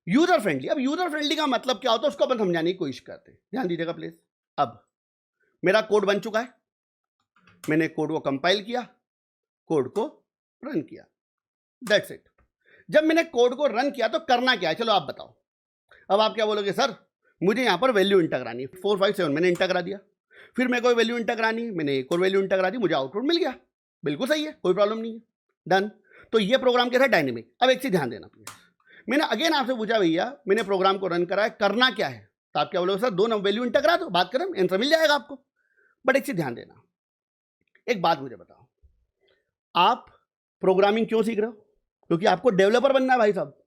यूजर फ्रेंडली, अब यूजर फ्रेंडली का मतलब क्या होता है उसको अपन समझाने की कोशिश करते हैं। ध्यान दीजिएगा प्लीज। अब मेरा कोड बन चुका है, मैंने कोड को कंपाइल किया, कोड को रन किया, दैट्स इट। जब मैंने कोड को रन किया तो करना क्या है, चलो आप बताओ। अब आप क्या बोलोगे, सर मुझे यहां पर वैल्यू इंटर करानी है, 4 5 7 मैंने इंटर करा दिया। फिर मेरे को वैल्यू इंटर करानी है, मैंने एक और वैल्यू इंटर करा दी, मुझे आउटपुट मिल गया, बिल्कुल सही है, कोई प्रॉब्लम नहीं है। डन। तो ये प्रोग्राम कैसा है, डायनेमिक। अब एक चीज ध्यान देना प्लीज, मैंने अगेन आपसे पूछा भैया मैंने प्रोग्राम को रन करा है, करना क्या है, तो आप क्या बोलोगे, सर 2 वैल्यू इंटर करा दो, बात करें आंसर मिल जाएगा आपको। बट एक चीज ध्यान देना, एक बात मुझे बताओ, आप प्रोग्रामिंग क्यों सीख रहे हो, क्योंकि आपको डेवलपर बनना है भाई साहब।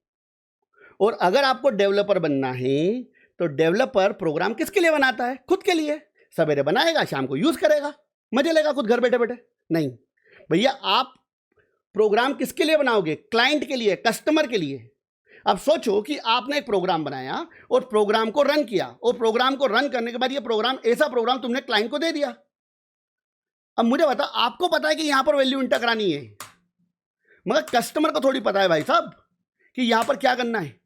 और अगर आपको डेवलपर बनना है तो डेवलपर प्रोग्राम किसके लिए बनाता है, खुद के लिए। सवेरे बनाएगा, शाम को यूज करेगा, मजे लेगा खुद घर बैठे बैठे। नहीं भैया, आप प्रोग्राम किसके लिए बनाओगे, क्लाइंट के लिए, कस्टमर के लिए। अब सोचो कि आपने एक प्रोग्राम बनाया और प्रोग्राम को रन किया, और प्रोग्राम को रन करने के बाद ये प्रोग्राम, ऐसा प्रोग्राम तुमने क्लाइंट को दे दिया। अब मुझे बता, आपको पता है कि यहां पर वैल्यू इंटर करानी है, मगर कस्टमर को थोड़ी पता है भाई साहब कि यहां पर क्या करना है।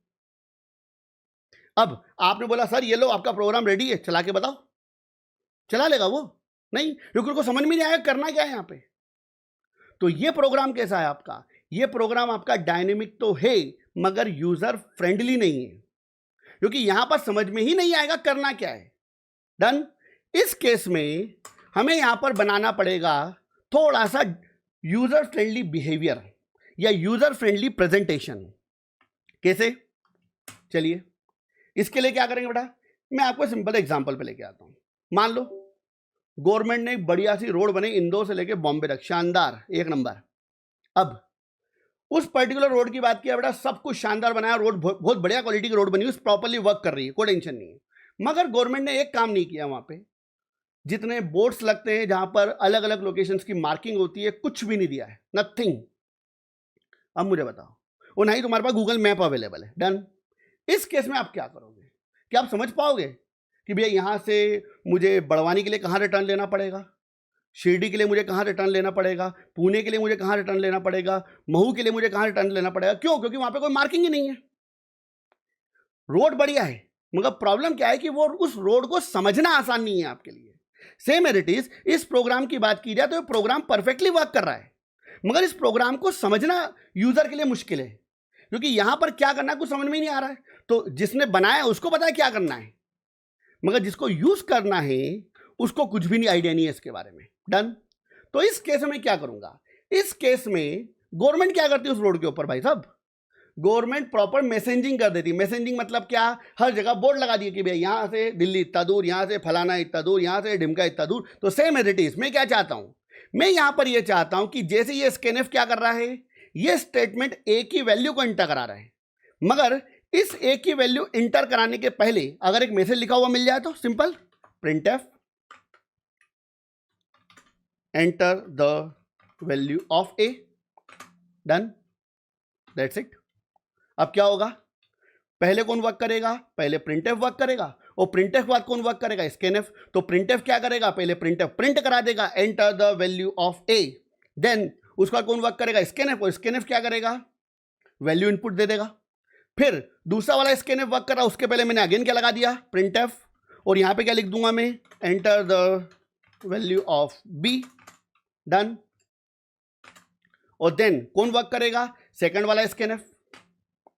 अब आपने बोला सर ये लो आपका प्रोग्राम रेडी है, चला के बताओ, चला लेगा वो? नहीं, क्योंकि उनको समझ में नहीं आया करना क्या है यहां पे। तो ये प्रोग्राम कैसा है आपका, ये प्रोग्राम आपका डायनेमिक तो है मगर यूजर फ्रेंडली नहीं है, क्योंकि यहां पर समझ में ही नहीं आएगा करना क्या है। डन। इस केस में हमें यहां पर बनाना पड़ेगा थोड़ा सा यूजर फ्रेंडली बिहेवियर या यूजर फ्रेंडली प्रेजेंटेशन। कैसे, चलिए इसके लिए क्या करेंगे बेटा, मैं आपको सिंपल एग्जांपल पे लेके आता हूं। मान लो गवर्नमेंट ने एक बढ़िया सी रोड बनाई इंदौर से लेके बॉम्बे तक, शानदार, एक नंबर। अब उस पर्टिकुलर रोड की बात किया बेटा, सब कुछ शानदार बनाया, रोड बहुत बढ़िया क्वालिटी की रोड बनी, प्रॉपर्ली वर्क कर रही है, कोई टेंशन नहीं है। मगर गवर्नमेंट ने एक काम नहीं किया, वहां पे जितने बोर्ड्स लगते हैं जहां पर अलग अलग लोकेशंस की मार्किंग होती है, कुछ भी नहीं दिया है, नथिंग। अब मुझे बताओ, और ना ही तुम्हारे पास गूगल मैप अवेलेबल है। डन। इस केस में आप क्या करोगे, क्या आप समझ पाओगे कि भैया यहां से मुझे बड़वानी के लिए कहां रिटर्न लेना पड़ेगा, शिरडी के लिए मुझे कहां रिटर्न लेना पड़ेगा, पुणे के लिए मुझे कहां रिटर्न लेना पड़ेगा, महू के लिए मुझे कहां रिटर्न लेना पड़ेगा? क्यों? क्योंकि वहां पे कोई मार्किंग ही नहीं है। रोड बढ़िया है मगर प्रॉब्लम क्या है कि वो उस रोड को समझना आसान नहीं है आपके लिए। सेम इट इज, इस प्रोग्राम की बात की जाए तो प्रोग्राम परफेक्टली वर्क कर रहा है, मगर इस प्रोग्राम को समझना यूजर के लिए मुश्किल है, क्योंकि यहां पर क्या करना है कुछ समझ में ही नहीं आ रहा है। तो जिसने बनाया उसको पता है क्या करना है, मगर जिसको यूज करना है उसको कुछ भी नहीं आइडिया नहीं है इसके बारे में। डन। तो इस केस में क्या करूंगा, इस केस में गवर्नमेंट क्या करती है उस रोड के ऊपर भाई साहब, गवर्नमेंट प्रॉपर मैसेजिंग कर देती है। मैसेजिंग मतलब क्या, हर जगह बोर्ड लगा दिए कि भैया यहां से दिल्ली इतना दूर, यहां से फलाना इतना दूर, यहां से ढिमका इतना दूर। तो सेम एज इट इज, मैं क्या चाहता हूं, मैं यहां पर यह चाहता हूं कि जैसे ये स्कैनफ क्या कर रहा है, ये स्टेटमेंट ए की वैल्यू को इंटर करा रहा है, मगर इस ए की वैल्यू इंटर कराने के पहले अगर एक मैसेज लिखा हुआ मिल जाए तो simple printf enter the value of A. Done, that's it. अब क्या होगा, पहले कौन वर्क करेगा, पहले प्रिंटफ वर्क करेगा, और प्रिंटफ बाद कौन वर्क करेगा, स्कैनफ। तो प्रिंटफ क्या करेगा, पहले प्रिंटफ प्रिंट करा देगा enter the value of a, then उसके बाद कौन वर्क करेगा, स्कैनफ, और स्कैनफ क्या करेगा, वैल्यू इनपुट दे देगा। फिर दूसरा वाला स्कैनफ वर्क कर रहा, उसके पहले मैंने अगेन क्या लगा दिया, प्रिंटफ, और यहां पे क्या लिख दूंगा मैं, enter the value of b. Done. और देन कौन वर्क करेगा, सेकंड वाला स्कैनफ।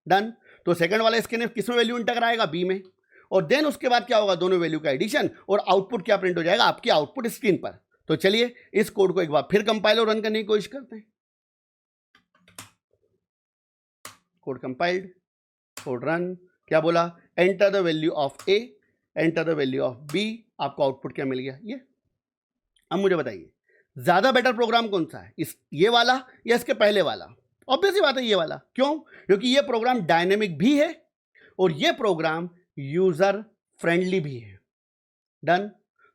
डन। तो सेकंड वाला स्कैनफ किस में वैल्यू इंटर कराएगा, बी में, और देन उसके बाद क्या होगा, दोनों वैल्यू का एडिशन, और आउटपुट क्या प्रिंट हो जाएगा, आपकी आउटपुट स्क्रीन पर। तो चलिए इस कोड को एक बार फिर कंपाइल और रन करने की कोशिश करते हैं। कोड कंपाइल्ड, कोड रन, क्या बोला, enter the value of A, enter the value of b, आपको आउटपुट क्या मिल गया, ये। अब मुझे बताइए ज्यादा बेटर प्रोग्राम कौन सा है, ये वाला या इसके पहले वाला? ऑब्वियस ही बात है ये वाला। क्यों? क्योंकि ये प्रोग्राम डायनेमिक भी है और ये प्रोग्राम यूजर फ्रेंडली भी है। डन।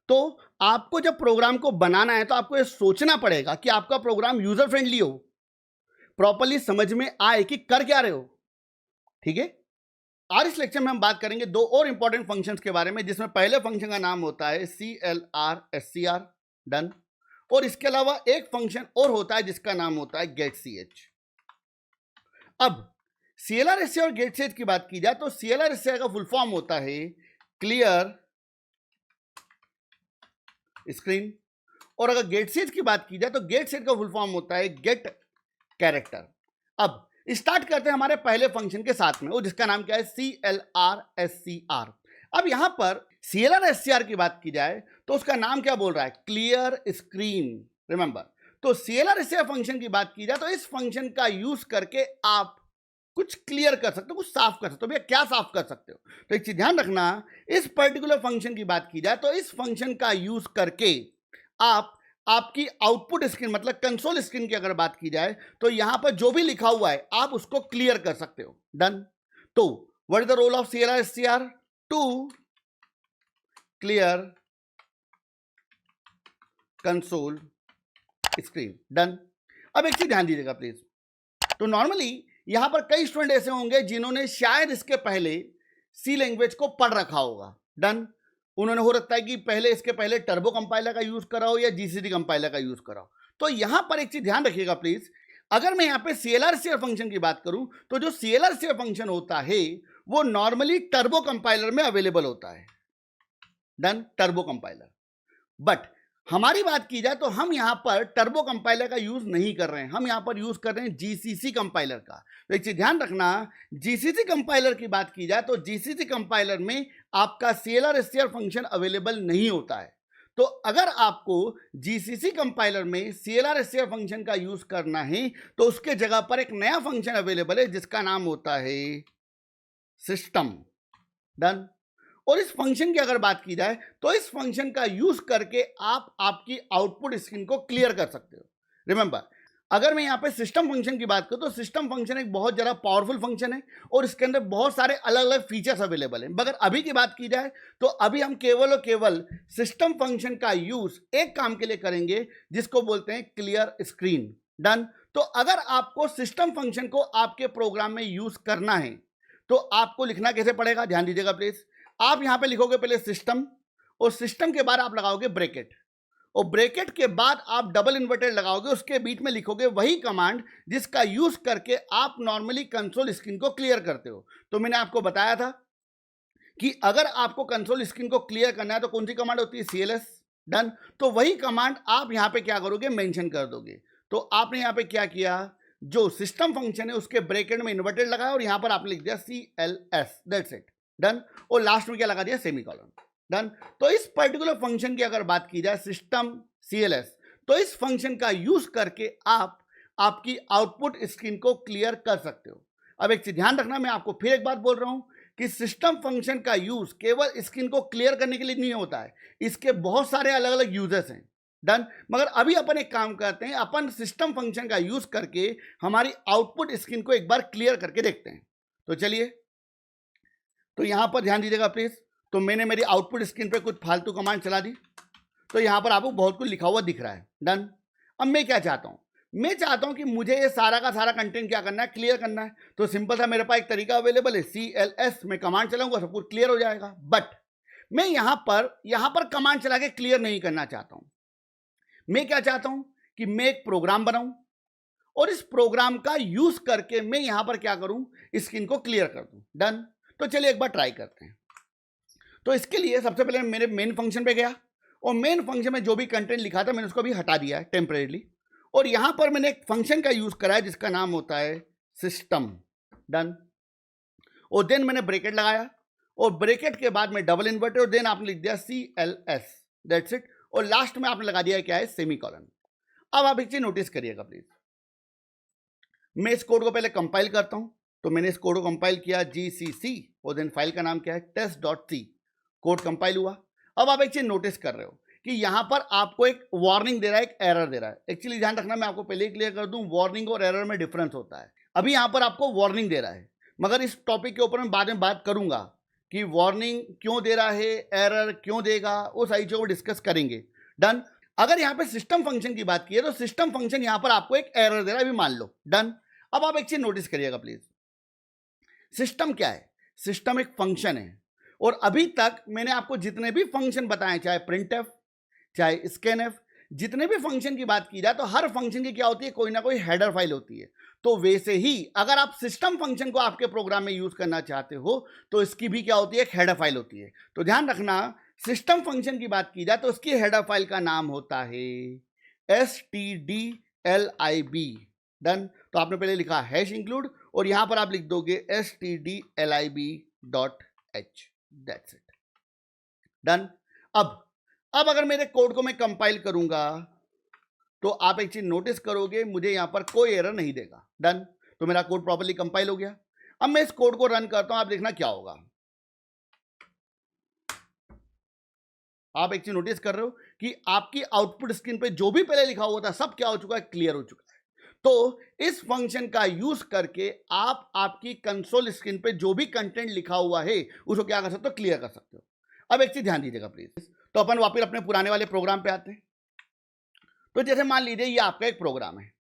तो आपको जब प्रोग्राम को बनाना है तो आपको ये सोचना पड़ेगा कि आपका प्रोग्राम यूजर फ्रेंडली हो, प्रॉपर्ली समझ में आए कि कर क्या रहे हो। ठीक है। आज इस लेक्चर में हम बात करेंगे दो और इंपॉर्टेंट फंक्शंस के बारे में, जिसमें पहले फंक्शन का नाम होता है CLR SCR। डन। और इसके अलावा एक फंक्शन और होता है जिसका नाम होता है getch। अब CLR SCR और getch की बात की जाए तो CLR SCR का फुल फॉर्म होता है क्लियर स्क्रीन, और अगर getch की बात की जाए तो getch का फुल फॉर्म होता है गेट कैरेक्टर। अब स्टार्ट करते हैं हमारे पहले फंक्शन के साथ में, वो जिसका नाम क्या है, CLR SCR। अब यहां पर CLR SCR की बात की जाए तो उसका नाम क्या बोल रहा है, क्लियर स्क्रीन। रिमेंबर, तो CLR SCR फंक्शन की बात की जाए तो इस फंक्शन का यूज करके आप कुछ क्लियर कर सकते हो, कुछ साफ कर सकते हो। भैया क्या साफ कर सकते हो? तो एक चीज ध्यान रखना, इस पर्टिकुलर फंक्शन की बात की जाए तो इस फंक्शन का यूज करके आप आपकी आउटपुट स्क्रीन मतलब कंसोल स्क्रीन की अगर बात की जाए तो यहां पर जो भी लिखा हुआ है आप उसको क्लियर कर सकते हो। डन। तो what is the role of CLR SCR? To clear console screen. Done. अब एक चीज ध्यान दीजिएगा प्लीज, तो नॉर्मली यहां पर कई स्टूडेंट ऐसे होंगे जिन्होंने शायद इसके पहले सी लैंग्वेज को पढ़ रखा होगा। डन। उन्होंने हो सकता है कि पहले इसके पहले टर्बो कंपाइलर का यूज करा हो या GCD कंपाइलर का यूज करा हो। तो यहां पर एक चीज ध्यान रखिएगा प्लीज, अगर मैं यहां पे CLR SCR फंक्शन की बात करूं तो जो CLR SCR फंक्शन होता है वो नॉर्मली टर्बो कंपाइलर में अवेलेबल होता है। डन। Turbo compiler. बट हमारी बात की जाए तो हम यहां पर टर्बो कंपाइलर का यूज नहीं कर रहे हैं, हम यहां पर यूज कर रहे हैं GCC कंपाइलर का। तो एक चीज ध्यान रखना, GCC कंपाइलर की बात की जाए तो GCC कंपाइलर में आपका CLR SCR फंक्शन अवेलेबल नहीं होता है। तो अगर आपको GCC कंपाइलर में CLR SCR फंक्शन का यूज करना है तो उसके जगह पर एक नया फंक्शन अवेलेबल है जिसका नाम होता है सिस्टम। डन। और इस फंक्शन की अगर बात की जाए तो इस फंक्शन का यूज करके आप आपकी आउटपुट स्क्रीन को क्लियर कर सकते हो। रिमेंबर, अगर मैं यहाँ पे सिस्टम फंक्शन की बात करूँ तो सिस्टम फंक्शन एक बहुत ज़्यादा पावरफुल फंक्शन है और इसके अंदर बहुत सारे अलग अलग फीचर्स अवेलेबल हैं। मगर अभी की बात की जाए तो अभी हम केवल और केवल सिस्टम फंक्शन का यूज एक काम के लिए करेंगे जिसको बोलते हैं क्लियर स्क्रीन। डन। तो अगर आपको सिस्टम फंक्शन को आपके प्रोग्राम में यूज करना है तो आपको लिखना कैसे पड़ेगा, ध्यान दीजिएगा प्लीज। आप यहां पे लिखोगे पहले सिस्टम, और सिस्टम के बाद आप लगाओगे ब्रैकेट, और ब्रैकेट के बाद आप डबल इन्वर्टेड लगाओगे, उसके बीच में लिखोगे वही कमांड जिसका यूज करके आप नॉर्मली कंसोल स्क्रीन को क्लियर करते हो। तो मैंने आपको बताया था कि अगर आपको कंसोल स्क्रीन को क्लियर करना है तो कौन सी कमांड होती है, CLS। डन। तो वही कमांड आप यहां पे क्या करोगे, मेंशन कर दोगे। तो आपने यहां पे क्या किया, जो सिस्टम फंक्शन है उसके ब्रैकेट में इन्वर्टेड लगाया और यहां पर आपने लिख दिया CLS, दैट्स इट। डन। और लास्ट में क्या लगा दिया, सेमीकोलन। डन। तो इस पर्टिकुलर फंक्शन की अगर बात की जाए सिस्टम CLS, तो इस फंक्शन का यूज करके आप आपकी आउटपुट स्क्रीन को क्लियर कर सकते हो। अब एक चीज ध्यान रखना, मैं आपको फिर एक बात बोल रहा हूं कि सिस्टम फंक्शन का यूज केवल स्क्रीन को क्लियर करने के लिए नहीं होता है, इसके बहुत सारे अलग अलग यूजेस हैं। डन। मगर अभी अपन एक काम करते हैं, अपन सिस्टम फंक्शन का यूज करके हमारी आउटपुट स्क्रीन को एक बार क्लियर करके देखते हैं। तो चलिए, तो यहां पर ध्यान दीजिएगा प्लीज। तो मैंने मेरी आउटपुट स्क्रीन पे कुछ फालतू कमांड चला दी, तो यहां पर आपको बहुत कुछ लिखा हुआ दिख रहा है। डन। अब मैं क्या चाहता हूं, मैं चाहता हूं कि मुझे ये सारा का सारा कंटेंट क्या करना है, क्लियर करना है। तो सिंपल सा मेरे पास एक तरीका अवेलेबल है, CLS में कमांड चलाऊंगा, सब कुछ क्लियर हो जाएगा। बट मैं यहां पर कमांड चला के क्लियर नहीं करना चाहता हूं। मैं क्या चाहता हूं कि मैं एक प्रोग्राम बनाऊं और इस प्रोग्राम का यूज करके मैं यहां पर क्या करूं, स्क्रीन को क्लियर कर दूं। डन। तो चलिए एक बार ट्राई करते हैं। तो इसके लिए सबसे पहले मेरे मेन फंक्शन पे गया और मेन फंक्शन में जो भी कंटेंट लिखा था मैंने उसको भी हटा दिया है टेम्परेरीली, और यहां पर मैंने एक फंक्शन का यूज करा है जिसका नाम होता है सिस्टम। डन। और देन मैंने ब्रैकेट लगाया और ब्रैकेट के बाद में डबल इन्वर्टेड और देन आपने लिख दिया CLS, दैट्स इट। और लास्ट में आपने लगा दिया क्या है, सेमीकोलन। अब आप एक चीज नोटिस करिएगा प्लीज, मैं इस कोड को पहले कंपाइल करता हूं। तो मैंने इस कोड को कंपाइल किया GCC और देन फाइल का नाम क्या है, test.c। कोड कंपाइल हुआ। अब आप एक चीज नोटिस कर रहे हो कि यहां पर आपको एक वार्निंग दे रहा है, एक एरर दे रहा है। एक्चुअली ध्यान रखना, मैं आपको पहले ही क्लियर कर दूं, वार्निंग और एरर में डिफरेंस होता है। अभी यहां पर आपको वार्निंग दे रहा है, मगर इस टॉपिक के ऊपर मैं बाद में बात करूंगा कि वार्निंग क्यों दे रहा है, एरर क्यों देगा, वो सारी चीजों को डिस्कस करेंगे। डन। अगर यहां पे सिस्टम फंक्शन की बात की है तो सिस्टम फंक्शन यहां पर आपको एक एरर दे रहा है, अभी मान लो। डन। अब आप एक चीज नोटिस करिएगा प्लीज, सिस्टम क्या है, सिस्टम एक फंक्शन है। और अभी तक मैंने आपको जितने भी फंक्शन बताए, चाहे printf, चाहे scanf, जितने भी फंक्शन की बात की जाए तो हर फंक्शन की क्या होती है, कोई ना कोई हेडर फाइल होती है। तो वैसे ही अगर आप सिस्टम फंक्शन को आपके प्रोग्राम में यूज करना चाहते हो तो इसकी भी क्या होती है, एक हेडर फाइल होती है। तो ध्यान रखना, सिस्टम फंक्शन की बात की जाए तो उसकी हेडर फाइल का नाम होता है stdlib। डन। तो आपने पहले लिखा हैश इंक्लूड और यहां पर आप लिख दोगे stdlib.h, दैट्स इट। डन। अब अगर मेरे कोड को मैं कंपाइल करूंगा तो आप एक चीज नोटिस करोगे, मुझे यहां पर कोई एरर नहीं देगा। डन। तो मेरा कोड प्रॉपर्ली कंपाइल हो गया। अब मैं इस कोड को रन करता हूं, आप देखना क्या होगा। आप एक चीज नोटिस कर रहे हो कि आपकी आउटपुट स्क्रीन पे जो भी पहले लिखा हुआ था सब क्या हो चुका है, क्लियर हो चुका है। तो इस फंक्शन का यूज करके आप आपकी कंसोल स्क्रीन पे जो भी कंटेंट लिखा हुआ है उसको क्या कर सकते हो, क्लियर कर सकते हो। अब एक चीज ध्यान दीजिएगा प्लीज, तो अपन वापस अपने पुराने वाले प्रोग्राम पे आते हैं। तो जैसे मान लीजिए ये आपका एक प्रोग्राम है।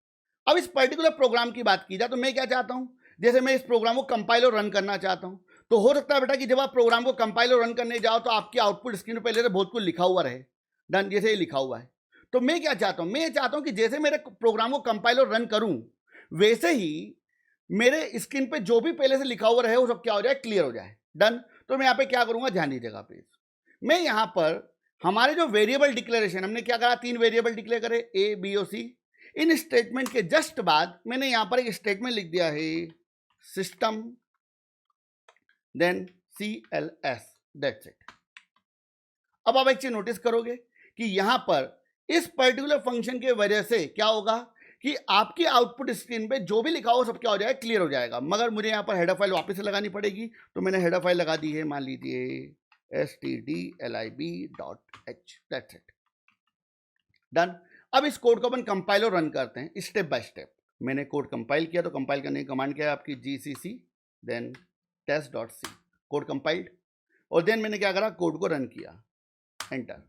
अब इस पर्टिकुलर प्रोग्राम की बात की जाए तो मैं क्या चाहता हूं, जैसे मैं इस प्रोग्राम को कंपाइल और रन करना चाहता हूं, तो हो सकता है बेटा कि जब आप प्रोग्राम को कंपाइल और रन करने जाओ तो आपकी आउटपुट स्क्रीन पर पहले से बहुत कुछ लिखा हुआ रहे। डन। जैसे ये लिखा हुआ है, तो मैं क्या चाहता हूं, मैं चाहता हूं कि जैसे मेरे प्रोग्राम को कंपाइल और रन करूं वैसे ही मेरे स्क्रीन पे जो भी पहले से लिखा हुआ रहे वो सब क्या हो जाए, क्लियर हो जाए। डन। तो मैं यहाँ पे क्या करूंगा, ध्यान दीजिएगा प्लीज, मैं यहाँ पर हमारे जो वेरिएबल डिक्लेरेशन हमने क्या करा, 3 वेरिएबल डिक्लेयर करे A, B और C। इन स्टेटमेंट के जस्ट बाद मैंने यहां पर एक स्टेटमेंट लिख दिया है system then CLS, that's it. अब आप एक चीज नोटिस करोगे कि यहां पर इस पर्टिकुलर फंक्शन के वजह से क्या होगा कि आपकी आउटपुट स्क्रीन पे जो भी लिखा हो सब क्या हो जाएगा, क्लियर हो जाएगा। मगर मुझे यहां पर हेडर फाइल वापस से लगानी पड़ेगी, तो मैंने हेडर फाइल लगा दी है, मान लीजिए stdlib.h, दैट्स इट। डन। अब इस कोड को अपन कंपाइल और रन करते हैं स्टेप बाय स्टेप। मैंने कोड कंपाइल किया, तो कंपाइल करने की कमांड क्या है आपकी, GCC then test.c। Code compiled और देन मैंने क्या करा, कोड को रन किया, एंटर।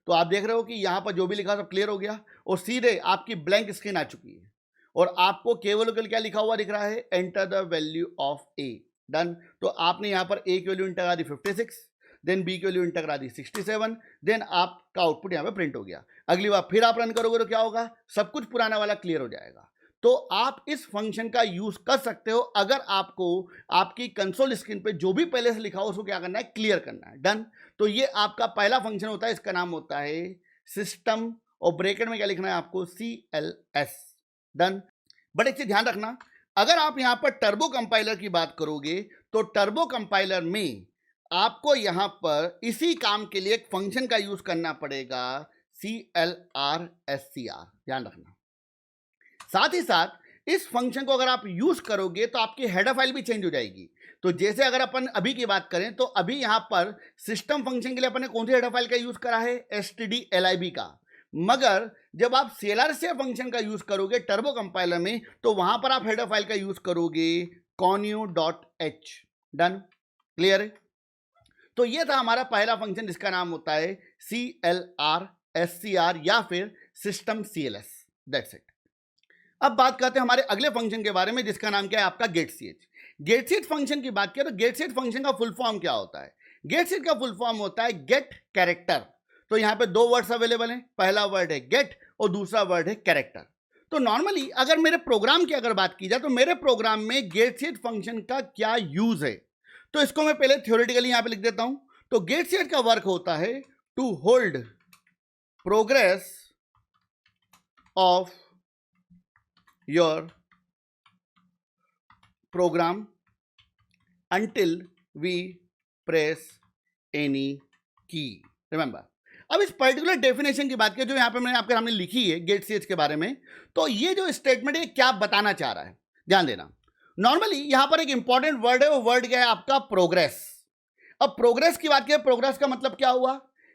तो आप देख रहे हो कि यहां पर जो भी लिखा सब क्लियर हो गया और सीधे आपकी ब्लैंक स्क्रीन आ चुकी है और आपको केवल क्या लिखा हुआ दिख रहा है, enter the value of A। Done. तो आपने यहां पर A की वैल्यू इंटर करा दी 56, देन B की वैल्यू इंटर करा दी 67, देन आपका आउटपुट यहां पे प्रिंट हो गया। अगली बार फिर आप रन करोगे तो क्या होगा, सब कुछ पुराना वाला क्लियर हो जाएगा। तो आप इस फंक्शन का यूज कर सकते हो अगर आपको आपकी कंसोल स्क्रीन पे जो भी पहले से लिखा हो उसको क्या करना है, क्लियर करना है। डन। तो ये आपका पहला फंक्शन होता है, इसका नाम होता है सिस्टम और ब्रैकेट में क्या लिखना है आपको, CLS। डन। बट एक चीज ध्यान रखना, अगर आप यहां पर टर्बो कंपाइलर की बात करोगे तो टर्बो कंपाइलर में आपको यहां पर इसी काम के लिए एक फंक्शन का यूज करना पड़ेगा, CLRSCR। ध्यान रखना। साथ ही साथ इस फंक्शन को अगर आप यूज करोगे तो आपकी हेडर फाइल भी चेंज हो जाएगी। तो जैसे अगर अपन अभी की बात करें तो अभी यहां पर सिस्टम फंक्शन के लिए अपन ने कौन सी हेडर फाइल का यूज करा है, stdlib का। मगर जब आप CLRSCR फंक्शन का यूज करोगे टर्बो कंपाइलर में तो वहां पर आप हेडर फाइल का यूज करोगे conio.h। डन। क्लियर है। तो ये था हमारा पहला फंक्शन जिसका नाम होता है CLRSCR या फिर सिस्टम CLS, दैट्स इट। अब बात करते हैं हमारे अगले फंक्शन के बारे में जिसका नाम क्या है आपका getch। getch फंक्शन की बात करें तो getch फंक्शन का फुल फॉर्म क्या होता है, getch का फुल फॉर्म होता है गेट कैरेक्टर। तो यहां पे 2 वर्ड्स अवेलेबल हैं, पहला वर्ड है गेट और दूसरा वर्ड है कैरेक्टर। तो नॉर्मली अगर मेरे प्रोग्राम की अगर बात की जाए तो मेरे प्रोग्राम में getch फंक्शन का क्या यूज है, तो इसको मैं पहले थ्योरेटिकली यहां पे लिख देता हूं। तो getch का वर्क होता है to hold progress of your program until we press any key. Remember, अब इस पर्टिकुलर डेफिनेशन की बात करें जो यहां पे मैंने आपके सामने लिखी है गेट सीएच के बारे में, तो ये जो स्टेटमेंट है क्या बताना चाह रहा है, ध्यान देना. नॉर्मली यहां पर एक इंपॉर्टेंट वर्ड है, वो वर्ड क्या है आपका, प्रोग्रेस. अब प्रोग्रेस की बात करें, प्रोग्रेस का मतलब क्या हुआ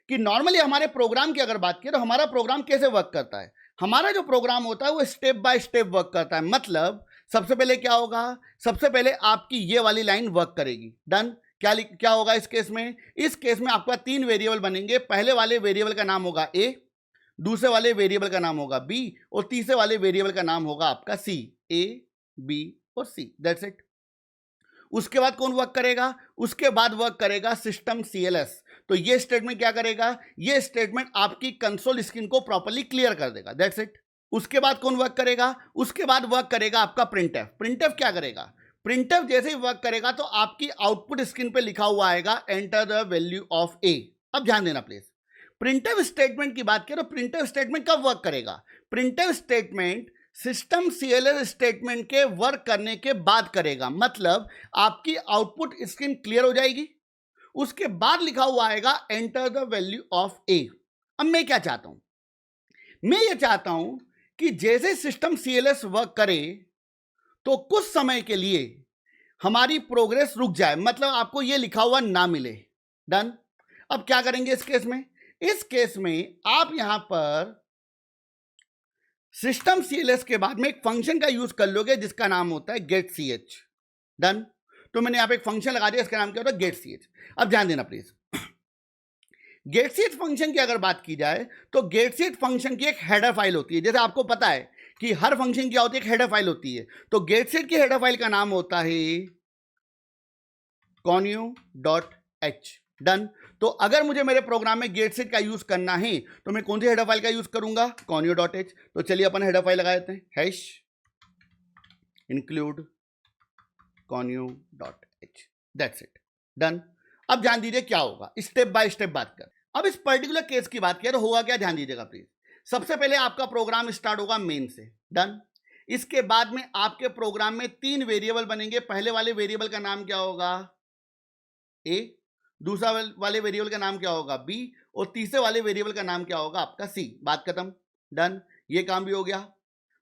कि नॉर्मली हमारे प्रोग्राम की अगर बात करें तो हमारा प्रोग्राम कैसे वर्क करता है. हमारा जो प्रोग्राम होता है वो स्टेप बाय स्टेप वर्क करता है. मतलब सबसे पहले क्या होगा, सबसे पहले आपकी ये वाली लाइन वर्क करेगी. डन. क्या होगा इस केस में, इस केस में आपका 3 वेरिएबल बनेंगे. पहले वाले वेरिएबल का नाम होगा ए, दूसरे वाले वेरिएबल का नाम होगा बी, और तीसरे वाले वेरिएबल का नाम होगा आपका सी. ए, बी और सी, दैट्स इट. उसके बाद कौन वर्क करेगा, उसके बाद वर्क करेगा सिस्टम सीएलएस. तो ये स्टेटमेंट क्या करेगा, ये स्टेटमेंट आपकी कंसोल स्क्रीन को प्रॉपर्ली क्लियर कर देगा, दैट्स इट. उसके बाद कौन वर्क करेगा, उसके बाद वर्क करेगा आपका प्रिंटएफ. प्रिंटएफ क्या करेगा, प्रिंटएफ जैसे ही वर्क करेगा तो आपकी आउटपुट स्क्रीन पे लिखा हुआ आएगा एंटर द वैल्यू ऑफ ए. अब ध्यान देना प्लीज, प्रिंटएफ स्टेटमेंट की बात करें तो प्रिंटएफ स्टेटमेंट कब वर्क करेगा, printf statement system CLS statement के वर्क करने के बाद करेगा. मतलब आपकी आउटपुट स्क्रीन क्लियर हो जाएगी, उसके बाद लिखा हुआ आएगा एंटर द वैल्यू ऑफ ए. अब मैं क्या चाहता हूं, मैं ये चाहता हूं कि जैसे सिस्टम सीएलएस वर्क करे तो कुछ समय के लिए हमारी प्रोग्रेस रुक जाए, मतलब आपको ये लिखा हुआ ना मिले. डन. अब क्या करेंगे इस केस में, इस केस में आप यहां पर सिस्टम सीएलएस के बाद में एक फंक्शन का यूज कर लोगे जिसका नाम होता है गेट सीएच. डन. तो मैंने यहां पे एक फंक्शन लगा दिया, इसका नाम क्या होता है, गेट सीएच. अब ध्यान देना प्लीज, गेट सीएच फंक्शन की अगर बात की जाए तो गेट सीएच फंक्शन की एक हेडर फाइल होती है. जैसे आपको पता है कि हर फंक्शन क्या होती है, एक हेडर फाइल होती है. तो गेट सीएच की हेडर फाइल का नाम होता है conio.h. डन. तो अगर मुझे मेरे प्रोग्राम में गेट सीएच का यूज करना है तो मैं कौन सी हेडर फाइल का यूज करूंगा, conio.h. तो चलिए अपन हेडर फाइल लगा देते हैं, hash include conio.h. That's it. Done. अब ध्यान दीजिए क्या होगा, स्टेप बाय स्टेप बात कर. अब इस पर्टिकुलर केस की बात करें तो होगा क्या, ध्यान दीजिएगा प्लीज. सबसे पहले आपका प्रोग्राम स्टार्ट होगा मेन से. डन. इसके बाद में आपके प्रोग्राम में 3 वेरिएबल बनेंगे. पहले वाले वेरिएबल का नाम क्या होगा, ए, दूसरा वाले वेरिएबल का नाम क्या होगा, बी, और तीसरे वाले वेरिएबल का नाम क्या होगा आपका सी. बात खत्म. डन. ये काम भी हो गया.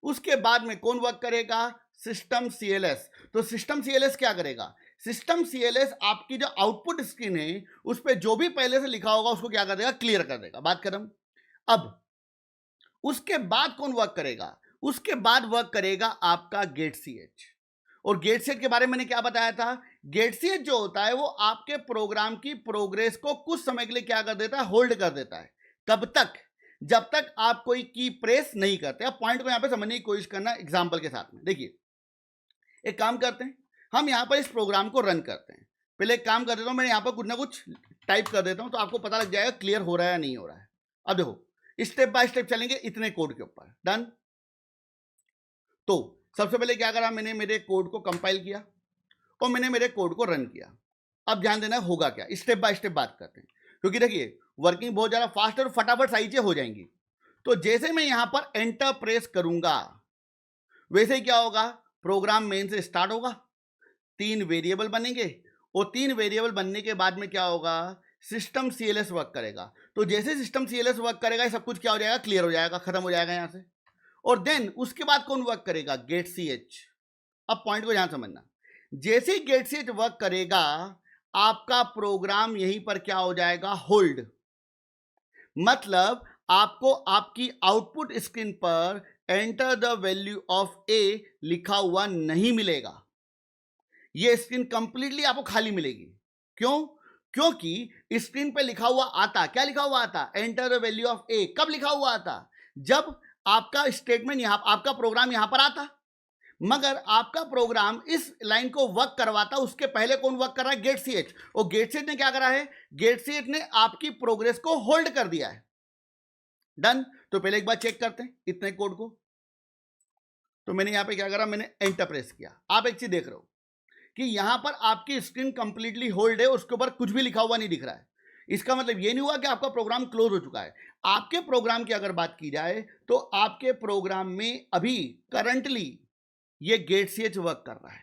उसके बाद में कौन वर्क करेगा, सिस्टम सीएलएस. तो सिस्टम सीएलएस क्या करेगा, सिस्टम सीएलएस आपकी जो आउटपुट स्क्रीन है उस पर जो भी पहले से लिखा होगा उसको क्या कर देगा, क्लियर कर देगा. बात खत्म. अब उसके बाद कौन वर्क करेगा, उसके बाद वर्क करेगा आपका गेट सीएच. और गेट सीएच के बारे में मैंने क्या बताया था, गेट सीएच जो होता है वो आपके प्रोग्राम की प्रोग्रेस को कुछ समय के लिए क्या कर देता है, होल्ड कर देता है. कब तक, जब तक आप कोई की प्रेस नहीं करते. अब पॉइंट को यहां पे समझने की कोशिश करना एग्जांपल के साथ में. देखिए एक काम करते हैं, हम यहां पर इस प्रोग्राम को रन करते हैं. पहले एक काम कर देता हूं, मैं यहां पर कुछ ना कुछ टाइप कर देता हूं तो आपको पता लग जाएगा क्लियर हो रहा है या नहीं हो रहा है. अब देखो स्टेप बाय स्टेप चलेंगे इतने कोड के ऊपर. डन. तो सबसे पहले क्या करा, मैंने मेरे कोड को कंपाइल किया और मैंने मेरे कोड को रन किया. अब ध्यान देना होगा क्या, स्टेप बाय स्टेप बात करते हैं, क्योंकि देखिए वर्किंग बहुत ज्यादा फास्ट और फटाफट सारी चीजें हो जाएंगी. तो जैसे मैं यहां पर एंटर प्रेस करूंगा वैसे ही क्या होगा, प्रोग्राम मेन से स्टार्ट होगा, 3 वेरिएबल बनेंगे और 3 वेरिएबल बनने के बाद में क्या होगा, सिस्टम सीएलएस वर्क करेगा. तो जैसे सिस्टम सीएलएस वर्क करेगा सब कुछ क्या हो जाएगा, क्लियर हो जाएगा, खत्म हो जाएगा यहां से. और देन उसके बाद कौन वर्क करेगा, गेट सीएच. अब पॉइंट को ध्यान समझना, जैसे ही गेट सीएच वर्क करेगा आपका प्रोग्राम यहीं पर क्या हो जाएगा, होल्ड. मतलब आपको आपकी आउटपुट स्क्रीन पर एंटर द वैल्यू ऑफ ए लिखा हुआ नहीं मिलेगा. यह स्क्रीन कंप्लीटली आपको खाली मिलेगी. क्यों, क्योंकि स्क्रीन पे लिखा हुआ आता, क्या लिखा हुआ आता, एंटर द वैल्यू ऑफ ए. कब लिखा हुआ आता, जब आपका स्टेटमेंट यहां, आपका प्रोग्राम यहां पर आता. मगर आपका प्रोग्राम इस लाइन को वर्क करवाता उसके पहले कौन वर्क कर रहा है, गेट सीएच. और गेट सीएच ने क्या करा है, गेट सीएच ने आपकी प्रोग्रेस को होल्ड कर दिया है. डन. तो पहले एक बार चेक करते हैं इतने कोड को. तो मैंने यहां पे क्या करा, मैंने एंटर प्रेस किया. आप एक चीज देख रहे हो कि यहां पर आपकी स्क्रीन कंप्लीटली होल्ड है, उसके ऊपर कुछ भी लिखा हुआ नहीं दिख रहा है. इसका मतलब ये नहीं हुआ कि आपका प्रोग्राम क्लोज हो चुका है. आपके प्रोग्राम की अगर बात की जाए तो आपके प्रोग्राम में अभी करंटली ये गेट सीएच वर्क कर रहा है।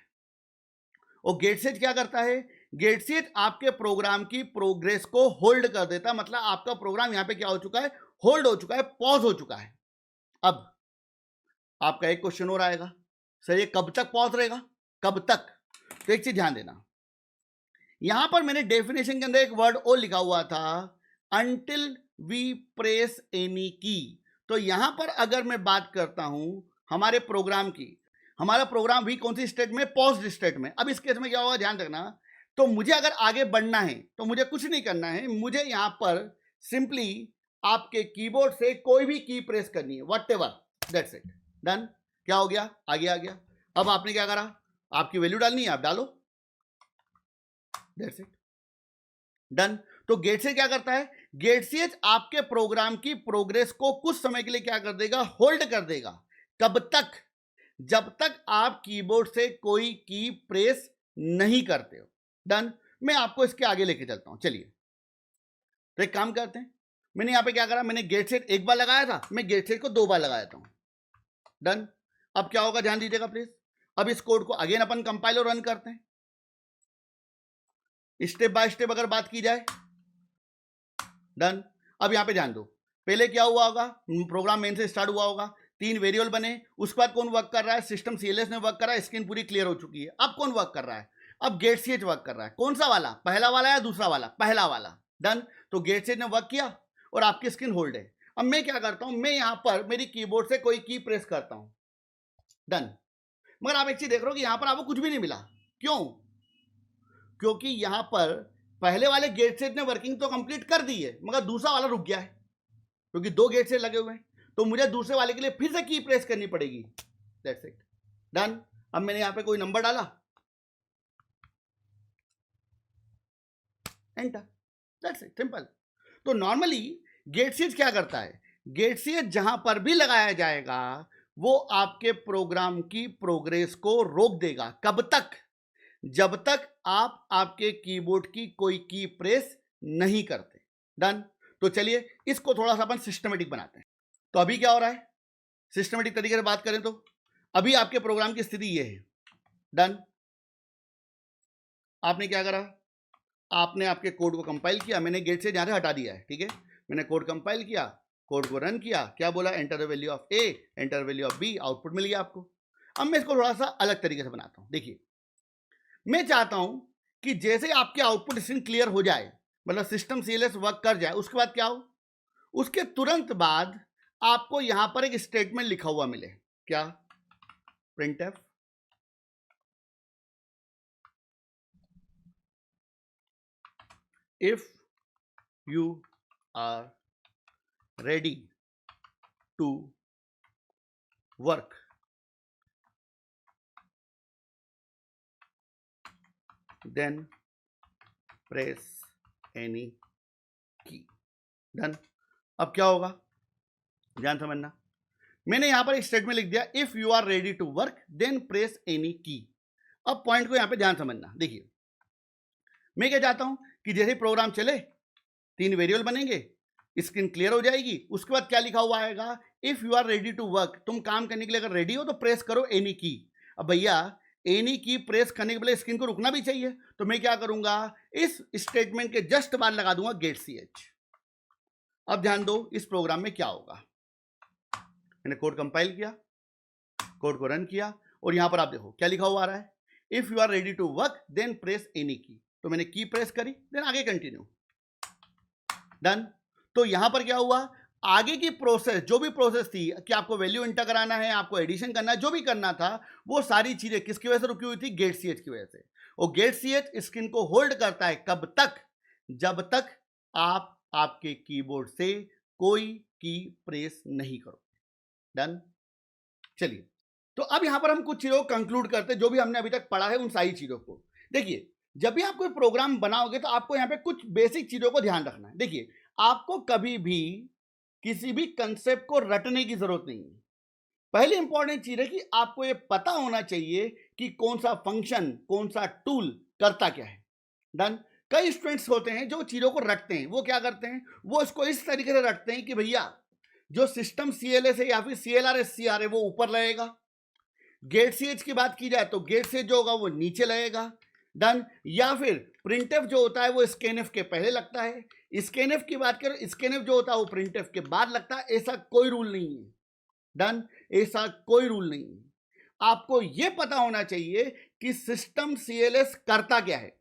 और गेट सीएच क्या करता है? गेट सीएच आपके प्रोग्राम की प्रोग्रेस को होल्ड कर देता, मतलब आपका प्रोग्राम यहां पे क्या हो चुका है? होल्ड हो चुका है, पॉज हो चुका है। अब आपका एक क्वेश्चन और आएगा, सर ये कब तक पॉज रहेगा, कब तक? तो एक चीज ध्यान देना, यहां पर मैंने डेफिनेशन के अंदर एक वर्ड और लिखा हुआ था, until we press any key. तो यहां पर अगर मैं बात करता हूं हमारे प्रोग्राम की, हमारा प्रोग्राम भी कौन सी स्टेट में? पॉज्ड स्टेट में। अब इस केस में क्या होगा, ध्यान रखना। तो मुझे अगर आगे बढ़ना है तो मुझे कुछ नहीं करना है, मुझे यहां पर सिंपली आपके कीबोर्ड से कोई भी की प्रेस करनी है, what ever, that's it, done. क्या हो गया? आगे आ गया। अब आपने क्या करा? आपकी वैल्यू डालनी है, आप डालो, दैट्स इट, डन। तो गेट से क्या करता है? गेट सीएच आपके प्रोग्राम की प्रोग्रेस को कुछ समय के लिए क्या कर देगा? होल्ड कर देगा। कब तक? जब तक आप कीबोर्ड से कोई की प्रेस नहीं करते हो, डन। मैं आपको इसके आगे लेके चलता हूं, चलिए। तो एक काम करते हैं, मैंने यहां पे क्या करा, मैंने गेट सेट एक बार लगाया था, मैं गेट सेट को 2 बार लगाया था, डन। अब क्या होगा, ध्यान दीजिएगा प्लीज। अब इस कोड को अगेन अपन कंपाइल और रन करते हैं, स्टेप बाय स्टेप अगर बात की जाए, डन। अब यहां पे ध्यान दो, पहले क्या हुआ होगा, प्रोग्राम मेन से स्टार्ट हुआ होगा, 3 वेरिएबल बने, उसके बाद कौन वर्क कर रहा है? सिस्टम सीएलएस ने वर्क कर रहा है, स्क्रीन पूरी क्लियर हो चुकी है। अब कौन वर्क कर रहा है? अब गेट सीएच वर्क कर रहा है। कौन सा वाला? पहला वाला या दूसरा वाला? पहला वाला, डन। तो गेट सीएच ने वर्क किया और आपकी स्क्रीन होल्ड है। अब मैं क्या करता हूं, मैं यहां पर मेरी कीबोर्ड से कोई की प्रेस करता हूं, डन। मगर आप एक चीज देख रहे हो कि यहां पर आपको कुछ भी नहीं मिला। क्यों? क्योंकि यहां पर पहले वाले गेट सेट ने वर्किंग तो कंप्लीट कर दी है, मगर दूसरा वाला रुक गया है, क्योंकि 2 गेट सेट लगे हुए हैं। तो मुझे दूसरे वाले के लिए फिर से की प्रेस करनी पड़ेगी, दैट्स इट, डन। अब मैंने यहां पे कोई नंबर डाला, एंटर, दैट्स इट, सिंपल। तो नॉर्मली गेट सीएच क्या करता है? गेट सीएच जहां पर भी लगाया जाएगा वो आपके प्रोग्राम की प्रोग्रेस को रोक देगा। कब तक? जब तक आप आपके कीबोर्ड की कोई की प्रेस नहीं करते, डन। तो चलिए इसको थोड़ा सा अपन सिस्टमेटिक बनाते हैं। तो अभी क्या हो रहा है, सिस्टमेटिक तरीके से बात करें तो अभी आपके प्रोग्राम की स्थिति ये है, डन। आपने क्या करा, आपने आपके कोड को कंपाइल किया, मैंने गेट से यहां से हटा दिया है, ठीक है। मैंने कोड कंपाइल किया, कोड को रन किया, क्या बोला? Enter the value of A, enter value of B, output मिल गया आपको। अब मैं इसको थोड़ा सा अलग तरीके से बनाता हूं। देखिए, मैं चाहता हूं कि जैसे आपके आउटपुट स्क्रीन क्लियर हो जाए, मतलब सिस्टम सीएलएस वर्क कर जाए, उसके बाद क्या हो, उसके तुरंत बाद आपको यहां पर एक स्टेटमेंट लिखा हुआ मिले, क्या? printf if you are ready to work then press any key, done. अब क्या होगा, ध्यान समझना, मैंने यहां पर एक स्टेटमेंट लिख दिया, if you are ready to work then press any key. अब पॉइंट को यहां पे ध्यान समझना। देखिए, मैं क्या चाहता हूं कि जैसे प्रोग्राम चले, 3 वेरिएबल बनेंगे, स्क्रीन क्लियर हो जाएगी, उसके बाद क्या लिखा हुआ आएगा? If you are ready to work, तुम काम करने के लिए अगर रेडी हो तो प्रेस करो एनी की। अब भैया एनी की प्रेस करने के पहले स्क्रीन को रुकना भी चाहिए, तो मैं क्या करूंगा, इस स्टेटमेंट के जस्ट बाद लगा दूंगा गेट सीएच। अब ध्यान दो इस प्रोग्राम में क्या होगा, मैंने कोड कंपाइल किया, कोड को रन किया, और यहां पर आप देखो क्या लिखा हुआ आ रहा है, if you are ready to work then press any key. तो मैंने की प्रेस करी, देन आगे कंटिन्यू, डन। तो यहां पर क्या हुआ, आगे की प्रोसेस, जो भी प्रोसेस थी कि आपको वैल्यू एंटर कराना है, आपको एडिशन करना है, जो भी करना था, वो सारी चीजें किसकी वजह से रुकी हुई थी? गेट सीएच की वजह से। और गेट सीएच स्क्रीन को होल्ड करता है कब तक? जब तक आप आपके कीबोर्ड से कोई की प्रेस नहीं करो, डन। चलिए, तो अब यहां पर हम कुछ चीजों को कंक्लूड करते हैं, जो भी हमने अभी तक पढ़ा है उन सारी चीजों को। देखिए, जब भी आप कोई प्रोग्राम बनाओगे तो आपको यहां पे कुछ बेसिक चीजों को ध्यान रखना है। देखिए, आपको कभी भी किसी भी कंसेप्ट को रटने की जरूरत नहीं है। पहली इंपॉर्टेंट चीज है कि आपको यह पता होना चाहिए कि कौन सा फंक्शन, कौन सा टूल करता क्या है, डन। कई स्टूडेंट्स होते हैं जो चीजों को रटते हैं, वो क्या करते हैं, वो इसको इस तरीके से रटते हैं कि भैया जो सिस्टम सीएलएस है या फिर सीएलआर एससीआर है वो ऊपर रहेगा, गेट सीएच की बात की जाए तो गेट सीएच जो होगा वो नीचे लगेगा, डन। या फिर प्रिंटफ जो होता है वो स्कैनफ के पहले लगता है, स्कैनफ की बात करें स्कैनफ जो होता है वो प्रिंटफ के बाद लगता है। ऐसा कोई रूल नहीं है, डन, ऐसा कोई रूल नहीं है। आपको यह पता होना चाहिए कि सिस्टम सीएलएस करता क्या है।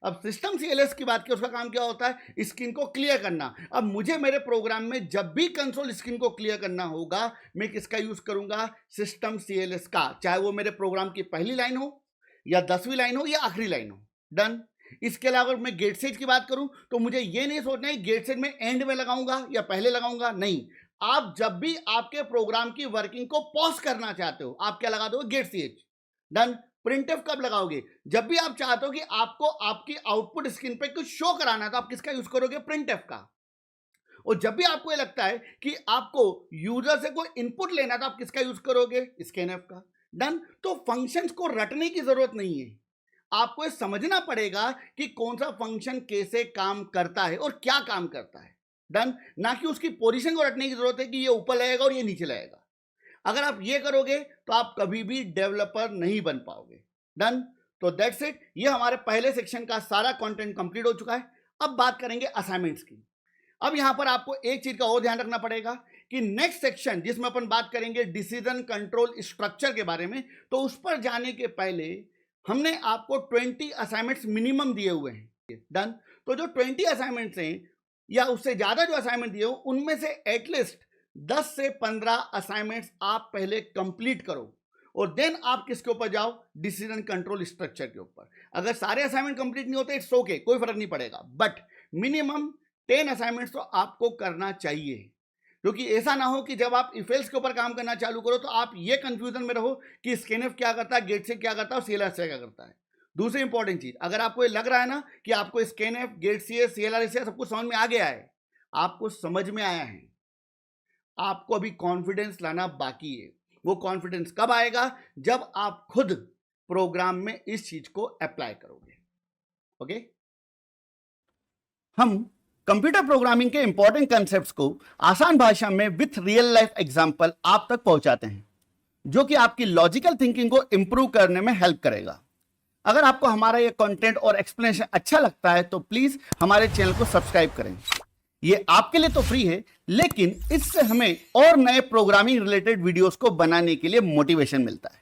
अब सिस्टम सीएलएस की बात की, उसका काम क्या होता है, स्क्रीन को क्लियर करना। अब मुझे मेरे प्रोग्राम में जब भी कंसोल स्क्रीन को क्लियर करना होगा, मैं किसका यूज करूंगा, सिस्टम सीएलएस का, चाहे वो मेरे प्रोग्राम की पहली लाइन हो या 10वीं लाइन हो या आखिरी लाइन हो, डन। इसके अलावा अगर मैं गेट सेज की बात करूं तो मुझे ये नहीं सोचना है गेट सेज में एंड में लगाऊंगा या पहले लगाऊंगा, नहीं। आप जब भी आपके प्रोग्राम की वर्किंग को पॉज करना चाहते हो, आप क्या लगा दोगे, गेट सीएच, डन। प्रिंटफ कब लगाओगे, जब भी आप चाहते हो कि आपको आपकी आउटपुट स्क्रीन पे कुछ शो कराना है, तो आप किसका यूज करोगे, प्रिंटफ का। और जब भी आपको ये लगता है कि आपको यूजर से कोई इनपुट लेना है, तो आप किसका यूज करोगे, स्कैनफ का, डन। तो फंक्शंस को रटने की जरूरत नहीं है, आपको ये समझना पड़ेगा कि कौन सा फंक्शन कैसे काम करता है और क्या काम करता है, डन। ना कि उसकी पोजीशन को रटने की जरूरत है कि ये ऊपर लगेगा और ये नीचे लगेगा। अगर आप ये करोगे तो आप कभी भी डेवलपर नहीं बन पाओगे, डन। तो दैट्स इट, ये हमारे पहले सेक्शन का सारा कंटेंट कंप्लीट हो चुका है। अब बात करेंगे असाइनमेंट्स की। अब यहां पर आपको एक चीज का और ध्यान रखना पड़ेगा कि नेक्स्ट सेक्शन जिसमें अपन बात करेंगे डिसीजन कंट्रोल स्ट्रक्चर के बारे में, तो उस पर जाने के पहले हमने आपको 20 असाइनमेंट्स मिनिमम दिए हुए हैं, डन। तो जो 20 असाइनमेंट्स हैं या उससे ज्यादा जो असाइनमेंट दिए हो, उनमें से एटलीस्ट 10 से 15 असाइनमेंट्स आप पहले कंप्लीट करो और देन आप किसके ऊपर जाओ, डिसीजन कंट्रोल स्ट्रक्चर के ऊपर। अगर सारे असाइनमेंट कंप्लीट नहीं होते, इट्स ओके, कोई फर्क नहीं पड़ेगा, बट मिनिमम 10 असाइनमेंट्स तो आपको करना चाहिए, क्योंकि ऐसा ना हो कि जब आप इफेल्स के ऊपर काम करना चालू करो तो आप ये कंफ्यूजन में रहो कि स्कैनफ क्या करता है, गेट से क्या करता है और सीएलआर से क्या करता है। दूसरी इंपॉर्टेंट चीज, अगर आपको ये लग रहा है ना कि आपको स्कैनफ, गेट से, सीएलआर से सब कुछ समझ में आ गया है, आपको समझ में आया है, आपको अभी कॉन्फिडेंस लाना बाकी है। वो कॉन्फिडेंस कब आएगा, जब आप खुद प्रोग्राम में इस चीज को अप्लाई करोगे, ओके। हम कंप्यूटर प्रोग्रामिंग के इंपॉर्टेंट कंसेप्ट्स को आसान भाषा में विथ रियल लाइफ एग्जांपल आप तक पहुंचाते हैं, जो कि आपकी लॉजिकल थिंकिंग को इंप्रूव करने में हेल्प करेगा। अगर आपको हमारा ये कंटेंट और एक्सप्लेनेशन अच्छा लगता है तो प्लीज हमारे चैनल को सब्सक्राइब करें। ये आपके लिए तो फ्री है, लेकिन इससे हमें और नए प्रोग्रामिंग रिलेटेड वीडियोस को बनाने के लिए मोटिवेशन मिलता है।